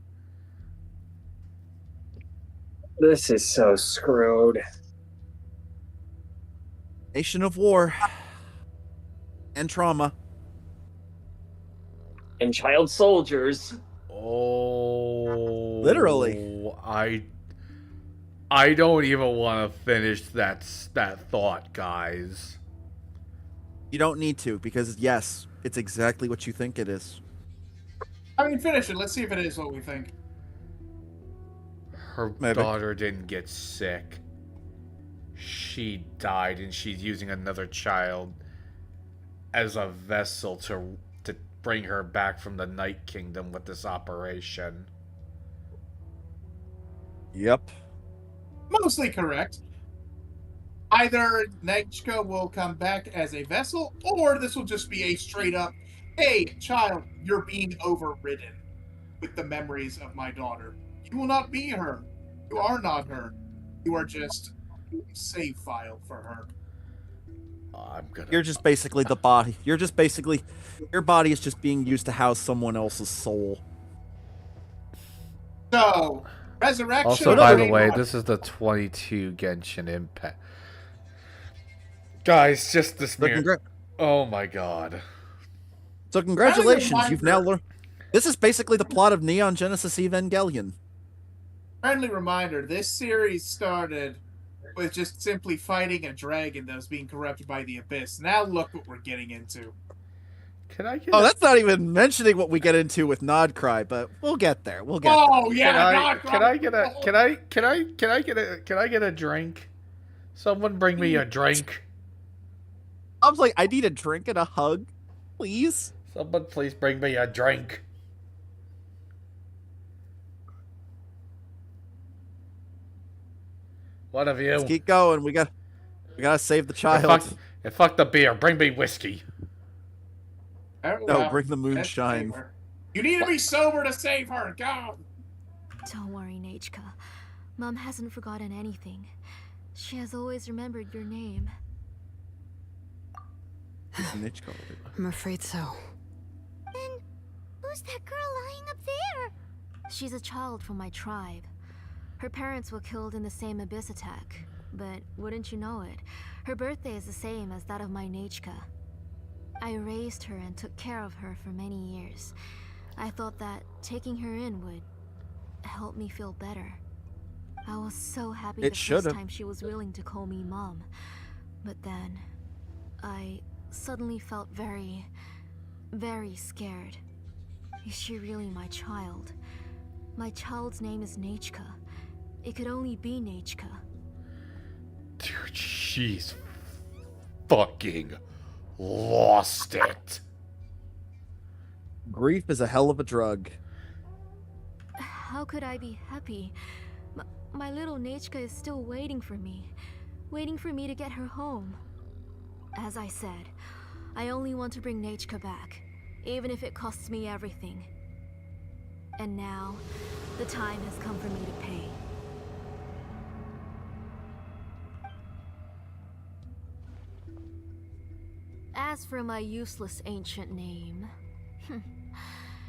This is so screwed. Nation of war and trauma and child soldiers. Oh, literally. I don't even want to finish that thought, guys. You don't need to, because yes, it's exactly what you think it is. I mean, finish it. Let's see if it is what we think. Her daughter didn't get sick. She died, and she's using another child as a vessel to bring her back from the Night Kingdom with this operation. Yep. Mostly correct. Either Nechka will come back as a vessel, or this will just be a straight up, hey, child, you're being overridden with the memories of my daughter. You will not be her. You are not her. You are just a save file for her. You're just basically the body. You're just basically... Your body is just being used to house someone else's soul. So, resurrection... Also, by the way, this is the 22 Genshin Impact. Guys, just this mirror. Oh my god. So congratulations, you've now learned... This is basically the plot of Neon Genesis Evangelion. Friendly reminder, this series started with just simply fighting a dragon that was being corrupted by the Abyss. Now look what we're getting into. Can I get that's not even mentioning what we get into with Nodcry, but we'll get there. We'll get there. Oh yeah, can I get a drink? Someone bring me a drink. I was like, I need a drink and a hug. Please? Someone please bring me a drink. One of you. Let's keep going. We gotta save the child. Fuck the beer. Bring me whiskey. No, bring the moonshine. You need to be sober to save her. Go. Don't worry, Nachka. Mom hasn't forgotten anything. She has always remembered your name. I'm afraid so. Then who's that girl lying up there? She's a child from my tribe. Her parents were killed in the same abyss attack. But wouldn't you know it, her birthday is the same as that of my Nachka. I raised her and took care of her for many years. I thought that taking her in would help me feel better. I was so happy the first time she was willing to call me Mom. But then, I suddenly felt very, very scared. Is she really my child? My child's name is Nachka. It could only be Nachka. Dude, she's fucking lost it. Grief is a hell of a drug. How could I be happy? My little Nachka is still waiting for me to get her home. As I said, I only want to bring Nachka back, even if it costs me everything. And now, the time has come for me to pay. As for my useless ancient name,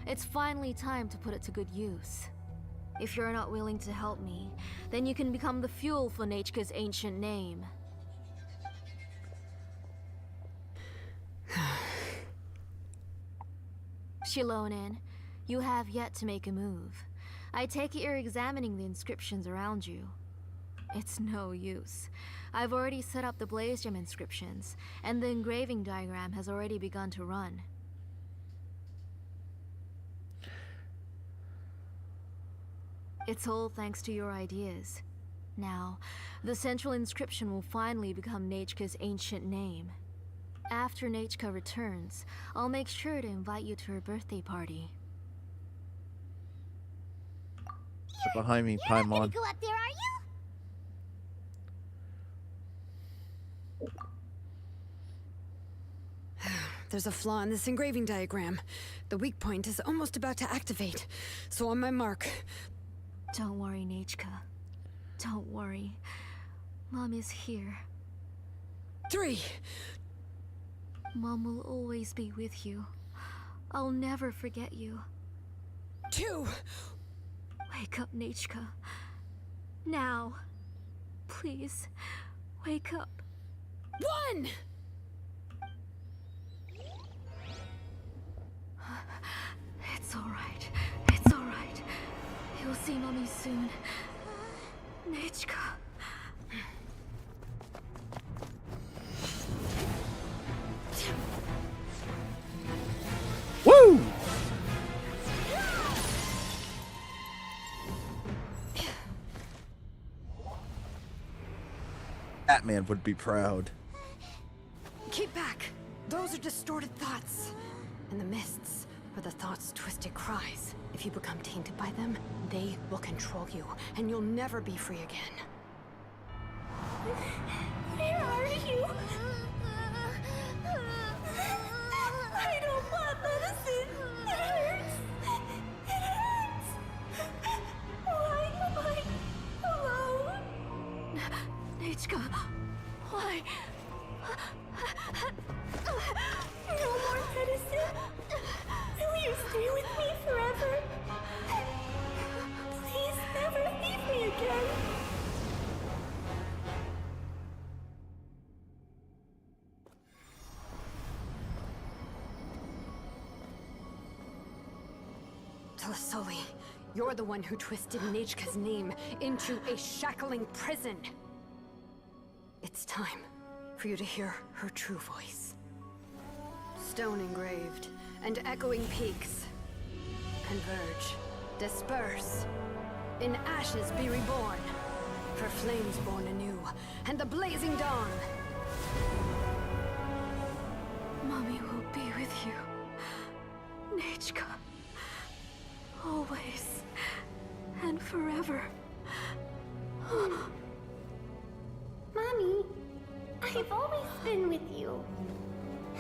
it's finally time to put it to good use. If you're not willing to help me, then you can become the fuel for Nachka's ancient name. Shilonen, you have yet to make a move. I take it you're examining the inscriptions around you. It's no use. I've already set up the Blaze Gem inscriptions, and the engraving diagram has already begun to run. It's all thanks to your ideas. Now, the central inscription will finally become Nachka's ancient name. After Nachka returns, I'll make sure to invite you to her birthday party. Behind me, You're not Paimon. gonna go up there, are you? There's a flaw in this engraving diagram. The weak point is almost about to activate. So on my mark. Don't worry, Nachka. Don't worry. Mom is here. 3. Mom will always be with you. I'll never forget you. 2. Wake up, Nachka. Now. Please, wake up. 1! It's alright. It's alright. You'll see Mommy soon. Nachka. Woo! Batman would be proud. Keep back. Those are distorted thoughts. And the mists are the thoughts' twisted cries. If you become tainted by them, they will control you, and you'll never be free again. Where are you? I don't want medicine. It hurts. It hurts. Why am I alone? Nachka, why? No more medicine. Will you stay with me forever? Please never leave me again. Tlasoli, you're the one who twisted Nachka's name into a shackling prison. It's time for you to hear her true voice. Stone engraved and echoing peaks. Converge, disperse. In ashes be reborn. For flames born anew, and the blazing dawn. Mommy will be with you. Nechka. Always. And forever. Mommy, I've always been with you.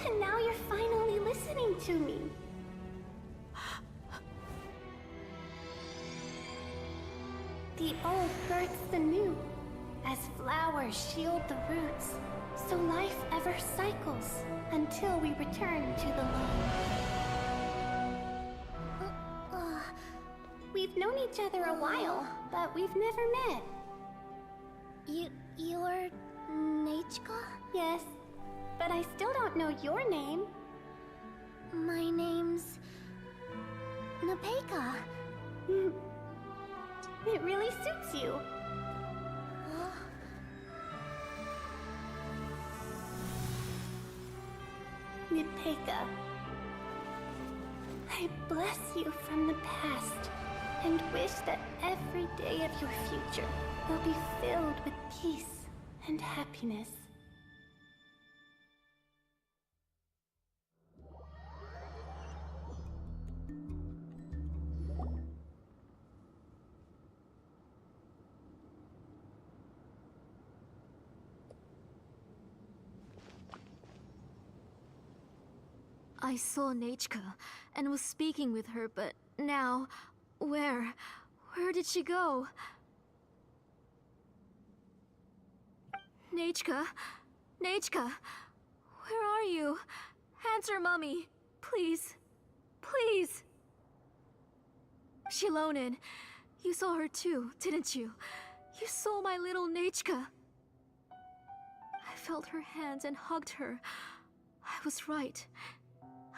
And now you're finally listening to me. The old hurts the new, as flowers shield the roots, so life ever cycles until we return to the loam. We've known each other a while, but we've never met. You're Nechka? Yes, but I still don't know your name. My name's Nepeka. It really suits you. Nepeka, I bless you from the past and wish that every day of your future will be filled with peace and happiness. I saw Nechka and was speaking with her, but now, where did she go? Nechka? Nechka? Where are you? Answer, Mummy. Please. Please. Shilonen, you saw her too, didn't you? You saw my little Nechka. I felt her hands and hugged her. I was right.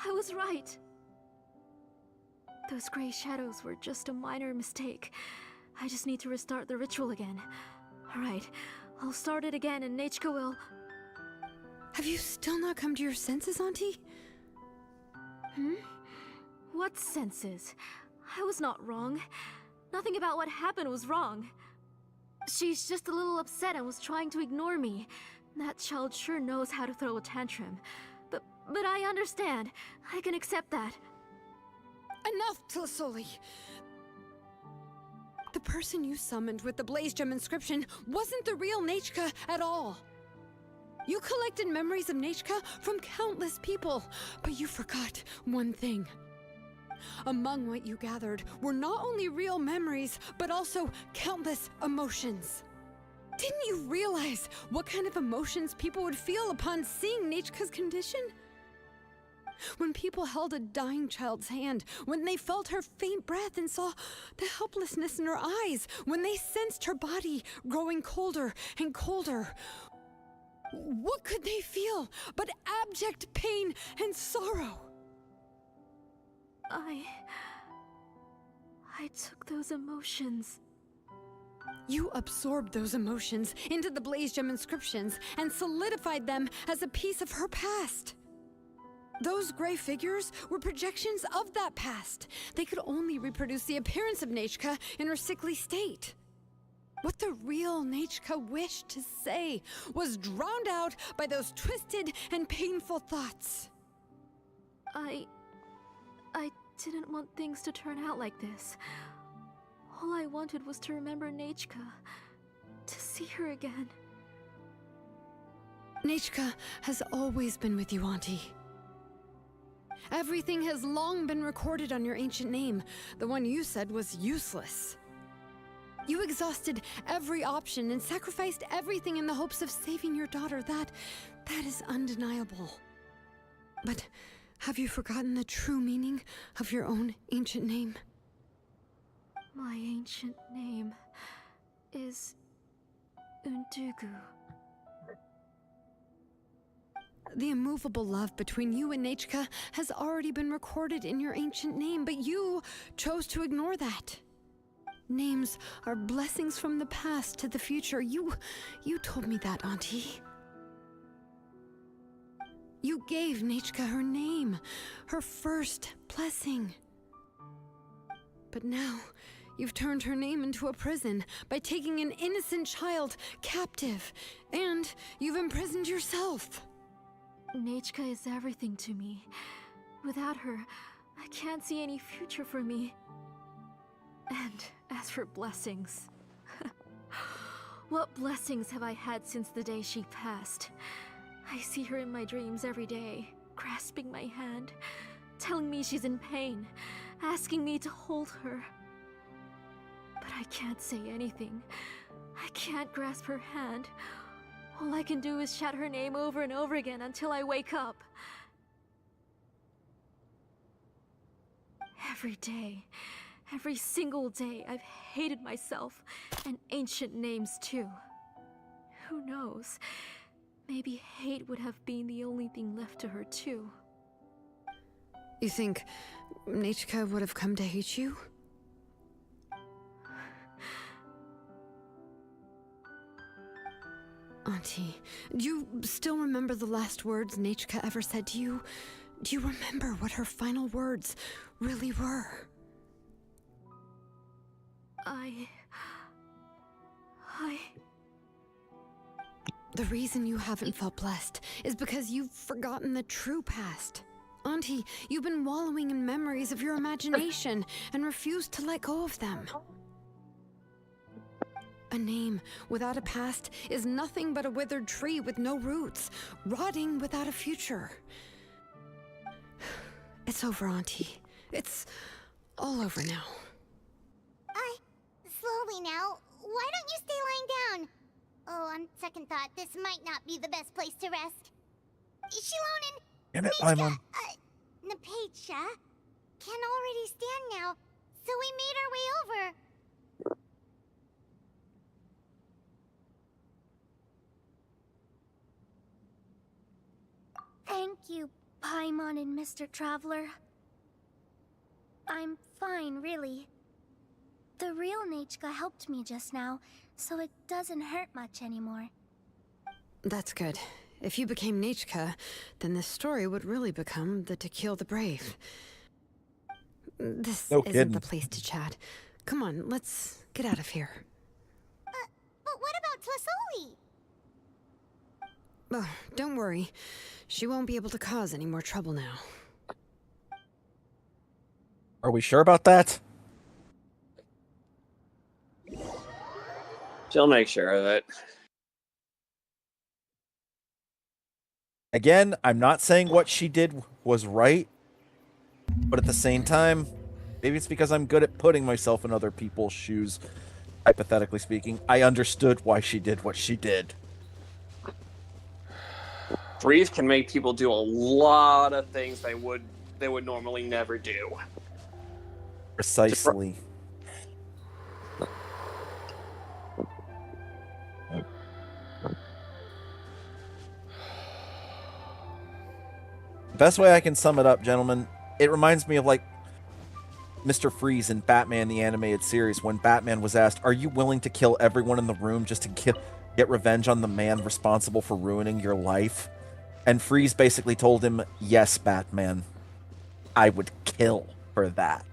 I was right. Those gray shadows were just a minor mistake. I just need to restart the ritual again. Alright, I'll start it again and Nechka will... Have you still not come to your senses, Auntie? What senses? I was not wrong. Nothing about what happened was wrong. She's just a little upset and was trying to ignore me. That child sure knows how to throw a tantrum. But I understand. I can accept that. Enough, Tlasoli! The person you summoned with the Blaze Gem inscription wasn't the real Nechka at all. You collected memories of Nechka from countless people, but you forgot one thing. Among what you gathered were not only real memories, but also countless emotions. Didn't you realize what kind of emotions people would feel upon seeing Nechka's condition? When people held a dying child's hand, when they felt her faint breath and saw the helplessness in her eyes, when they sensed her body growing colder and colder, what could they feel but abject pain and sorrow? I took those emotions. You absorbed those emotions into the Blaze Gem inscriptions and solidified them as a piece of her past. Those gray figures were projections of that past. They could only reproduce the appearance of Nechka in her sickly state. What the real Nechka wished to say was drowned out by those twisted and painful thoughts. I didn't want things to turn out like this. All I wanted was to remember Nechka, to see her again. Nechka has always been with you, Auntie. Everything has long been recorded on your ancient name. The one you said was useless. You exhausted every option and sacrificed everything in the hopes of saving your daughter. That is undeniable. But have you forgotten the true meaning of your own ancient name? My ancient name is Undugu. The immovable love between you and Nechka has already been recorded in your ancient name, but you chose to ignore that. Names are blessings from the past to the future. You told me that, Auntie. You gave Nechka her name, her first blessing. But now, you've turned her name into a prison by taking an innocent child captive, and you've imprisoned yourself. Nechka is everything to me. Without her, I can't see any future for me. And as for blessings... what blessings have I had since the day she passed? I see her in my dreams every day, grasping my hand, telling me she's in pain, asking me to hold her. But I can't say anything. I can't grasp her hand. All I can do is shout her name over and over again until I wake up. Every day, every single day, I've hated myself, and ancient names too. Who knows? Maybe hate would have been the only thing left to her too. You think Nechka would have come to hate you? Auntie, do you still remember the last words Nechka ever said to you? Do you remember what her final words really were? The reason you haven't felt blessed is because you've forgotten the true past. Auntie, you've been wallowing in memories of your imagination and refused to let go of them. A name without a past is nothing but a withered tree with no roots, rotting without a future. It's over, Auntie. It's all over now. Slowly now. Why don't you stay lying down? Oh, on second thought, this might not be the best place to rest. Shilonen! Damn it, Paimon. Napecha can already stand now, so we made our way over. Thank you, Paimon and Mr. Traveler. I'm fine, really. The real Nechka helped me just now, so it doesn't hurt much anymore. That's good. If you became Nechka, then this story would really become the To Kill the Brave. This isn't the place to chat. Come on, let's get out of here. But what about Tlasoli? Oh, don't worry. She won't be able to cause any more trouble now. Are we sure about that? She'll make sure of it. Again, I'm not saying what she did was right, but at the same time, maybe it's because I'm good at putting myself in other people's shoes, hypothetically speaking. I understood why she did what she did. Grief can make people do a lot of things they would normally never do. Precisely. Best way I can sum it up, gentlemen, it reminds me of like Mr. Freeze in Batman the Animated Series when Batman was asked, "Are you willing to kill everyone in the room just to get revenge on the man responsible for ruining your life?" And Freeze basically told him, "Yes, Batman, I would kill for that."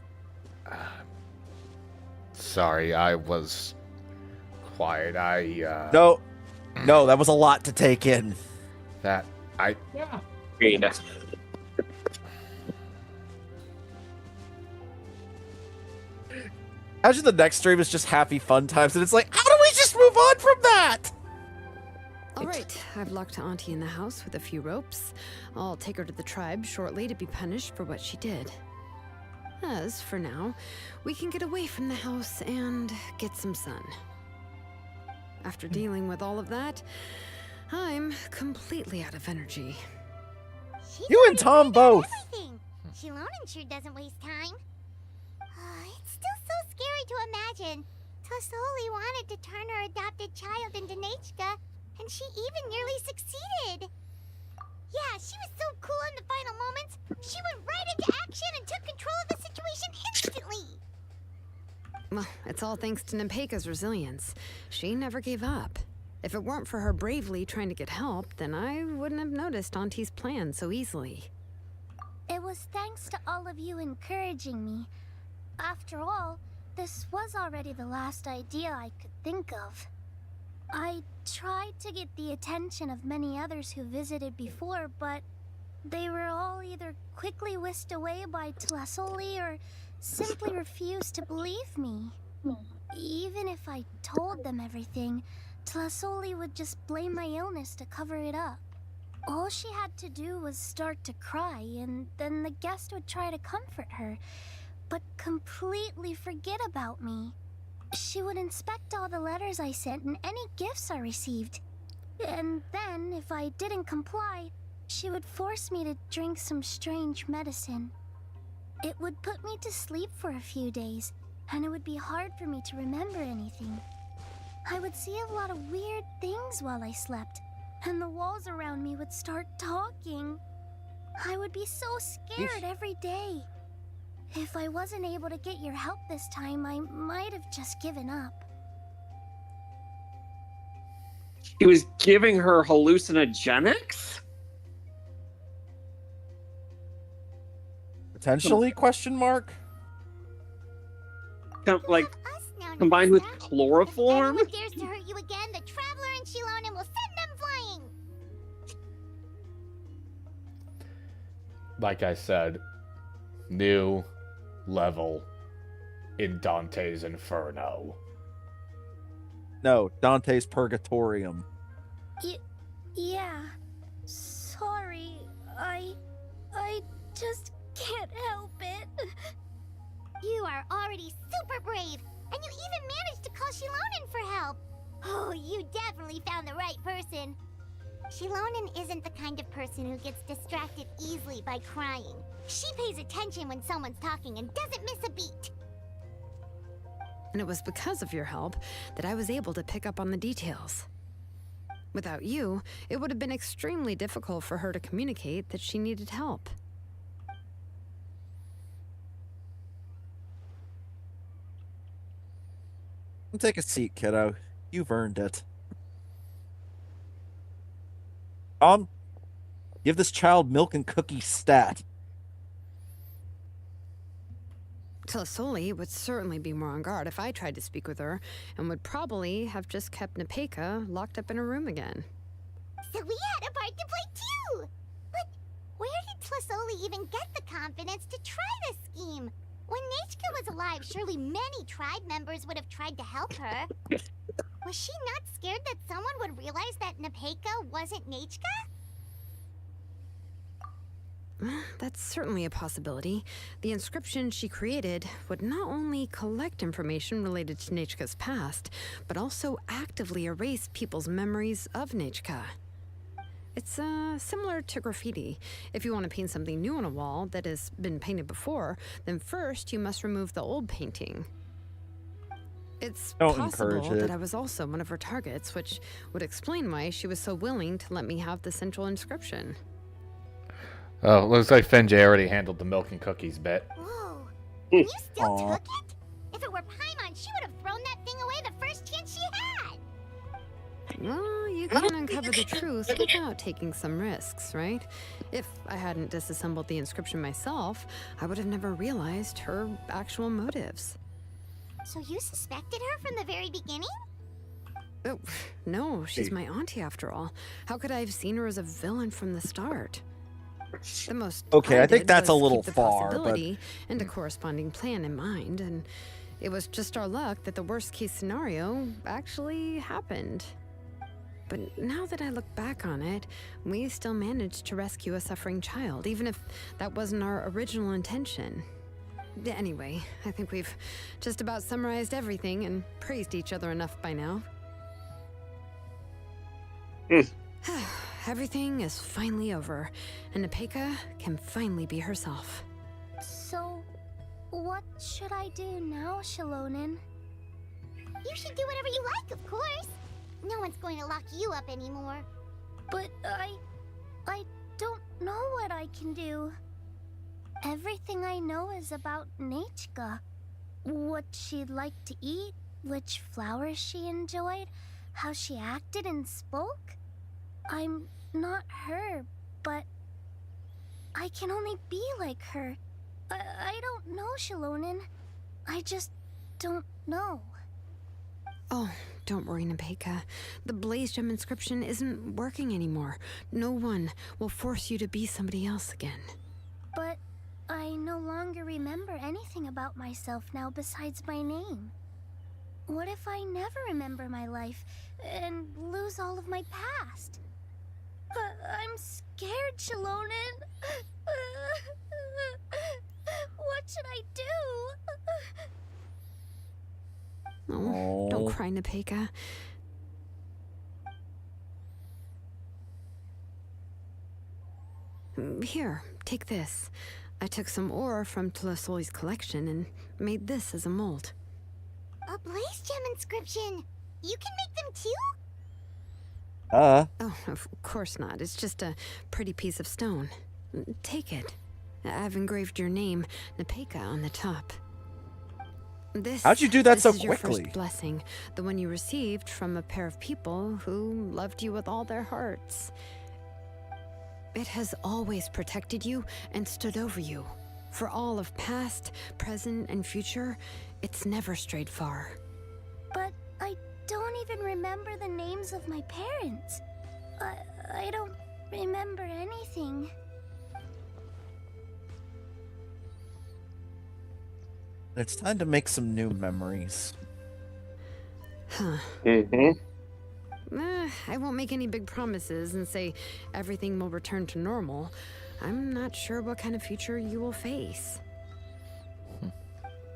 Sorry, I was quiet. No, that was a lot to take in. Yeah. Imagine the next stream is just happy fun times, and it's like, how do we just move on from that? All right, I've locked Auntie in the house with a few ropes. I'll take her to the tribe shortly to be punished for what she did. As for now, we can get away from the house and get some sun. After dealing with all of that, I'm completely out of energy. You and Tom both. Shilonen sure doesn't waste time. It's still so scary to imagine. Tlasoli wanted to turn her adopted child into Nechka, and she even nearly succeeded. Yeah, she was so cool in the final moments. She went right into action and took control of the situation instantly. Well, it's all thanks to Nempeka's resilience. She never gave up. If it weren't for her bravely trying to get help, then I wouldn't have noticed Auntie's plan so easily. It was thanks to all of you encouraging me. After all, this was already the last idea I could think of. I tried to get the attention of many others who visited before, but they were all either quickly whisked away by Tlasoli or simply refused to believe me. Even if I told them everything, Tlasoli would just blame my illness to cover it up. All she had to do was start to cry, and then the guest would try to comfort her, but completely forget about me. She would inspect all the letters I sent and any gifts I received. And then, if I didn't comply, she would force me to drink some strange medicine. It would put me to sleep for a few days, and it would be hard for me to remember anything. I would see a lot of weird things while I slept, and the walls around me would start talking. I would be so scared every day. If I wasn't able to get your help this time, I might have just given up. He was giving her hallucinogenics? Potentially? Question mark. Like, Us now, combined with Nesta. chloroform? If anyone dares to hurt you again, the Traveler and Shilonen will send them flying! Like I said, new level in Dante's Inferno. No, Dante's Purgatorium. Yeah. Sorry. I just can't help it. You are already super brave, and you even managed to call Shilonen for help. Oh, you definitely found the right person. Shilonen isn't the kind of person who gets distracted easily by crying. She pays attention when someone's talking and doesn't miss a beat. And it was because of your help that I was able to pick up on the details. Without you, it would have been extremely difficult for her to communicate that she needed help. Take a seat, kiddo. You've earned it. Give this child milk and cookies stat. Tlasoli would certainly be more on guard if I tried to speak with her, and would probably have just kept Nepeka locked up in a room again. So we had a part to play too! But where did Tlasoli even get the confidence to try this scheme? When Nechka was alive, surely many tribe members would have tried to help her. Was she not scared that someone would realize that Nepeka wasn't Nechka? That's certainly a possibility. The inscription she created would not only collect information related to Nechka's past, but also actively erase people's memories of Nechka. It's similar to graffiti. If you want to paint something new on a wall that has been painted before, then first you must remove the old painting. It's possible that I was also one of her targets, which would explain why she was so willing to let me have the central inscription. Oh, looks like Fenjay already handled the milk and cookies bit. Whoa. And you still took it? If it were Paimon, she would have thrown that thing away the first chance she had. Well, you can uncover the truth without taking some risks, right? If I hadn't disassembled the inscription myself, I would have never realized her actual motives. So you suspected her from the very beginning? Oh, no, she's my auntie after all. How could I have seen her as a villain from the start? The most I think that's a was little keep the far, possibility and a corresponding plan in mind, and it was just our luck that the worst case scenario actually happened. But now that I look back on it, we still managed to rescue a suffering child, even if that wasn't our original intention. Anyway, I think we've just about summarized everything and praised each other enough by now. Everything is finally over, and Nepeka can finally be herself. So, what should I do now, Shilonen? You should do whatever you like, of course. No one's going to lock you up anymore. But I don't know what I can do. Everything I know is about Nechka. What she'd like to eat, which flowers she enjoyed, how she acted and spoke. I'm not her, but I can only be like her. I don't know, Shilonen. I just don't know. Oh, Don't worry, Nepeka. The Blaze Gem inscription isn't working anymore. No one will force you to be somebody else again. But I no longer remember anything about myself now besides my name. What if I never remember my life and lose all of my past? I'm scared, Shalonen. What should I do? Oh, don't cry, Nepeka. Here, take this. I took some ore from Tlasoli's collection and made this as a mold. A Blaze Gem inscription! You can make them too? Oh, of course not. It's just a pretty piece of stone. Take it. I've engraved your name, Nepeka, on the top. How'd you do that so is your quickly? first blessing, the one you received from a pair of people who loved you with all their hearts. It has always protected you and stood over you. For all of past, present, and future, it's never strayed far. But I don't even remember the names of my parents. I don't remember anything. It's time to make some new memories. Huh. I won't make any big promises and say everything will return to normal. I'm not sure what kind of future you will face.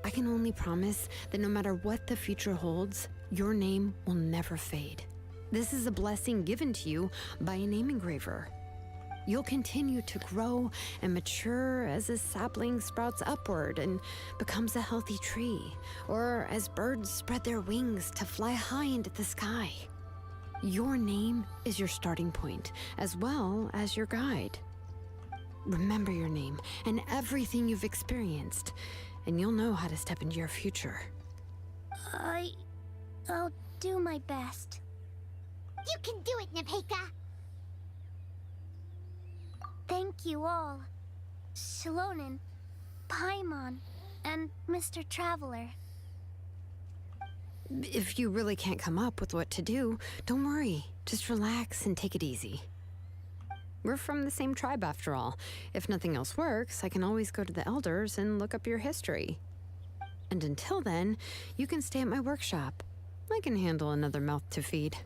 I can only promise that no matter what the future holds, your name will never fade. This is a blessing given to you by a name engraver. You'll continue to grow and mature as a sapling sprouts upward and becomes a healthy tree, or as birds spread their wings to fly high into the sky. Your name is your starting point, as well as your guide. Remember your name and everything you've experienced, and you'll know how to step into your future. I'll do my best. You can do it, Nepeka! Thank you all. Shalonen, Paimon, and Mr. Traveler. If you really can't come up with what to do, don't worry. Just relax and take it easy. We're from the same tribe after all. If nothing else works, I can always go to the elders and look up your history. And until then, you can stay at my workshop. I can handle another mouth to feed.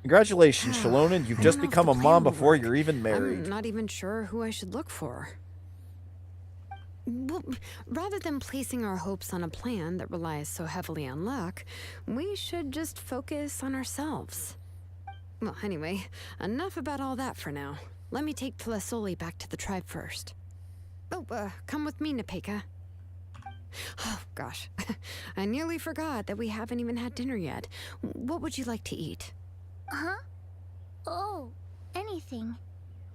Congratulations, Shalonen. You've just become a mom before you're even married. I'm not even sure who I should look for. Well, rather than placing our hopes on a plan that relies so heavily on luck, we should just focus on ourselves. Well, anyway, enough about all that for now. Let me take Tlasoli back to the tribe first. Oh, come with me, Nepeka. Oh, gosh. I nearly forgot that we haven't even had dinner yet. What would you like to eat? Huh? Oh, anything.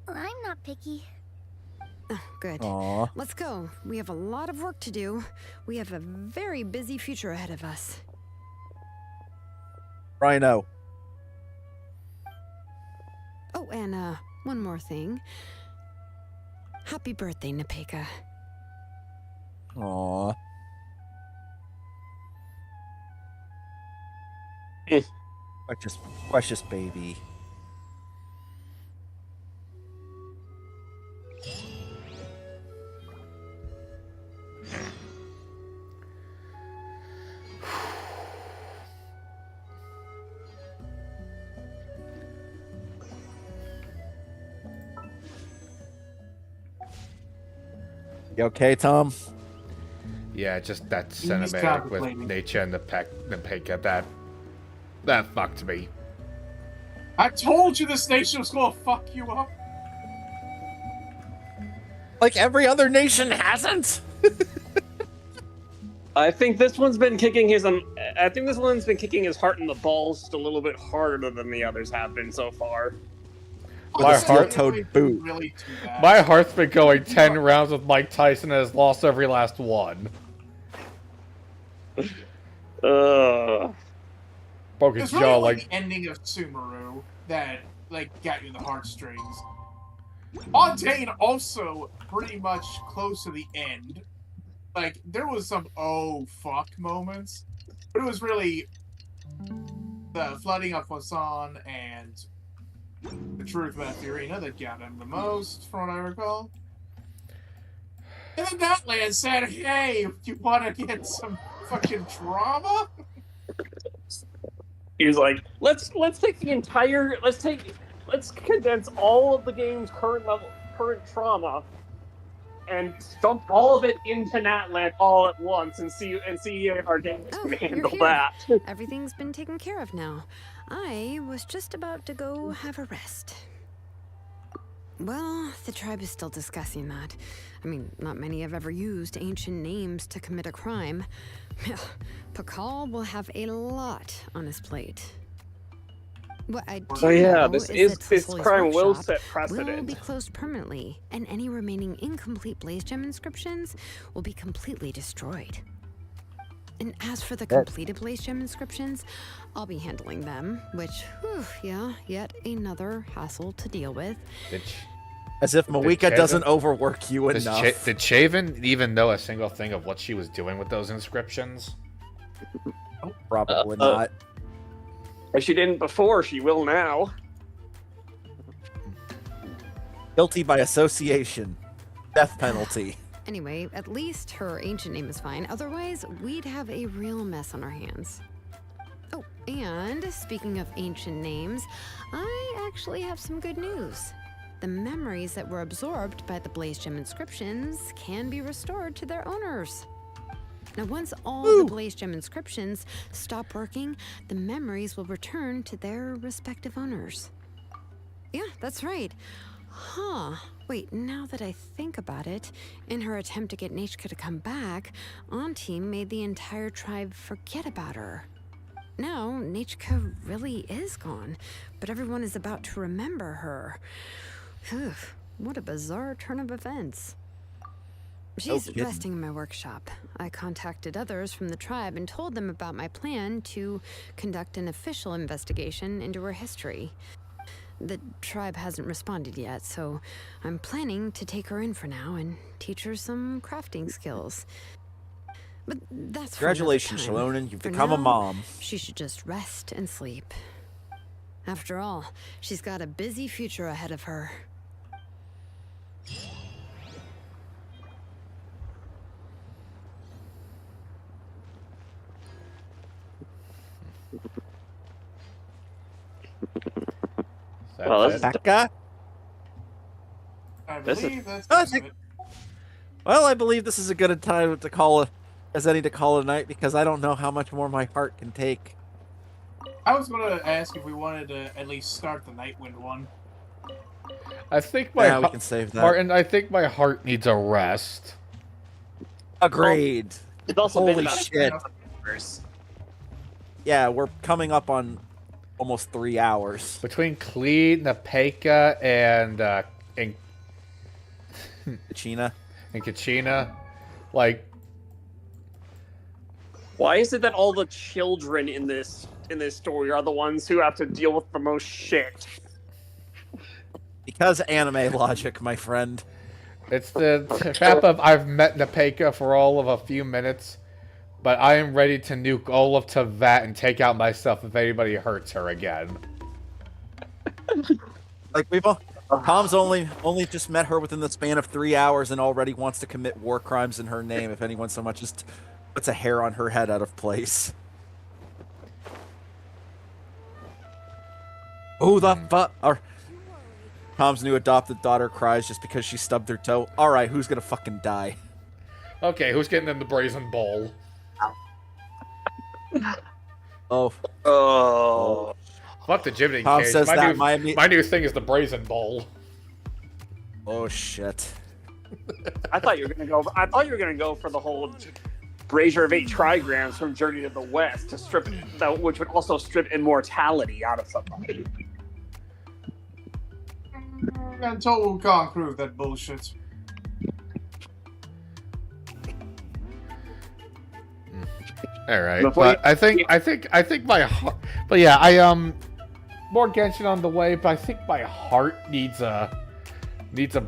I'm not picky. Oh, good. Aww. Let's go. We have a lot of work to do. We have a very busy future ahead of us. Rhino. Oh, and one more thing. Happy birthday, Nepeka. Aww. Precious baby. You okay, Tom? Yeah, just that He's cinematic with contemplating. nature and the Pekka, that fucked me. I told you this nation was gonna fuck you up. Like every other nation hasn't. I think this one's been kicking his heart in the balls just a little bit harder than the others have been so far. My heart, Steel-toed boot. Really too bad. my heart's been going 10 rounds with Mike Tyson and has lost every last one. Broke his It's really jaw like like the ending of Sumeru that got you the heartstrings. Fontaine also pretty much close to the end. Like there was some oh fuck moments, but it was really The flooding of Wasan and the truth about Fiorina that got him the most, from what I recall. And then that land said, hey, you want to get some fucking drama? He was like, let's take the entire let's condense all of the game's current trauma and dump all of it into Natland all at once and see if our game can handle that. Everything's been taken care of now. I was just about to go have a rest. Well, the tribe is still discussing that. I mean, not many have ever used ancient names to commit a crime. Pakal will have a lot on his plate. What I do know this is that this Tlazoli's crime will workshop set precedent. will be closed permanently, and any remaining incomplete Blaze Gem inscriptions will be completely destroyed. And as for the completed Blaze Gem inscriptions, I'll be handling them, which, yet another hassle to deal with. As if Mawika doesn't overwork you enough. Did Chaven even know a single thing of what she was doing with those inscriptions? Probably not. If she didn't before, she will now. Guilty by association. Death penalty. Anyway, at least her ancient name is fine. Otherwise, we'd have a real mess on our hands. Oh, and speaking of ancient names, I actually have some good news. The memories that were absorbed by the Blaze Gem inscriptions can be restored to their owners. Now, once all the Blaze Gem inscriptions stop working, the memories will return to their respective owners. Yeah, that's right. Huh. Wait, now that I think about it, in her attempt to get Nechka to come back, Auntie made the entire tribe forget about her. Now, Nechka really is gone, but everyone is about to remember her. Phew, what a bizarre turn of events. She's resting in my workshop. I contacted others from the tribe and told them about my plan to conduct an official investigation into her history. The tribe hasn't responded yet, so I'm planning to take her in for now and teach her some crafting skills. But that's Congratulations, for another time. Shalonen. You've For become a now, mom. She should just rest and sleep. After all, she's got a busy future ahead of her. Becca? I believe that's it. Well, I believe this is a good time to call as any to call it a night because I don't know how much more my heart can take. I was going to ask if we wanted to at least start the Nightwind one. I think my we can save that. Martin, I think my heart needs a rest. Agreed. It's also Holy been about shit. 3 hours. Yeah, we're coming up on almost 3 hours. Between Cleed, Napeka, and Kachina, like, why is it that all the children in this story are the ones who have to deal with the most shit? Because anime logic, my friend. It's the fact of I've met Napeka for all of a few minutes, but I am ready to nuke all of Tavat and take out myself if anybody hurts her again. Like we've all, Tom's only just met her within the span of 3 hours and already wants to commit war crimes in her name if anyone so much as puts a hair on her head out of place. Who the fuck? Or Tom's new adopted daughter cries just because she stubbed her toe. All right, who's gonna fucking die? Okay, who's getting in the brazen bowl? Oh. Fuck the Jiminy Tom cage. says My new thing is the brazen bowl. Oh shit. I thought you were gonna go for the whole Brazier of 8 trigrams from Journey to the West to strip it, which would also strip immortality out of somebody. Until we can't prove that bullshit. All right, but I think my heart. But yeah, more Genshin on the way. But I think my heart needs a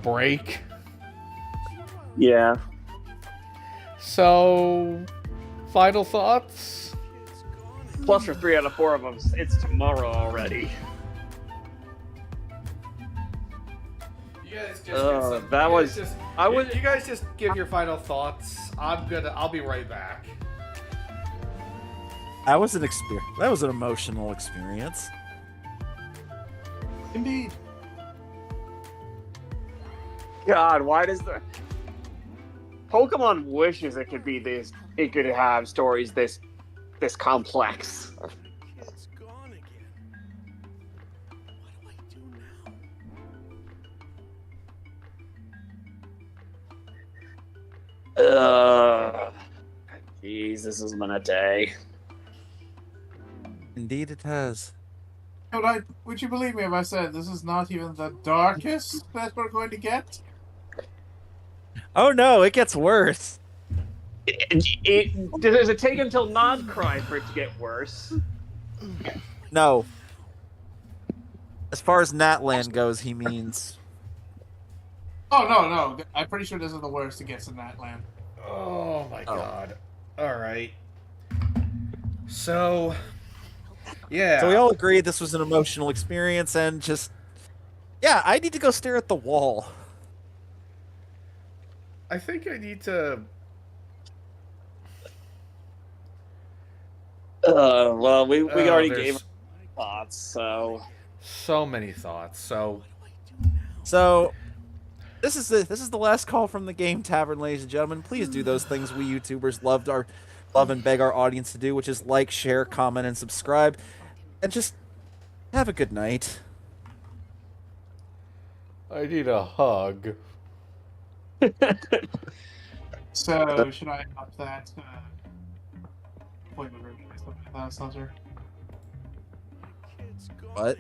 break. Yeah. So, final thoughts. Plus, for 3 out of 4 of them, it's tomorrow already. You guys just get some, that you was. guys just, I would. You guys just give your final thoughts. I'll be right back. That was an experience. That was an emotional experience. Indeed. God, why does the Pokemon wishes it could be this? It could have stories this complex. Kid's gone again. What do I do now? Jeez, this has been a day. Indeed, it has. Would you believe me if I said this is not even the darkest that we're going to get? Oh no, it gets worse. Does it take until Nod cries for it to get worse? No. As far as Natland goes, he means. Oh, no. I'm pretty sure this is the worst it gets in that land. Oh my god. Alright. So, yeah. So we all agreed this was an emotional experience, and just. Yeah, I need to go stare at the wall. I think I need to. Well, we already there's gave thoughts, so. So many thoughts. So, this is the last call from the game tavern, ladies and gentlemen. Please do those things we YouTubers love and beg our audience to do, which is like, share, comment, and subscribe, and just have a good night. I need a hug. So, should I up that appointment room? That sounds right. What?